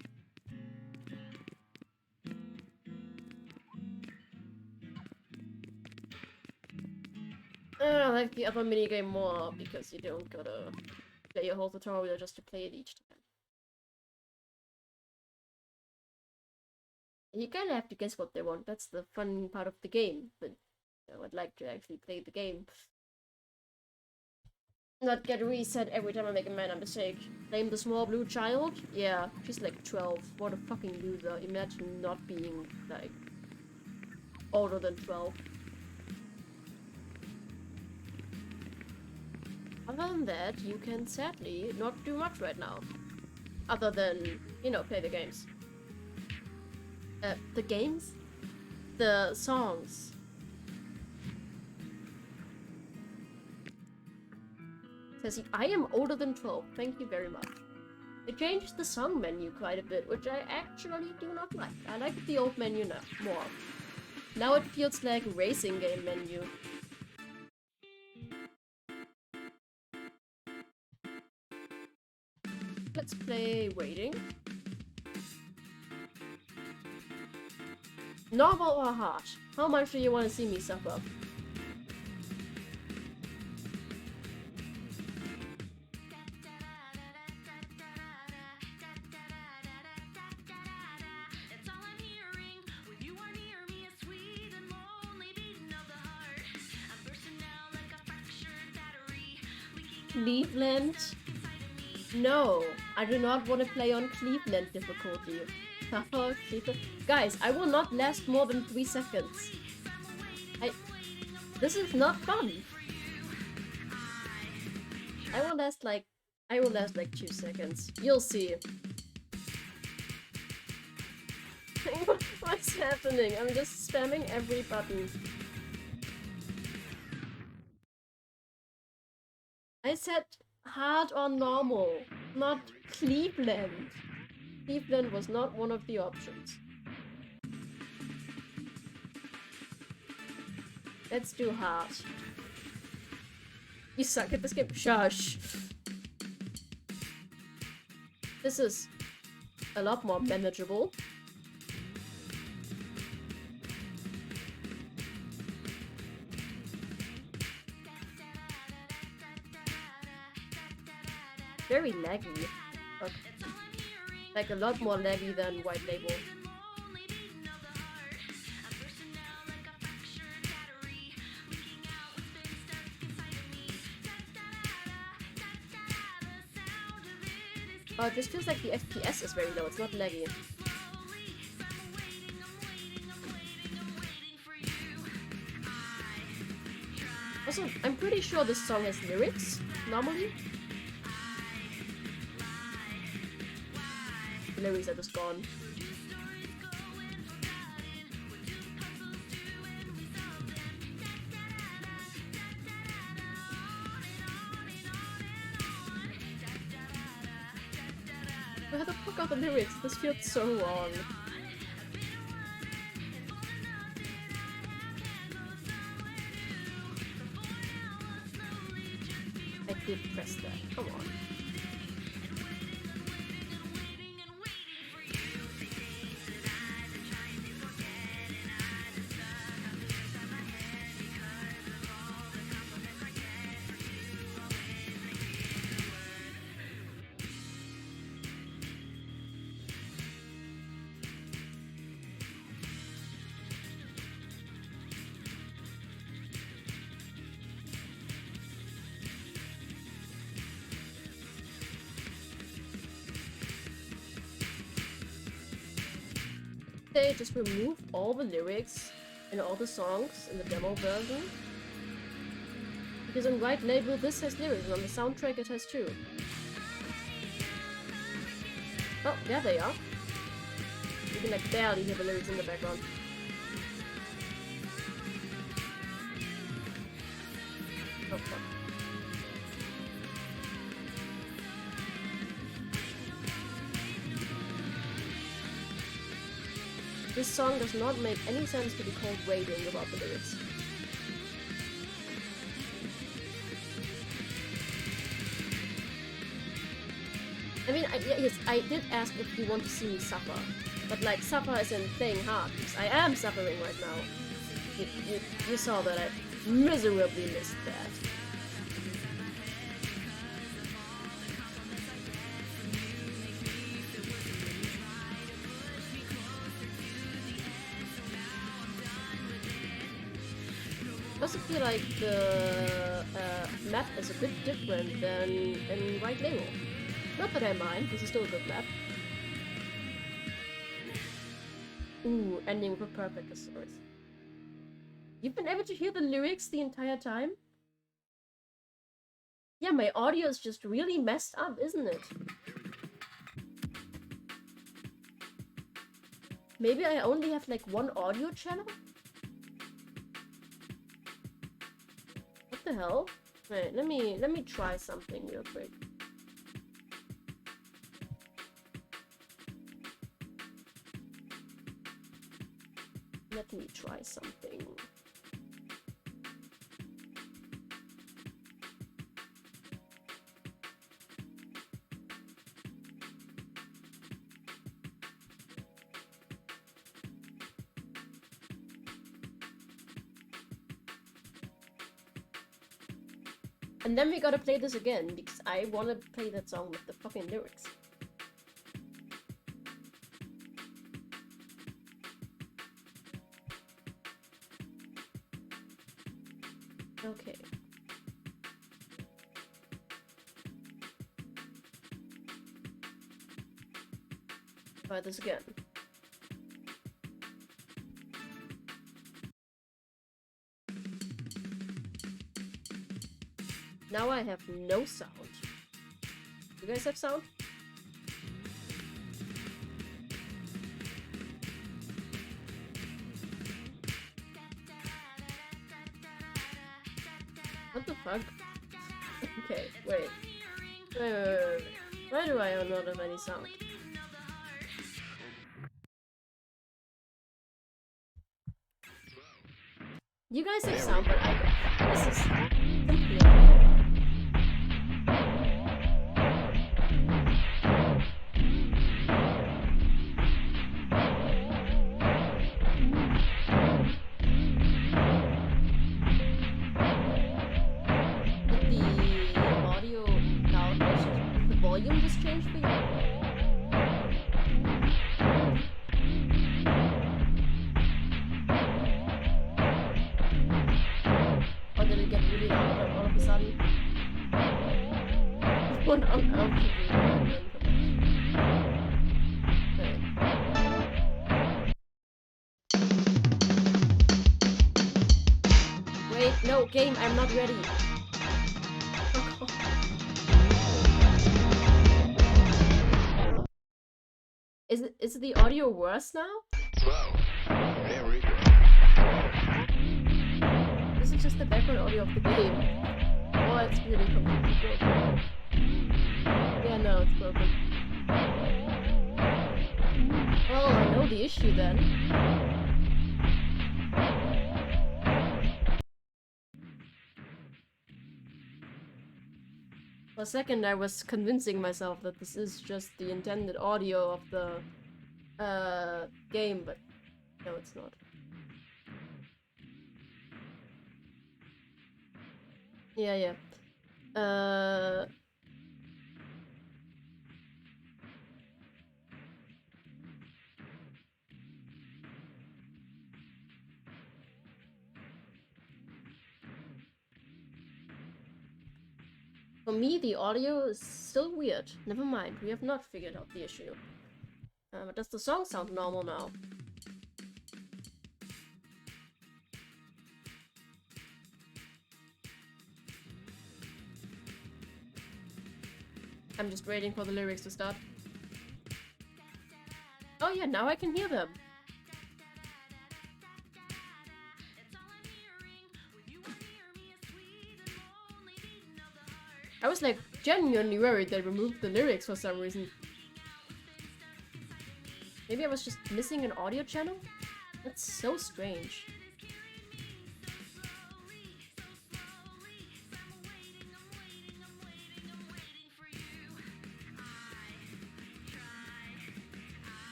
I like the other minigame more, because you don't gotta play a whole tutorial just to play it each time. You kinda have to guess what they want, that's the fun part of the game, but I would like to actually play the game. Not get reset every time I make a minor mistake. Blame the small blue child? Yeah, she's like 12. What a fucking loser. Imagine not being, like, older than 12. Other than that, you can sadly not do much right now. Other than, you know, play the games. The games? The songs. Says, I am older than 12, thank you very much. They changed the song menu quite a bit, which I actually do not like. I like the old menu now more. Now it feels like a racing game menu. Let's play Waiting. Normal or hard? How much do you want to see me suffer? Cleveland? No, I do not want to play on Cleveland difficulty. Suffer, Cleveland. Guys, I will not last more than 3 seconds. This is not fun. I will last like 2 seconds. You'll see. What's happening? I'm just spamming every button. I said hard or normal, not Cleveland. Cleveland was not one of the options. Let's do hard. You suck at this game. Shush. This is a lot more manageable. Very laggy. Okay. Like a lot more laggy than White Label. Oh, this feels like the FPS is very low. It's not laggy. Also, I'm pretty sure this song has lyrics, normally. The lyrics are just gone. Where the fuck are the lyrics? This feels so wrong. I did press that. Come on. They just remove all the lyrics and all the songs in the demo version. Because on White Label this has lyrics, and on the soundtrack it has too. Oh, there they are. You can like barely hear the lyrics in the background. Oh fuck. This song does not make any sense to be called Waiting without the lyrics. I mean, yes, I did ask if you want to see me suffer. But like, suffer isn't playing hard, because I am suffering right now. You saw that I miserably missed that. I also feel like the map is a bit different than in White Label. Not that I mind, this is still a good map. Ooh, ending with a perfect chorus. You've been able to hear the lyrics the entire time? Yeah, my audio is just really messed up, isn't it? Maybe I only have like one audio channel? What the hell? Wait, let me try something real quick. Let me try something. And then we gotta play this again, because I wanna play that song with the fucking lyrics. Okay. Try this again. Now I have no sound. You guys have sound? What the fuck? Okay, wait. Wait. Why do I not have any sound? You guys have sound, but I don't. This is simply unfair. Did the audio loudness, the volume just change for you? Or did it get really loud all of a sudden? What on earth did you do? Wait, no, game, I'm not ready. Is the audio worse now? Very good. This is just the background audio of the game. Oh, it's really completely broken. Yeah, no, it's broken. Well, I know the issue then. For a second, I was convincing myself that this is just the intended audio of the game, but no, it's not. Yeah. For me, the audio is still weird. Never mind, we have not figured out the issue. But does the song sound normal now? I'm just waiting for the lyrics to start. Oh yeah, now I can hear them. I was like genuinely worried they removed the lyrics for some reason. Maybe I was just missing an audio channel? That's so strange.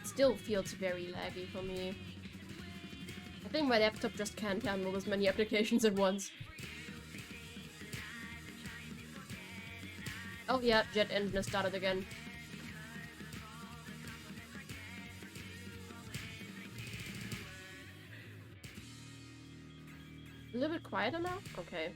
Still feels very laggy for me. I think my laptop just can't handle as many applications at once. Oh yeah, jet engine has started again. A little bit quieter now? Okay.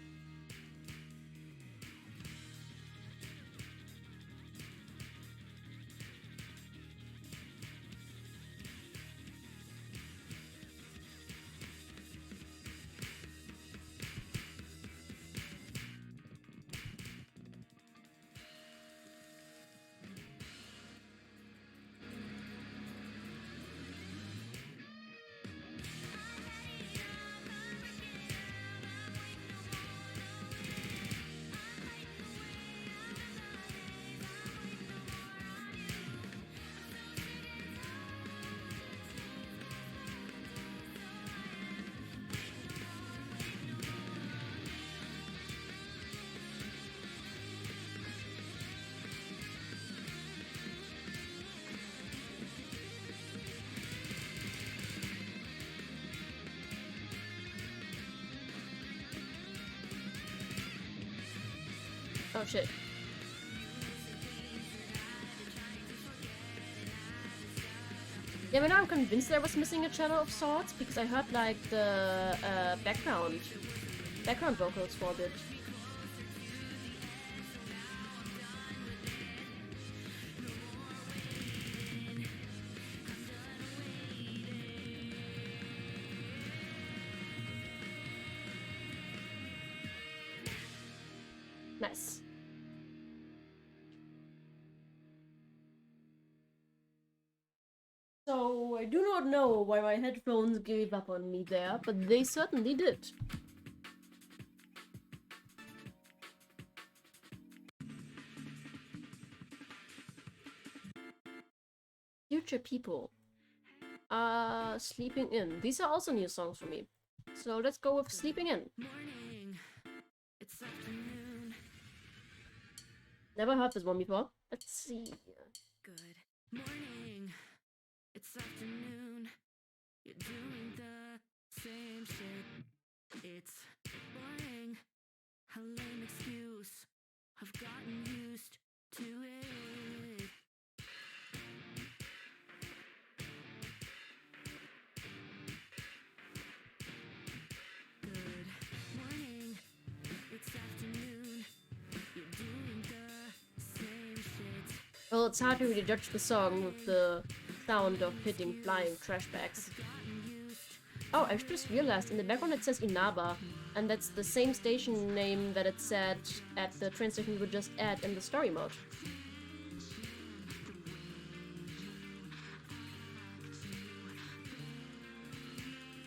Oh shit. Yeah, but now I'm convinced that I was missing a channel of sorts because I heard like the background vocals for a bit. Nice. So, I do not know why my headphones gave up on me there, but they certainly did. Future People. Sleeping In. These are also new songs for me. So let's go with Sleeping In. Never heard this one before. Let's see. Good morning, it's afternoon. You're doing the same shit. It's boring, a lame excuse. I've gotten used to it. Good morning, it's afternoon. You're doing the same shit. Well, it's hard to really judge the song with the sound of hitting flying trash bags. Oh, I just realized in the background it says Inaba, and that's the same station name that it said at the train station we would just add in the story mode.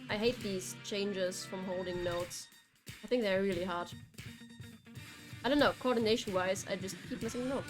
I hate these changes from holding notes. I think they're really hard. I don't know, coordination-wise, I just keep missing a note.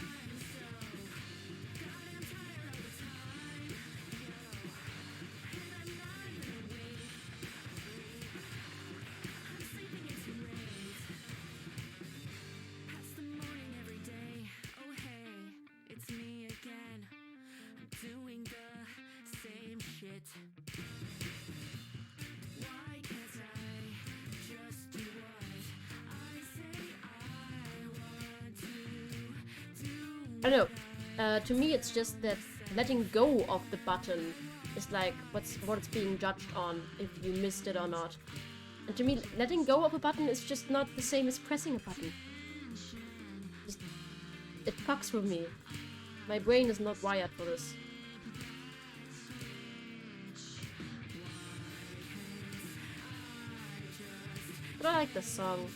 I don't know. To me, it's just that letting go of the button is like what it's being judged on, if you missed it or not. And to me, letting go of a button is just not the same as pressing a button. It fucks with me. My brain is not wired for this. But I like the song.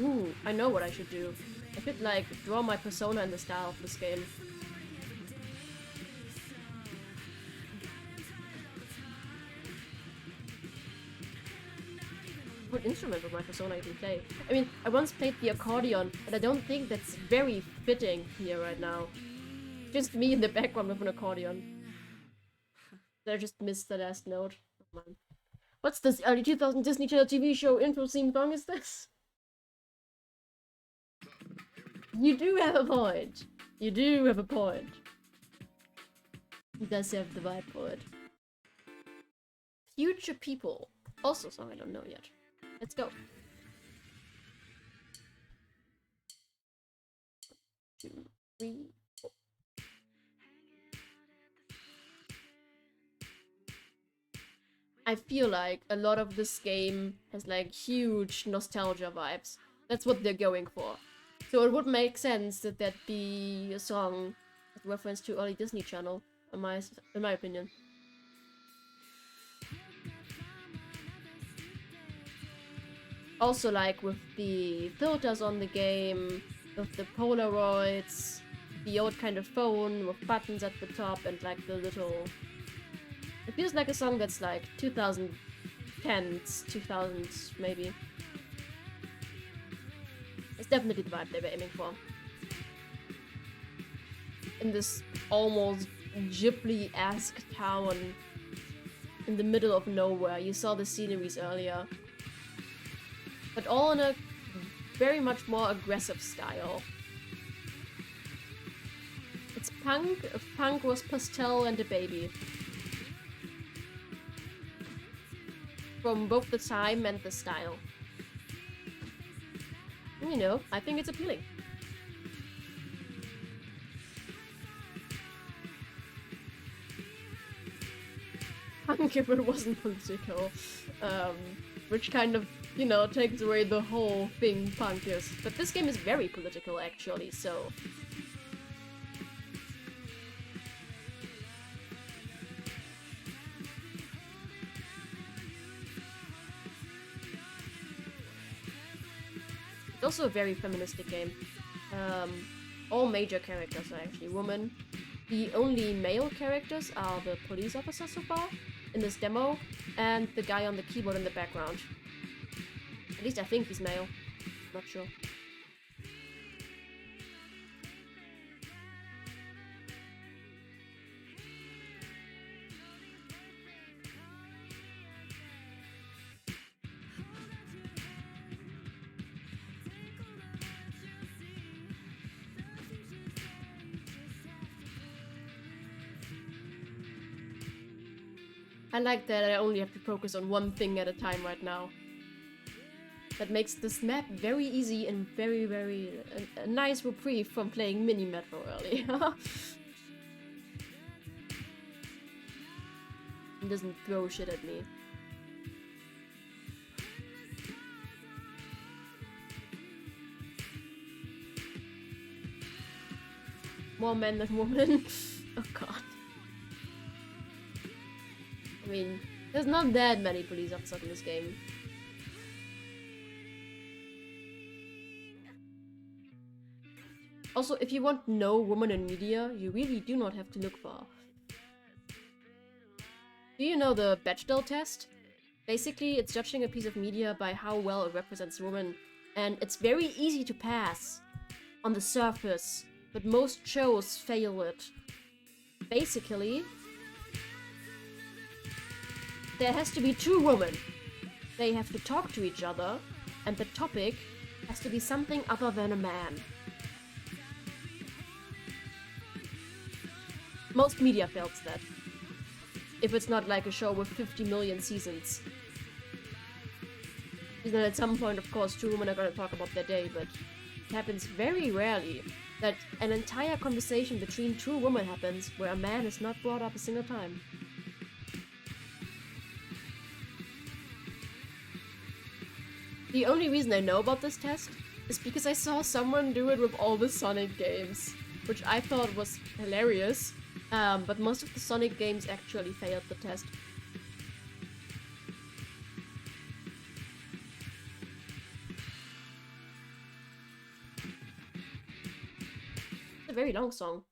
Ooh, I know what I should do. I should, like, draw my persona in the style of this game. What instrument would my persona even play? I mean, I once played the accordion, but I don't think that's very fitting here right now. Just me in the background with an accordion. Did I just missed the last note? Oh, man. What's this early 2000 Disney Channel TV show intro theme song is this? You do have a point. You do have a point. He does have the vibe for it. Future People. Also a song I don't know yet. Let's go. 2, 3, 4. I feel like a lot of this game has like huge nostalgia vibes. That's what they're going for. So it would make sense that that be a song with reference to early Disney Channel, in my opinion. Also, like with the filters on the game, with the Polaroids, the old kind of phone with buttons at the top, and like the little. It feels like a song that's like 2010s, 2000s maybe. It's definitely the vibe they were aiming for. In this almost Ghibli-esque town in the middle of nowhere. You saw the sceneries earlier. but all in a very much more aggressive style. It's punk, if punk was pastel and a baby. From both the time and the style. You know, I think it's appealing. Punk if it wasn't political. Which kind of, you know, takes away the whole thing punk is. But this game is very political actually, so... It's also a very feministic game. All major characters are actually women. The only male characters are the police officer so far in this demo, and the guy on the keyboard in the background. At least I think he's male. Not sure. I like that I only have to focus on one thing at a time right now. That makes this map very easy and very a nice reprieve from playing Mini Metro early. It doesn't throw shit at me. More men than women. Oh god. I mean, there's not that many police officers in this game. Also, if you want no woman in media, you really do not have to look far. Do you know the Bechdel test? Basically, it's judging a piece of media by how well it represents women, and it's very easy to pass on the surface, but most shows fail it. Basically, there has to be two women. They have to talk to each other, and the topic has to be something other than a man. Most media fails that. If it's not like a show with 50 million seasons. Because then at some point, of course, two women are gonna talk about their day, but it happens very rarely that an entire conversation between two women happens where a man is not brought up a single time. The only reason I know about this test is because I saw someone do it with all the Sonic games, which I thought was hilarious, but most of the Sonic games actually failed the test. It's a very long song.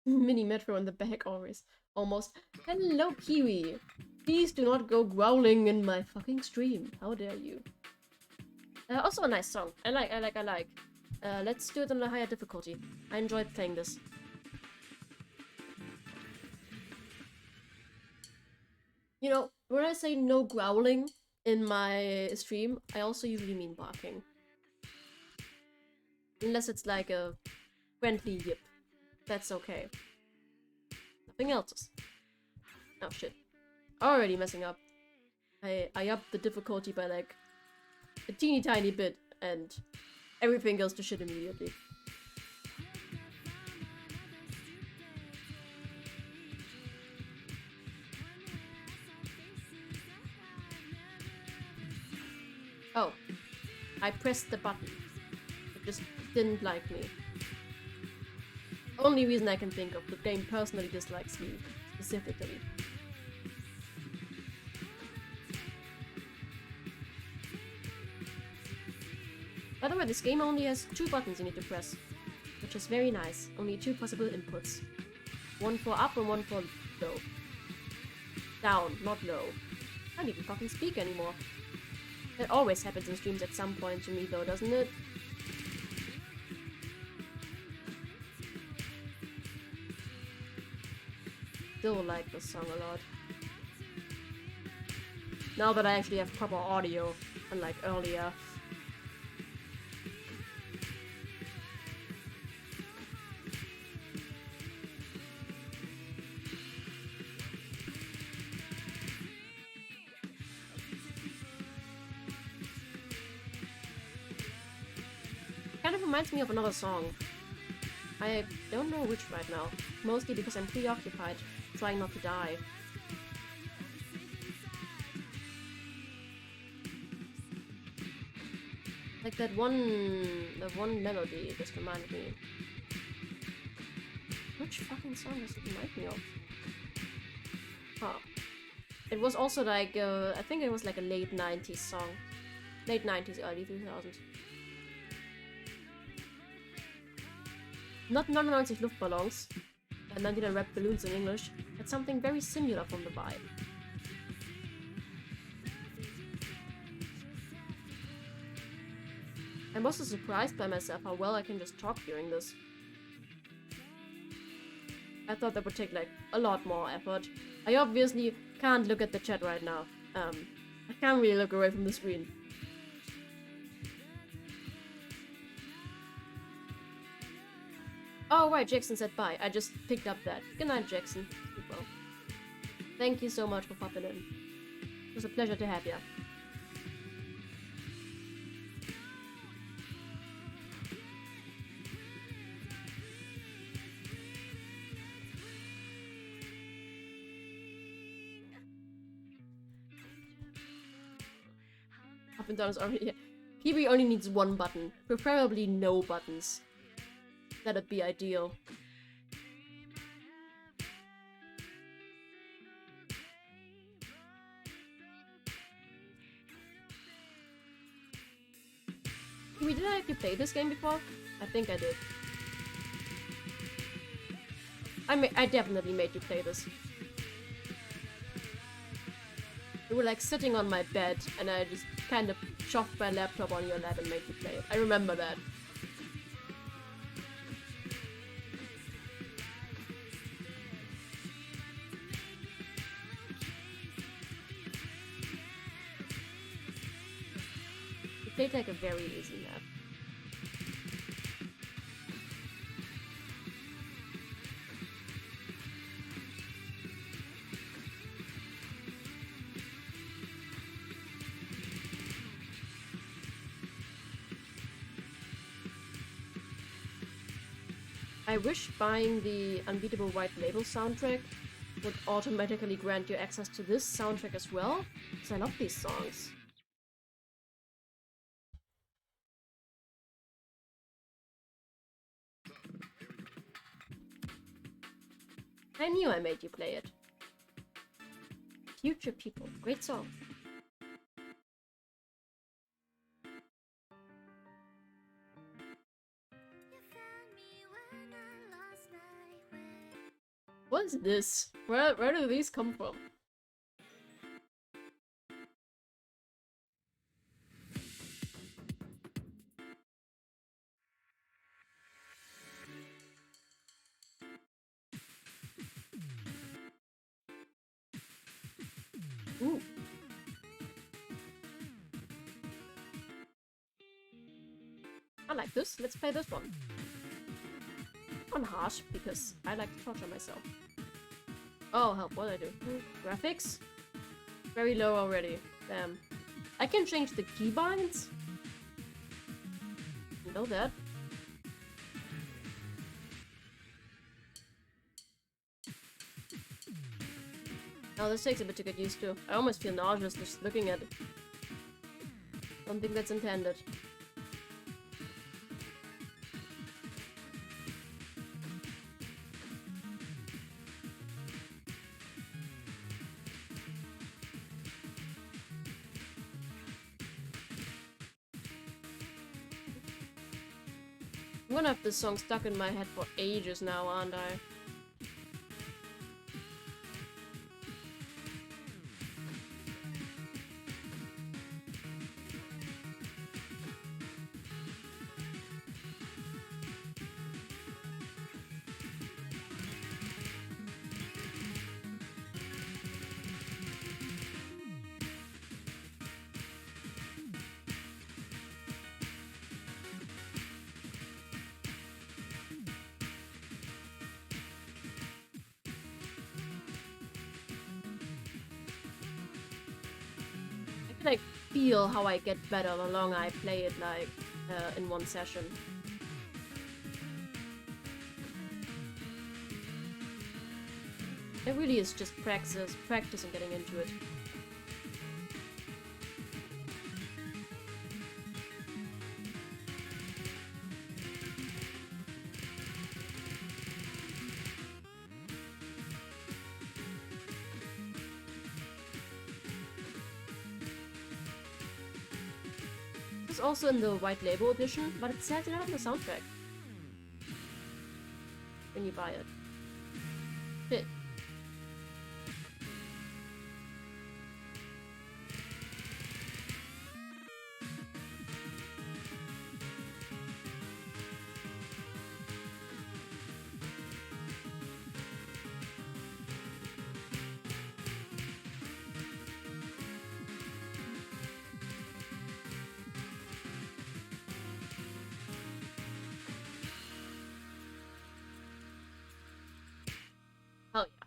Mini Metro in the back always. Almost. Hello, Kiwi! Please do not go growling in my fucking stream. How dare you? Also a nice song. I like. Let's do it on a higher difficulty. I enjoyed playing this. You know, when I say no growling in my stream, I also usually mean barking. Unless it's like a friendly yip. That's okay. Nothing else. Oh shit. Already messing up. I upped the difficulty by like a teeny tiny bit and everything goes to shit immediately. Oh, I pressed the button. It just didn't like me. Only reason I can think of, the game personally dislikes me, specifically. By the way, this game only has 2 buttons you need to press, which is very nice. Only 2 possible inputs. One for up and one for low. Down, not low. I can't even fucking speak anymore. That always happens in streams at some point to me though, doesn't it? Still like this song a lot. Now that I actually have proper audio, unlike earlier. Kind of reminds me of another song. I don't know which right now. Mostly because I'm preoccupied, trying not to die. Like that one melody just reminded me. Which fucking song does it remind me of? Huh. It was also like, I think it was like a late 90s song. Late 90s, early 2000s. Not 99 Luftballons, 99 Red Balloons in English, but something very similar from the vibe. I'm also surprised by myself how well I can just talk during this. I thought that would take like a lot more effort. I obviously can't look at the chat right now. I can't really look away from the screen. Oh right, Jackson said bye. I just picked up that. Good night, Jackson. Sleep well. Thank you so much for popping in. It was a pleasure to have you. Up and down is already here. PB only needs one button. Preferably no buttons. That'd be ideal. Did I actually play this game before? I think I did. I definitely made you play this. You were like sitting on my bed and I just kind of shoved my laptop on your lap and made you play it. I remember that. You played like a very easy map. I wish buying the Unbeatable White Label soundtrack would automatically grant you access to this soundtrack as well, because I love these songs. I knew I made you play it. Future People, great song. What is this? Where do these come from? Ooh. I like this. Let's play this one. On harsh, because I like to torture myself. Oh, help, what did I do? Graphics? Very low already. Damn. I can change the keybinds? You know that? Oh, this takes a bit to get used to. I almost feel nauseous just looking at it. Don't think that's intended. I'm gonna have this song stuck in my head for ages now, aren't I? like feel how I get better the longer I play it, like in one session. It really is just practice and getting into it. It's also in the white label edition, but it says it on the soundtrack when you buy it. Shit. Hell yeah.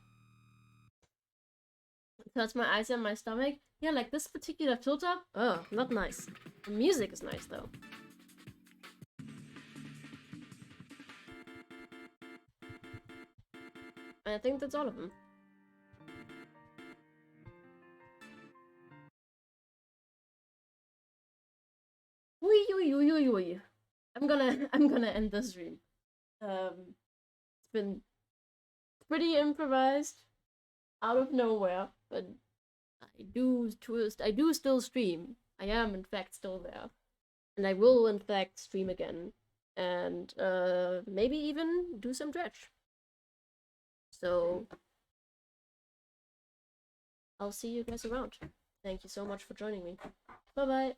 That's my eyes and my stomach. Yeah, like this particular filter. Oh, not nice. The music is nice though. And I think that's all of them. Ui. I'm gonna end the stream. It's been pretty improvised, out of nowhere, but I do still stream. I am in fact still there, and I will in fact stream again, and maybe even do some dredge. So I'll see you guys around. Thank you so much for joining me. Bye bye.